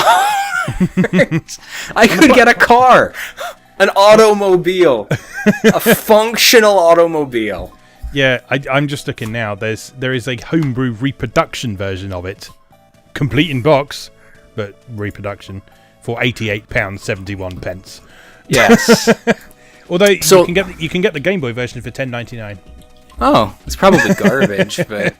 I could get a car, an automobile, a functional automobile. Yeah, I'm just looking now. There is a homebrew reproduction version of it complete in box, but reproduction for £88.71. Yes. Although So- you can get the Game Boy version for $10.99. Oh, it's probably garbage, but...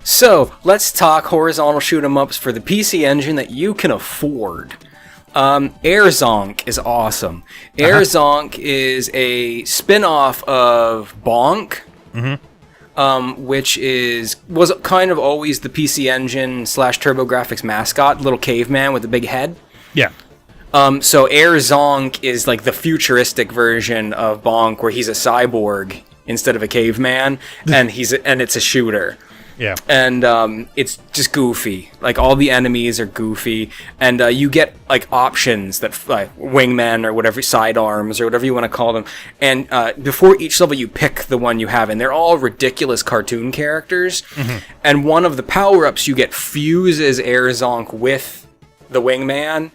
So, let's talk horizontal shoot-'em-ups for the PC Engine that you can afford. Air Zonk is awesome. Air Zonk is a spin-off of Bonk, which was kind of always the PC Engine / TurboGrafx mascot, little caveman with a big head. Yeah. So Air Zonk is like the futuristic version of Bonk, where he's a cyborg instead of a caveman, and it's a shooter. Yeah. And it's just goofy. Like, all the enemies are goofy, and you get like options that wingmen or whatever, sidearms or whatever you want to call them. And before each level, you pick the one you have, and they're all ridiculous cartoon characters. And one of the power-ups you get fuses Air Zonk with the wingman.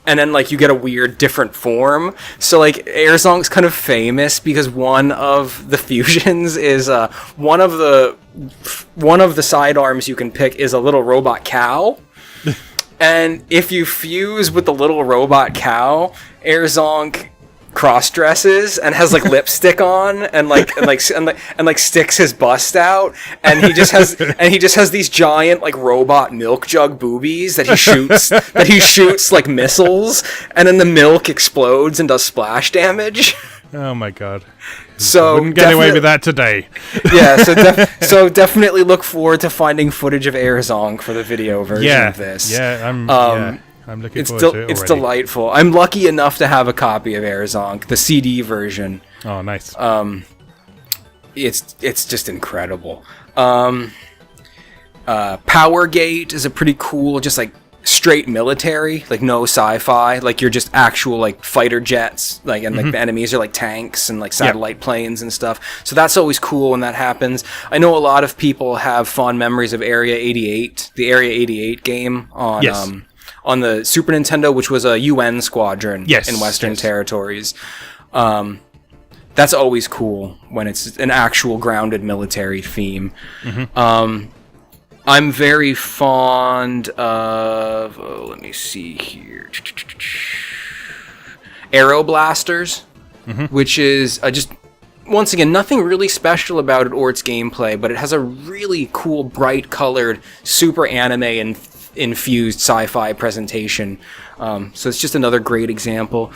And then, like, you get a weird, different form. So, like, Air Zonk's kind of famous because one of the fusions is one of the sidearms you can pick is a little robot cow. And if you fuse with the little robot cow, Air Zonk cross-dresses and has like lipstick on and sticks his bust out, and he just has these giant like robot milk jug boobies that he shoots like missiles, and then the milk explodes and does splash damage. Oh my god. So wouldn't get away with that today. Yeah, so definitely look forward to finding footage of Air Zonk for the video version of this. Yeah, I'm looking forward to it It's already. delightful. I'm lucky enough to have a copy of Air Zonk, the CD version. Oh, nice. It's just incredible. Power Gate is a pretty cool, just like straight military, like no sci-fi, like you're just actual like fighter jets, like, and like the enemies are like tanks and like satellite planes and stuff. So that's always cool when that happens. I know a lot of people have fond memories of Area 88, the Area 88 game on the Super Nintendo, which was a UN squadron in Western territories. That's always cool when it's an actual grounded military theme. I'm very fond of, let me see here, Aero Blasters, which is just, once again, nothing really special about it or its gameplay, but it has a really cool, bright colored, super anime infused sci-fi presentation. So it's just another great example.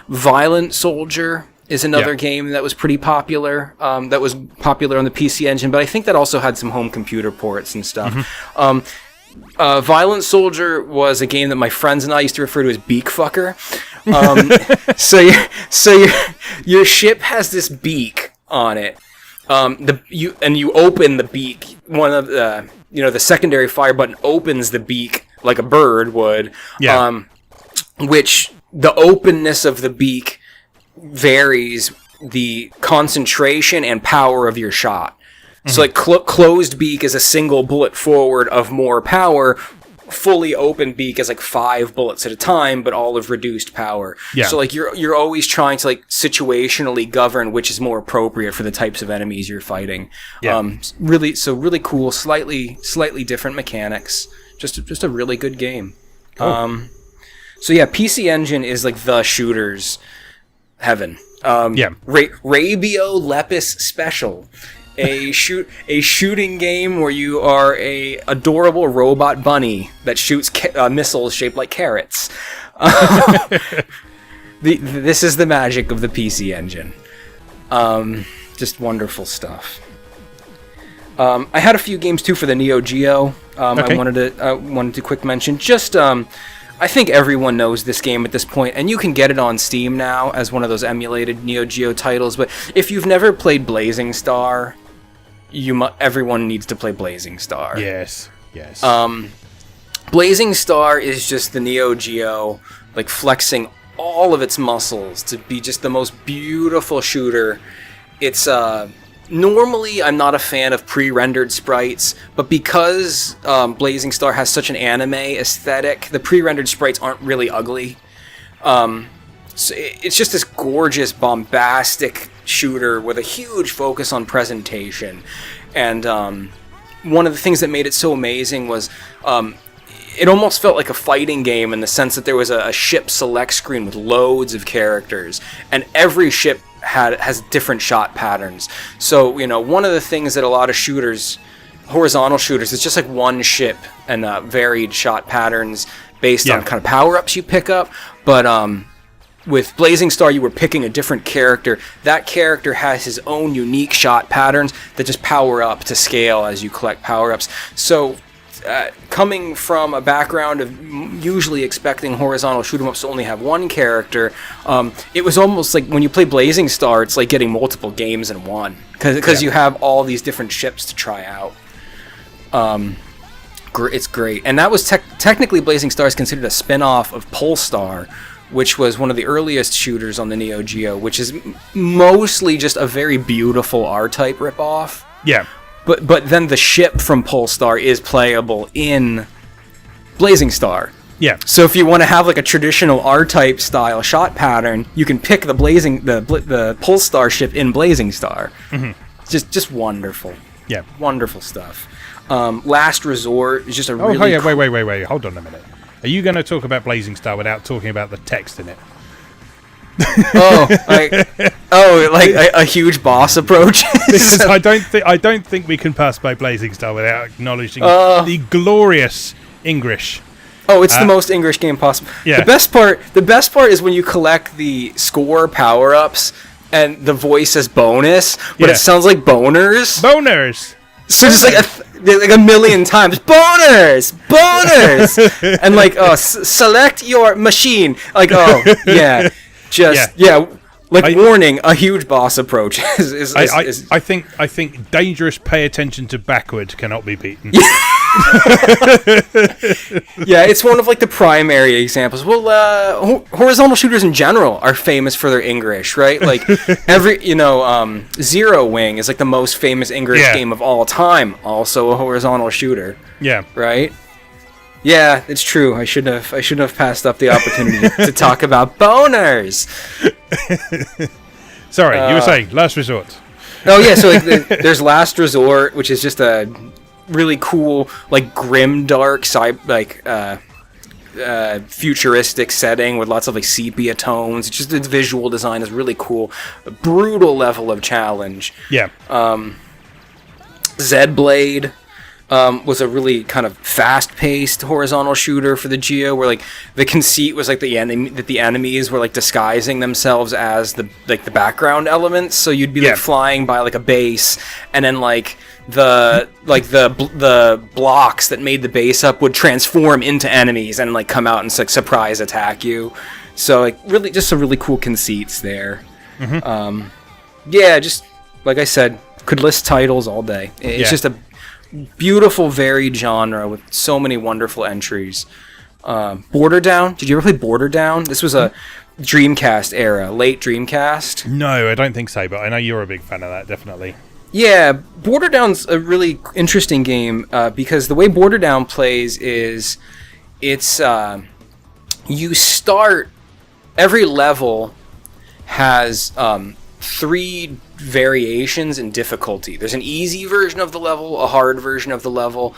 Violent Soldier is another game that was pretty popular, that was popular on the PC Engine, but I think that also had some home computer ports and stuff. Violent Soldier was a game that my friends and I used to refer to as BEAKF CKER. So your ship has this beak on it. You open the beak. One of the secondary fire button opens the beak like a bird would. Which the openness of the beak varies the concentration and power of your shot. So like closed beak is a single bullet forward of more power. Fully open beak is like 5 bullets at a time, but all of reduced power. So like you're always trying to like situationally govern which is more appropriate for the types of enemies you're fighting. Really cool, slightly different mechanics. Just a really good game. Cool. So yeah, PC Engine is like the shooter's heaven. Rabio Lepus Special. A shooting game where you are a adorable robot bunny that shoots missiles shaped like carrots. This is the magic of the PC Engine. Just wonderful stuff. I had a few games too for the Neo Geo. I wanted to quick mention. Just I think everyone knows this game at this point, and you can get it on Steam now as one of those emulated Neo Geo titles. But if you've never played Blazing Star, everyone needs to play Blazing Star. Yes. Blazing Star is just the Neo Geo, like, flexing all of its muscles to be just the most beautiful shooter. It's normally I'm not a fan of pre-rendered sprites, but because Blazing Star has such an anime aesthetic, the pre-rendered sprites aren't really ugly. So it's just this gorgeous, bombastic shooter with a huge focus on presentation. And one of the things that made it so amazing was it almost felt like a fighting game in the sense that there was a ship select screen with loads of characters, and every ship has different shot patterns. So, one of the things that a lot of shooters, horizontal shooters, it's just like one ship and varied shot patterns based on kind of power-ups you pick up. But with Blazing Star, you were picking a different character. That character has his own unique shot patterns that just power up to scale as you collect power-ups. So coming from a background of usually expecting horizontal shoot-em-ups to only have one character, it was almost like when you play Blazing Star, it's like getting multiple games in one, because you have all these different ships to try out. It's great. And that was technically Blazing Star is considered a spin-off of Polestar, which was one of the earliest shooters on the Neo Geo, which is mostly just a very beautiful R-Type ripoff. Yeah. But then the ship from Polestar is playable in Blazing Star. Yeah. So if you want to have like a traditional R-Type style shot pattern, you can pick the Polestar ship in Blazing Star. Mm-hmm. Just wonderful. Yeah. Wonderful stuff. Last Resort is just a really... Oh, yeah, wait. Hold on a minute. Are you going to talk about Blazing Star without talking about the text in it? A huge boss approach. Because I don't think we can pass by Blazing Star without acknowledging the glorious English. Oh, it's the most English game possible. Yeah. The best part is when you collect the score power-ups and the voice says bonus, but it sounds like boners. Boners. So just like a million times, boners, and like, select your machine. Like, warning, a huge boss approach I think dangerous. Pay attention to backward cannot be beaten. Yeah, it's one of like the primary examples. Well, horizontal shooters in general are famous for their English, right? Like Zero Wing is like the most famous English game of all time. Also a horizontal shooter. Yeah. Right. Yeah, it's true. I shouldn't have passed up the opportunity to talk about boners. Sorry, you were saying Last Resort. Oh yeah, so there's Last Resort, which is just a really cool, like grim, dark, futuristic setting with lots of like sepia tones. It's just the visual design is really cool. A brutal level of challenge. Yeah. Zedblade was a really kind of fast-paced horizontal shooter for the Geo, where like the conceit was like the enemies were like disguising themselves as the background elements. So you'd be like flying by like a base, and then like the blocks that made the base up would transform into enemies and like come out and like surprise attack you. So like really just some really cool conceits there. Mm-hmm. Just like I said, could list titles all day. It's just a beautiful, varied genre with so many wonderful entries. Border Down. Did you ever play Border Down? This was a Dreamcast era, late Dreamcast. No, I don't think so, but I know you're a big fan of that, definitely. Yeah, Border Down's a really interesting game because the way Border Down plays is it's you start, every level has 3 variations in difficulty. There's an easy version of the level, a hard version of the level,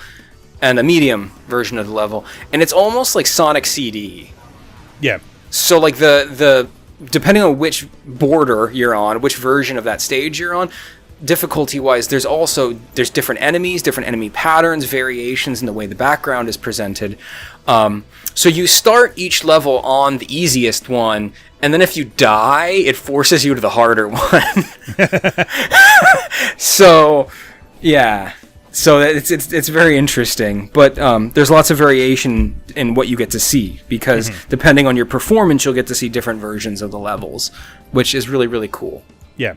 and a medium version of the level. And it's almost like Sonic CD. Yeah. So like the depending on which border you're on, which version of that stage you're on, difficulty-wise, there's different enemies, different enemy patterns, variations in the way the background is presented. So you start each level on the easiest one, and then if you die, it forces you to the harder one. So, yeah. So it's very interesting, but there's lots of variation in what you get to see, because depending on your performance, you'll get to see different versions of the levels, which is really, really cool. Yeah.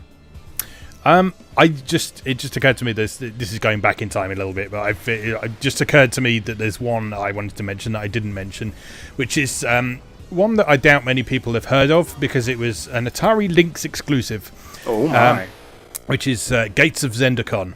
It just occurred to me this is going back in time a little bit, but it just occurred to me that there's one I wanted to mention that I didn't mention, which is one that I doubt many people have heard of because it was an Atari Lynx exclusive. Oh my! Which is Gates of Zendikon.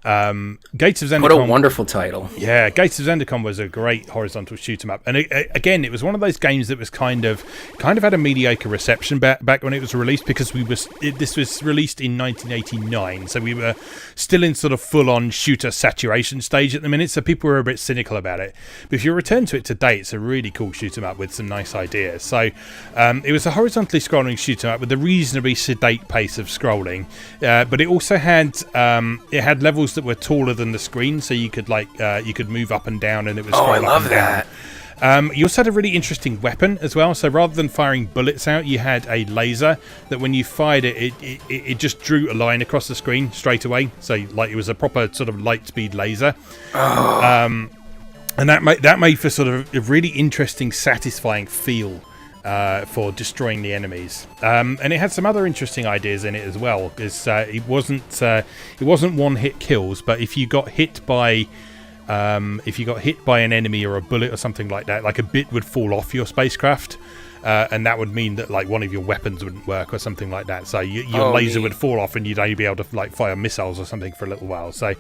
Gates of Zendikon. What a wonderful title. Yeah, Gates of Zendikon was a great horizontal shoot 'em up, and again, it was one of those games that was kind of had a mediocre reception back when it was released, because this was released in 1989, so we were still in sort of full-on shooter saturation stage at the minute, so people were a bit cynical about it. But if you return to it today, it's a really cool shoot 'em up with some nice ideas. So it was a horizontally scrolling shoot 'em up with a reasonably sedate pace of scrolling, but it also had levels that were taller than the screen, so you could you could move up and down, and it was Oh, I scroll up love and down. that. You also had a really interesting weapon as well. So rather than firing bullets out, you had a laser that when you fired it just drew a line across the screen straight away. So like it was a proper sort of light speed laser. And that made for sort of a really interesting, satisfying feel for destroying the enemies, and it had some other interesting ideas in it as well, because it wasn't one-hit kills, but if you got hit by an enemy or a bullet or something like that, like a bit would fall off your spacecraft, and that would mean that like one of your weapons wouldn't work or something like that. So your laser would fall off, and you'd only be able to like fire missiles or something for a little while. So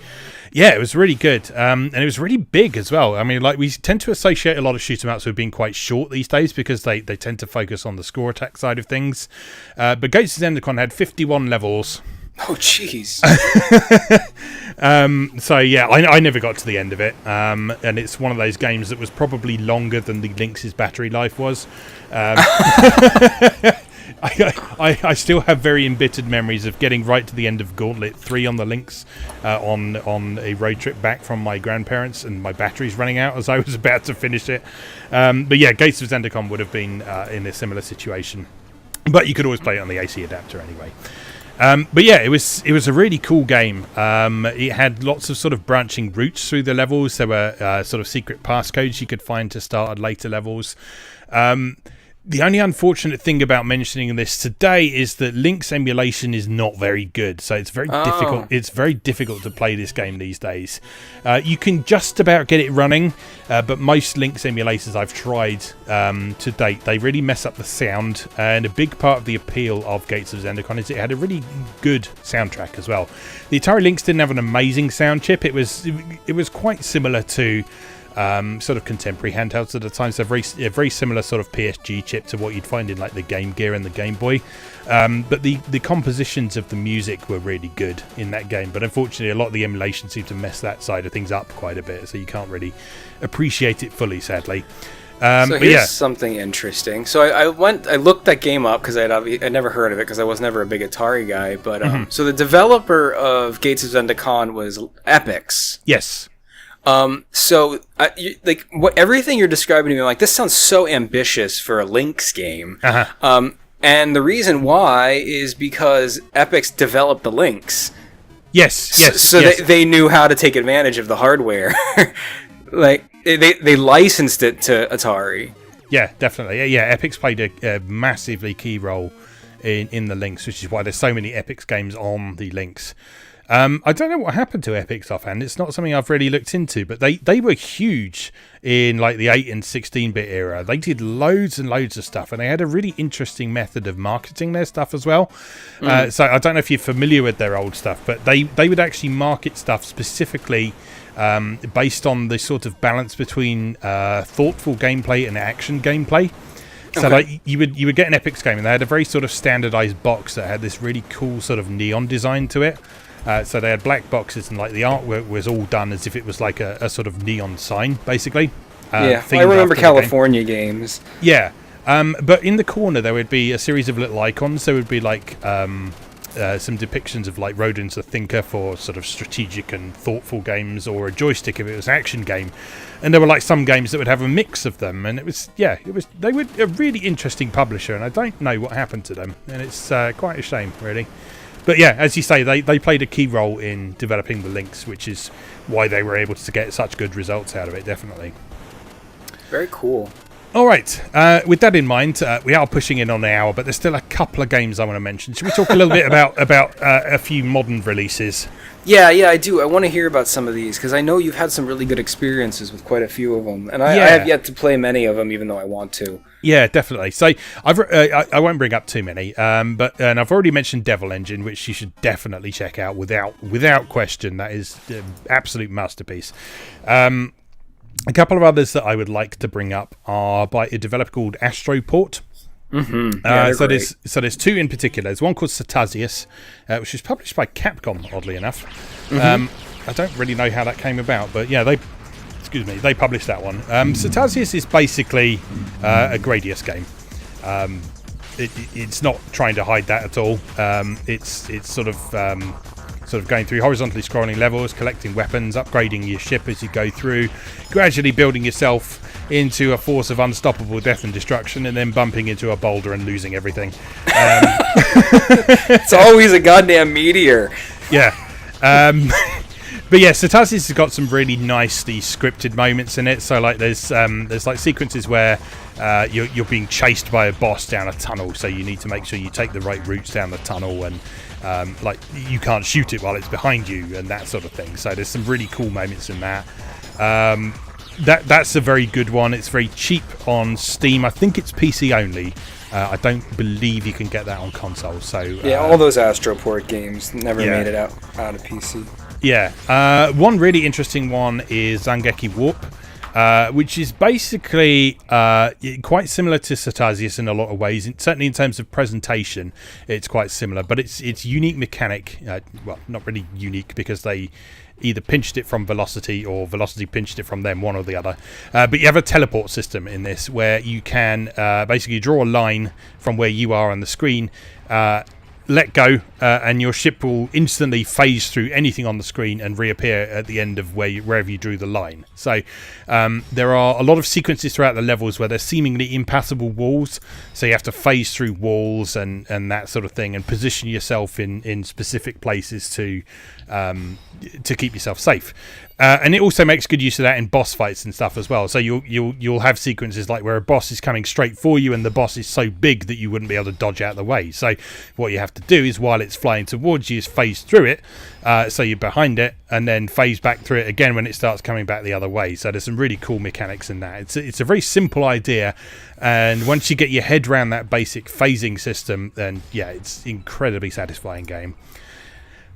yeah, it was really good, and it was really big as well. I mean, like we tend to associate a lot of shoot 'em ups with being quite short these days, because they tend to focus on the score attack side of things. But Gates of Zendikon had 51 levels. Oh, jeez. So yeah, I never got to the end of it, and it's one of those games that was probably longer than the Lynx's battery life was. I still have very embittered memories of getting right to the end of Gauntlet 3 on the Lynx on a road trip back from my grandparents, and my battery's running out as I was about to finish it. But yeah, Gates of Zendikon would have been in a similar situation, but you could always play it on the AC adapter anyway. But yeah, it was a really cool game. It had lots of sort of branching routes through the levels. There were sort of secret passcodes you could find to start at later levels. The only unfortunate thing about mentioning this today is that Lynx emulation is not very good, so it's very difficult. It's very difficult to play this game these days. You can just about get it running, but most Lynx emulators I've tried to date, they really mess up the sound. And a big part of the appeal of Gates of Zendikon is it had a really good soundtrack as well. The Atari Lynx didn't have an amazing sound chip. It was quite similar to sort of contemporary handhelds at the time, so a very similar sort of PSG chip to what you'd find in like the Game Gear and the Game Boy, but the compositions of the music were really good in that game, but unfortunately a lot of the emulation seemed to mess that side of things up quite a bit, so you can't really appreciate it fully, sadly. So here's something interesting. So I looked that game up because I'd never heard of it because I was never a big Atari guy, but so the developer of Gates of Zendikon was Epix. Yes. So everything you're describing to me, I'm like, this sounds so ambitious for a Lynx game. And the reason why is because Epix developed the Lynx. Yes. So they knew how to take advantage of the hardware. Like they licensed it to Atari. Yeah, definitely. Yeah, Epix played a massively key role in the Lynx, which is why there's so many Epix games on the Lynx. I don't know what happened to Epix offhand. It's not something I've really looked into, but they were huge in like the 8 and 16-bit era. They did loads and loads of stuff, and they had a really interesting method of marketing their stuff as well. So I don't know if you're familiar with their old stuff, but they would actually market stuff specifically based on the sort of balance between thoughtful gameplay and action gameplay. So like you would get an Epix game, and they had a very sort of standardized box that had this really cool sort of neon design to it. So they had black boxes, and like the artwork was all done as if it was like a sort of neon sign, basically. I remember California games. Yeah, but in the corner there would be a series of little icons. There would be like some depictions of like Rodin's The Thinker for sort of strategic and thoughtful games, or a joystick if it was an action game. And there were like some games that would have a mix of them, and they were a really interesting publisher, and I don't know what happened to them, and it's quite a shame, really. But yeah, as you say, they played a key role in developing the Lynx, which is why they were able to get such good results out of it, definitely. Very cool. All right. With that in mind, we are pushing in on the hour, but there's still a couple of games I want to mention. Should we talk a little bit about a few modern releases? Yeah, I do. I want to hear about some of these because I know you've had some really good experiences with quite a few of them, and I have yet to play many of them, even though I want to. Yeah, definitely. So I won't bring up too many, but I've already mentioned Devil Engine, which you should definitely check out without question. That is an absolute masterpiece. A couple of others that I would like to bring up are by a developer called Astral. So there's two in particular. There's one called Cetasius, which is published by Capcom, oddly enough. I don't really know how that came about, but yeah, they published that one. Cetasius is basically a Gradius game. It's not trying to hide that at all. It's sort of going through horizontally scrolling levels, collecting weapons, upgrading your ship as you go through, gradually building yourself into a force of unstoppable death and destruction, and then bumping into a boulder and losing everything. It's always a goddamn meteor. Yeah. But yeah, Cetasius has got some really nicely scripted moments in it. So like there's like sequences where you're being chased by a boss down a tunnel, so you need to make sure you take the right routes down the tunnel, and like you can't shoot it while it's behind you and that sort of thing. So there's some really cool moments in that. That's a very good one. It's very cheap on Steam. I think it's PC only. I don't believe you can get that on console. So yeah, all those Astroport games never made it out of PC. Yeah. One really interesting one is Zangeki Warp, which is basically quite similar to Cetasius in a lot of ways. Certainly in terms of presentation, it's quite similar, but its unique mechanic, well, not really unique because they either pinched it from Velocity or Velocity pinched it from them, one or the other. But you have a teleport system in this where you can basically draw a line from where you are on the screen, let go, and your ship will instantly phase through anything on the screen and reappear at the end of wherever you drew the line. So there are a lot of sequences throughout the levels where there's seemingly impassable walls, so you have to phase through walls and that sort of thing, and position yourself in specific places to keep yourself safe. And it also makes good use of that in boss fights and stuff as well. So you'll have sequences like where a boss is coming straight for you, and the boss is so big that you wouldn't be able to dodge out of the way. So what you have to do is, while it's flying towards you, is phase through it, so you're behind it, and then phase back through it again when it starts coming back the other way. So there's some really cool mechanics in that. It's a very simple idea, and once you get your head around that basic phasing system, then yeah, it's an incredibly satisfying game.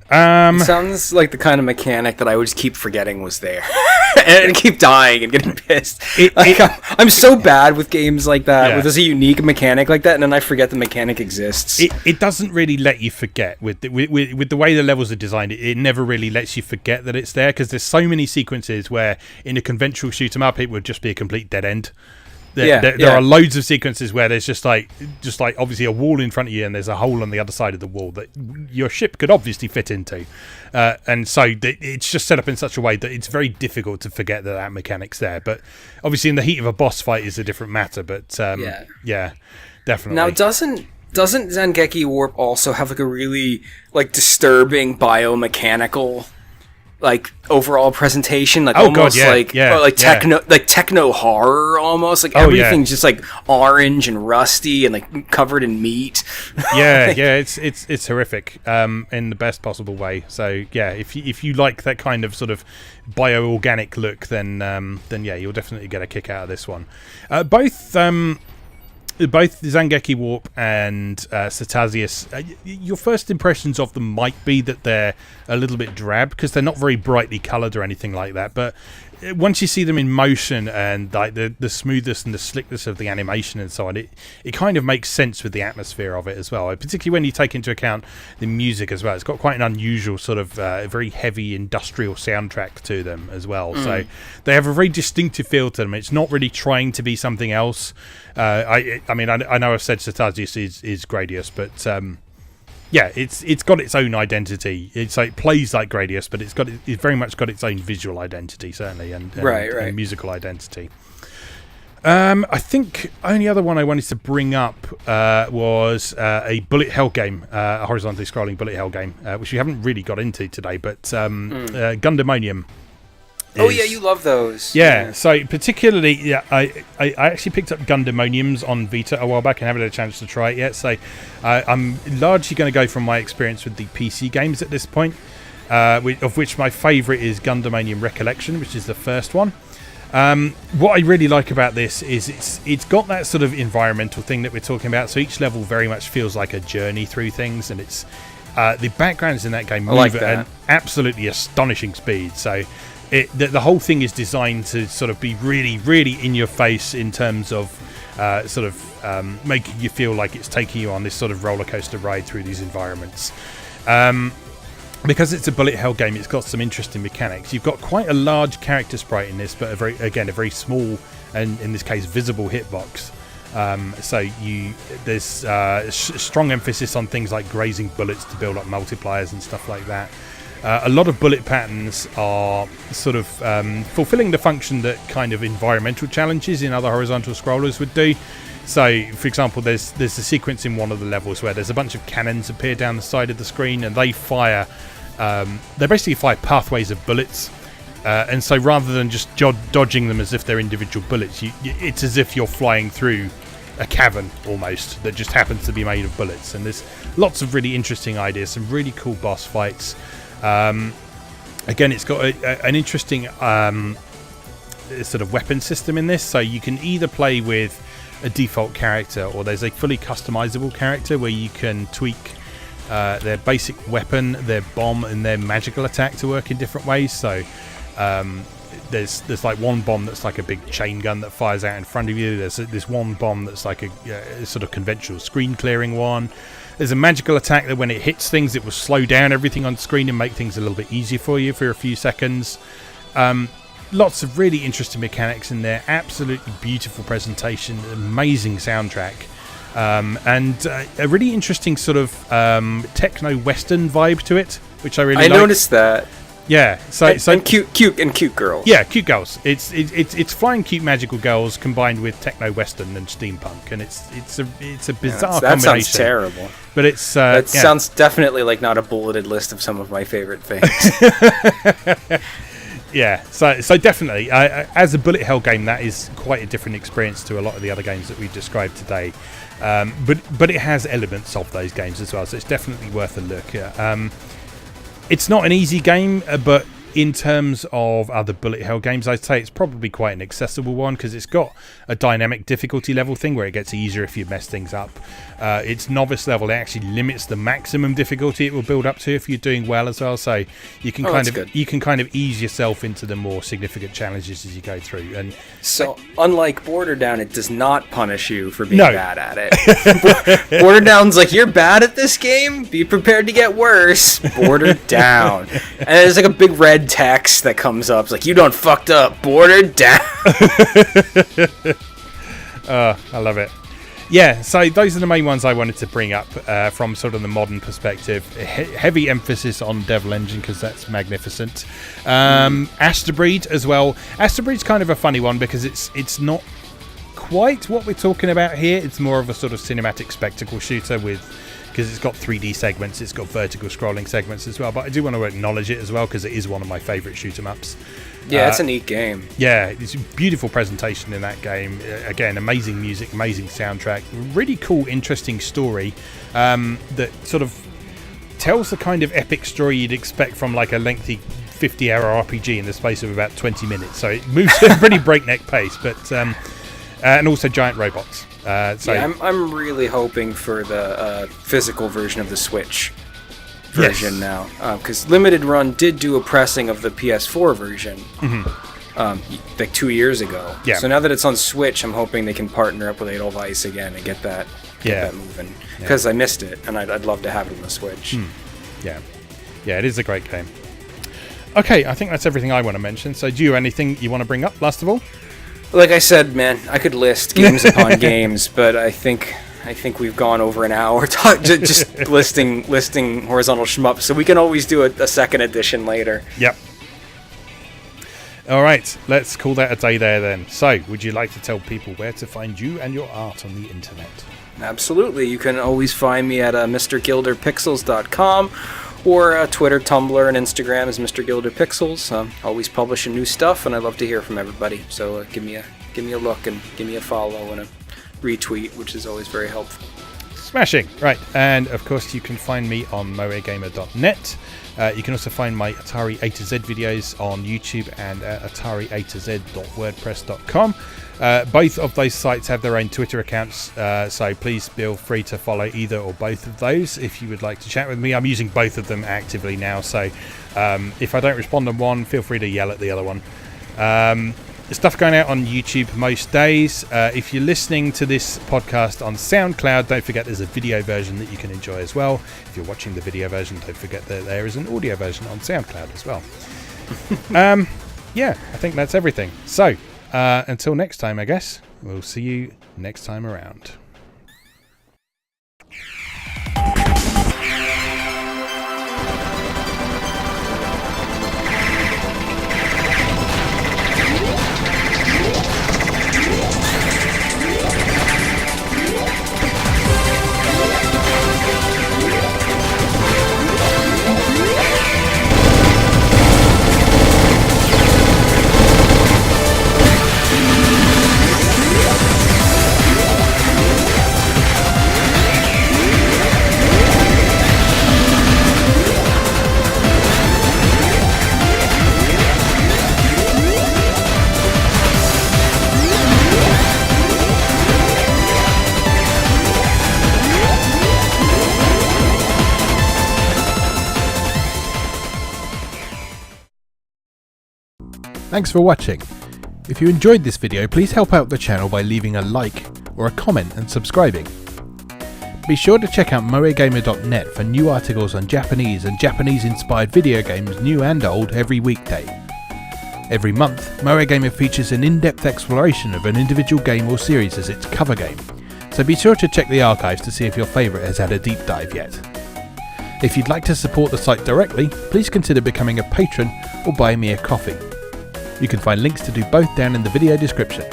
It sounds like the kind of mechanic that I would just keep forgetting was there and keep dying and getting pissed. I'm so bad with games like that, where there's a unique mechanic like that, and then I forget the mechanic exists. It doesn't really let you forget. With the way the levels are designed, it never really lets you forget that it's there, because there's so many sequences where in a conventional shoot 'em up it would just be a complete dead end. There are loads of sequences where there's just like obviously a wall in front of you, and there's a hole on the other side of the wall that your ship could obviously fit into, and so it's just set up in such a way that it's very difficult to forget that mechanic's there. But obviously in the heat of a boss fight is a different matter. But yeah, definitely. Now doesn't Zangeki Warp also have like a really like disturbing biomechanical like overall presentation, like techno horror almost, like everything's just like orange and rusty and like covered in meat. It's horrific in the best possible way. So yeah, if you like that kind of sort of bioorganic look, then yeah, you'll definitely get a kick out of this one. Both Zangeki Warp and Cetasius, your first impressions of them might be that they're a little bit drab because they're not very brightly coloured or anything like that. But once you see them in motion and like the smoothness and the slickness of the animation and so on, it kind of makes sense with the atmosphere of it as well. Particularly when you take into account the music as well. It's got quite an unusual sort of very heavy industrial soundtrack to them as well. So they have a very distinctive feel to them. It's not really trying to be something else. I mean, I know I've said Cetasius is Gradius, but yeah, it's got its own identity. It's like, it plays like Gradius, but it's very much got its own visual identity, certainly, and musical identity. I think only other one I wanted to bring up was a bullet hell game, a horizontally scrolling bullet hell game, which we haven't really got into today, but Gundamonium. Oh yeah, you love those. Yeah, so particularly, I actually picked up Gundamoniums on Vita a while back and haven't had a chance to try it yet. So I'm largely going to go from my experience with the PC games at this point, of which my favourite is Gundamonium Recollection, which is the first one. What I really like about this is it's got that sort of environmental thing that we're talking about. So each level very much feels like a journey through things, and it's the backgrounds in that game move at an absolutely astonishing speed. So the whole thing is designed to sort of be really, really in your face in terms of making you feel like it's taking you on this sort of roller coaster ride through these environments. Because it's a bullet hell game, it's got some interesting mechanics. You've got quite a large character sprite in this, but a very small and in this case visible hitbox. So there's strong emphasis on things like grazing bullets to build up multipliers and stuff like that. A lot of bullet patterns are sort of fulfilling the function that kind of environmental challenges in other horizontal scrollers would do. So, for example, there's a sequence in one of the levels where there's a bunch of cannons appear down the side of the screen, and they fire. They basically fire pathways of bullets, and so rather than just dodging them as if they're individual bullets, it's as if you're flying through a cavern almost that just happens to be made of bullets. And there's lots of really interesting ideas, some really cool boss fights. Again, it's got an interesting sort of weapon system in this, so you can either play with a default character, or there's a fully customizable character where you can tweak their basic weapon, their bomb, and their magical attack to work in different ways. So there's like one bomb that's like a big chain gun that fires out in front of you. There's this one bomb that's like a sort of conventional screen clearing one. There's a magical attack that when it hits things, it will slow down everything on screen and make things a little bit easier for you for a few seconds. Lots of really interesting mechanics in there. Absolutely beautiful presentation, amazing soundtrack, and a really interesting sort of techno-western vibe to it, which I really like. I noticed that. Yeah, so cute girls. Yeah, cute girls. It's flying cute magical girls combined with techno western and steampunk, and it's a bizarre combination. That sounds terrible. But it sounds definitely like not a bulleted list of some of my favorite things. Yeah, so definitely, as a bullet hell game, that is quite a different experience to a lot of the other games that we've described today. But it has elements of those games as well, so it's definitely worth a look. It's not an easy game, but in terms of other bullet hell games, I'd say it's probably quite an accessible one, because it's got a dynamic difficulty level thing where it gets easier if you mess things up. It's novice level. It actually limits the maximum difficulty it will build up to if you're doing well as well. So you can kind of ease yourself into the more significant challenges as you go through. And so, unlike Border Down, it does not punish you for being bad at it. Border Down's like, you're bad at this game? Be prepared to get worse. Border Down. And there's like a big red text that comes up. It's like, you done fucked up. Border Down. I love it. Yeah, so those are the main ones I wanted to bring up from sort of the modern perspective. Heavy emphasis on Devil Engine, because that's magnificent. Astral as well. Astral kind of a funny one because it's not quite what we're talking about here. It's more of a sort of cinematic spectacle shooter because it's got 3D segments, it's got vertical scrolling segments as well. But I do want to acknowledge it as well because it is one of my favourite shoot 'em ups. Yeah, it's a neat game. Yeah, it's a beautiful presentation in that game. Again, amazing music, amazing soundtrack, really cool, interesting story that sort of tells the kind of epic story you'd expect from like a lengthy 50-hour RPG in the space of about 20 minutes. So it moves at a pretty breakneck pace, but and also giant robots. I'm really hoping for the physical version of the Switch version now, because Limited Run did do a pressing of the PS4 version like 2 years ago. Yeah. So now that it's on Switch, I'm hoping they can partner up with Edelweiss again and get that moving, because I missed it and I'd love to have it on the Switch. Yeah, it is a great game. Okay, I think that's everything I want to mention. So do you have anything you want to bring up last of all? Like I said, man, I could list games upon games, but I think we've gone over an hour just listing horizontal shmups, so we can always do a second edition later. Yep. All right, let's call that a day there then. So, would you like to tell people where to find you and your art on the internet? Absolutely. You can always find me at MrGilderPixels.com, or Twitter, Tumblr, and Instagram is Mr. Gilder Pixels. Always publishing new stuff, and I love to hear from everybody. So give me a look and give me a follow and a retweet, which is always very helpful. Smashing! Right, and of course you can find me on MoeGamer.net. You can also find my Atari A to Z videos on YouTube and at AtariA to Z.wordpress.com. Both of those sites have their own Twitter accounts, so please feel free to follow either or both of those if you would like to chat with me. I'm using both of them actively now, so if I don't respond on one, feel free to yell at the other one. There's stuff going out on YouTube most days. If you're listening to this podcast on SoundCloud, don't forget there's a video version that you can enjoy as well. If you're watching the video version, don't forget that there is an audio version on SoundCloud as well. Yeah, I think that's everything. So, until next time, I guess, we'll see you next time around. Thanks for watching. If you enjoyed this video, please help out the channel by leaving a like or a comment and subscribing. Be sure to check out MoeGamer.net for new articles on Japanese and Japanese-inspired video games, new and old, every weekday. Every month, MoeGamer features an in-depth exploration of an individual game or series as its cover game, so be sure to check the archives to see if your favourite has had a deep dive yet. If you'd like to support the site directly, please consider becoming a patron or buy me a coffee. You can find links to do both down in the video description.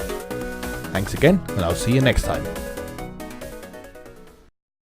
Thanks again, and I'll see you next time.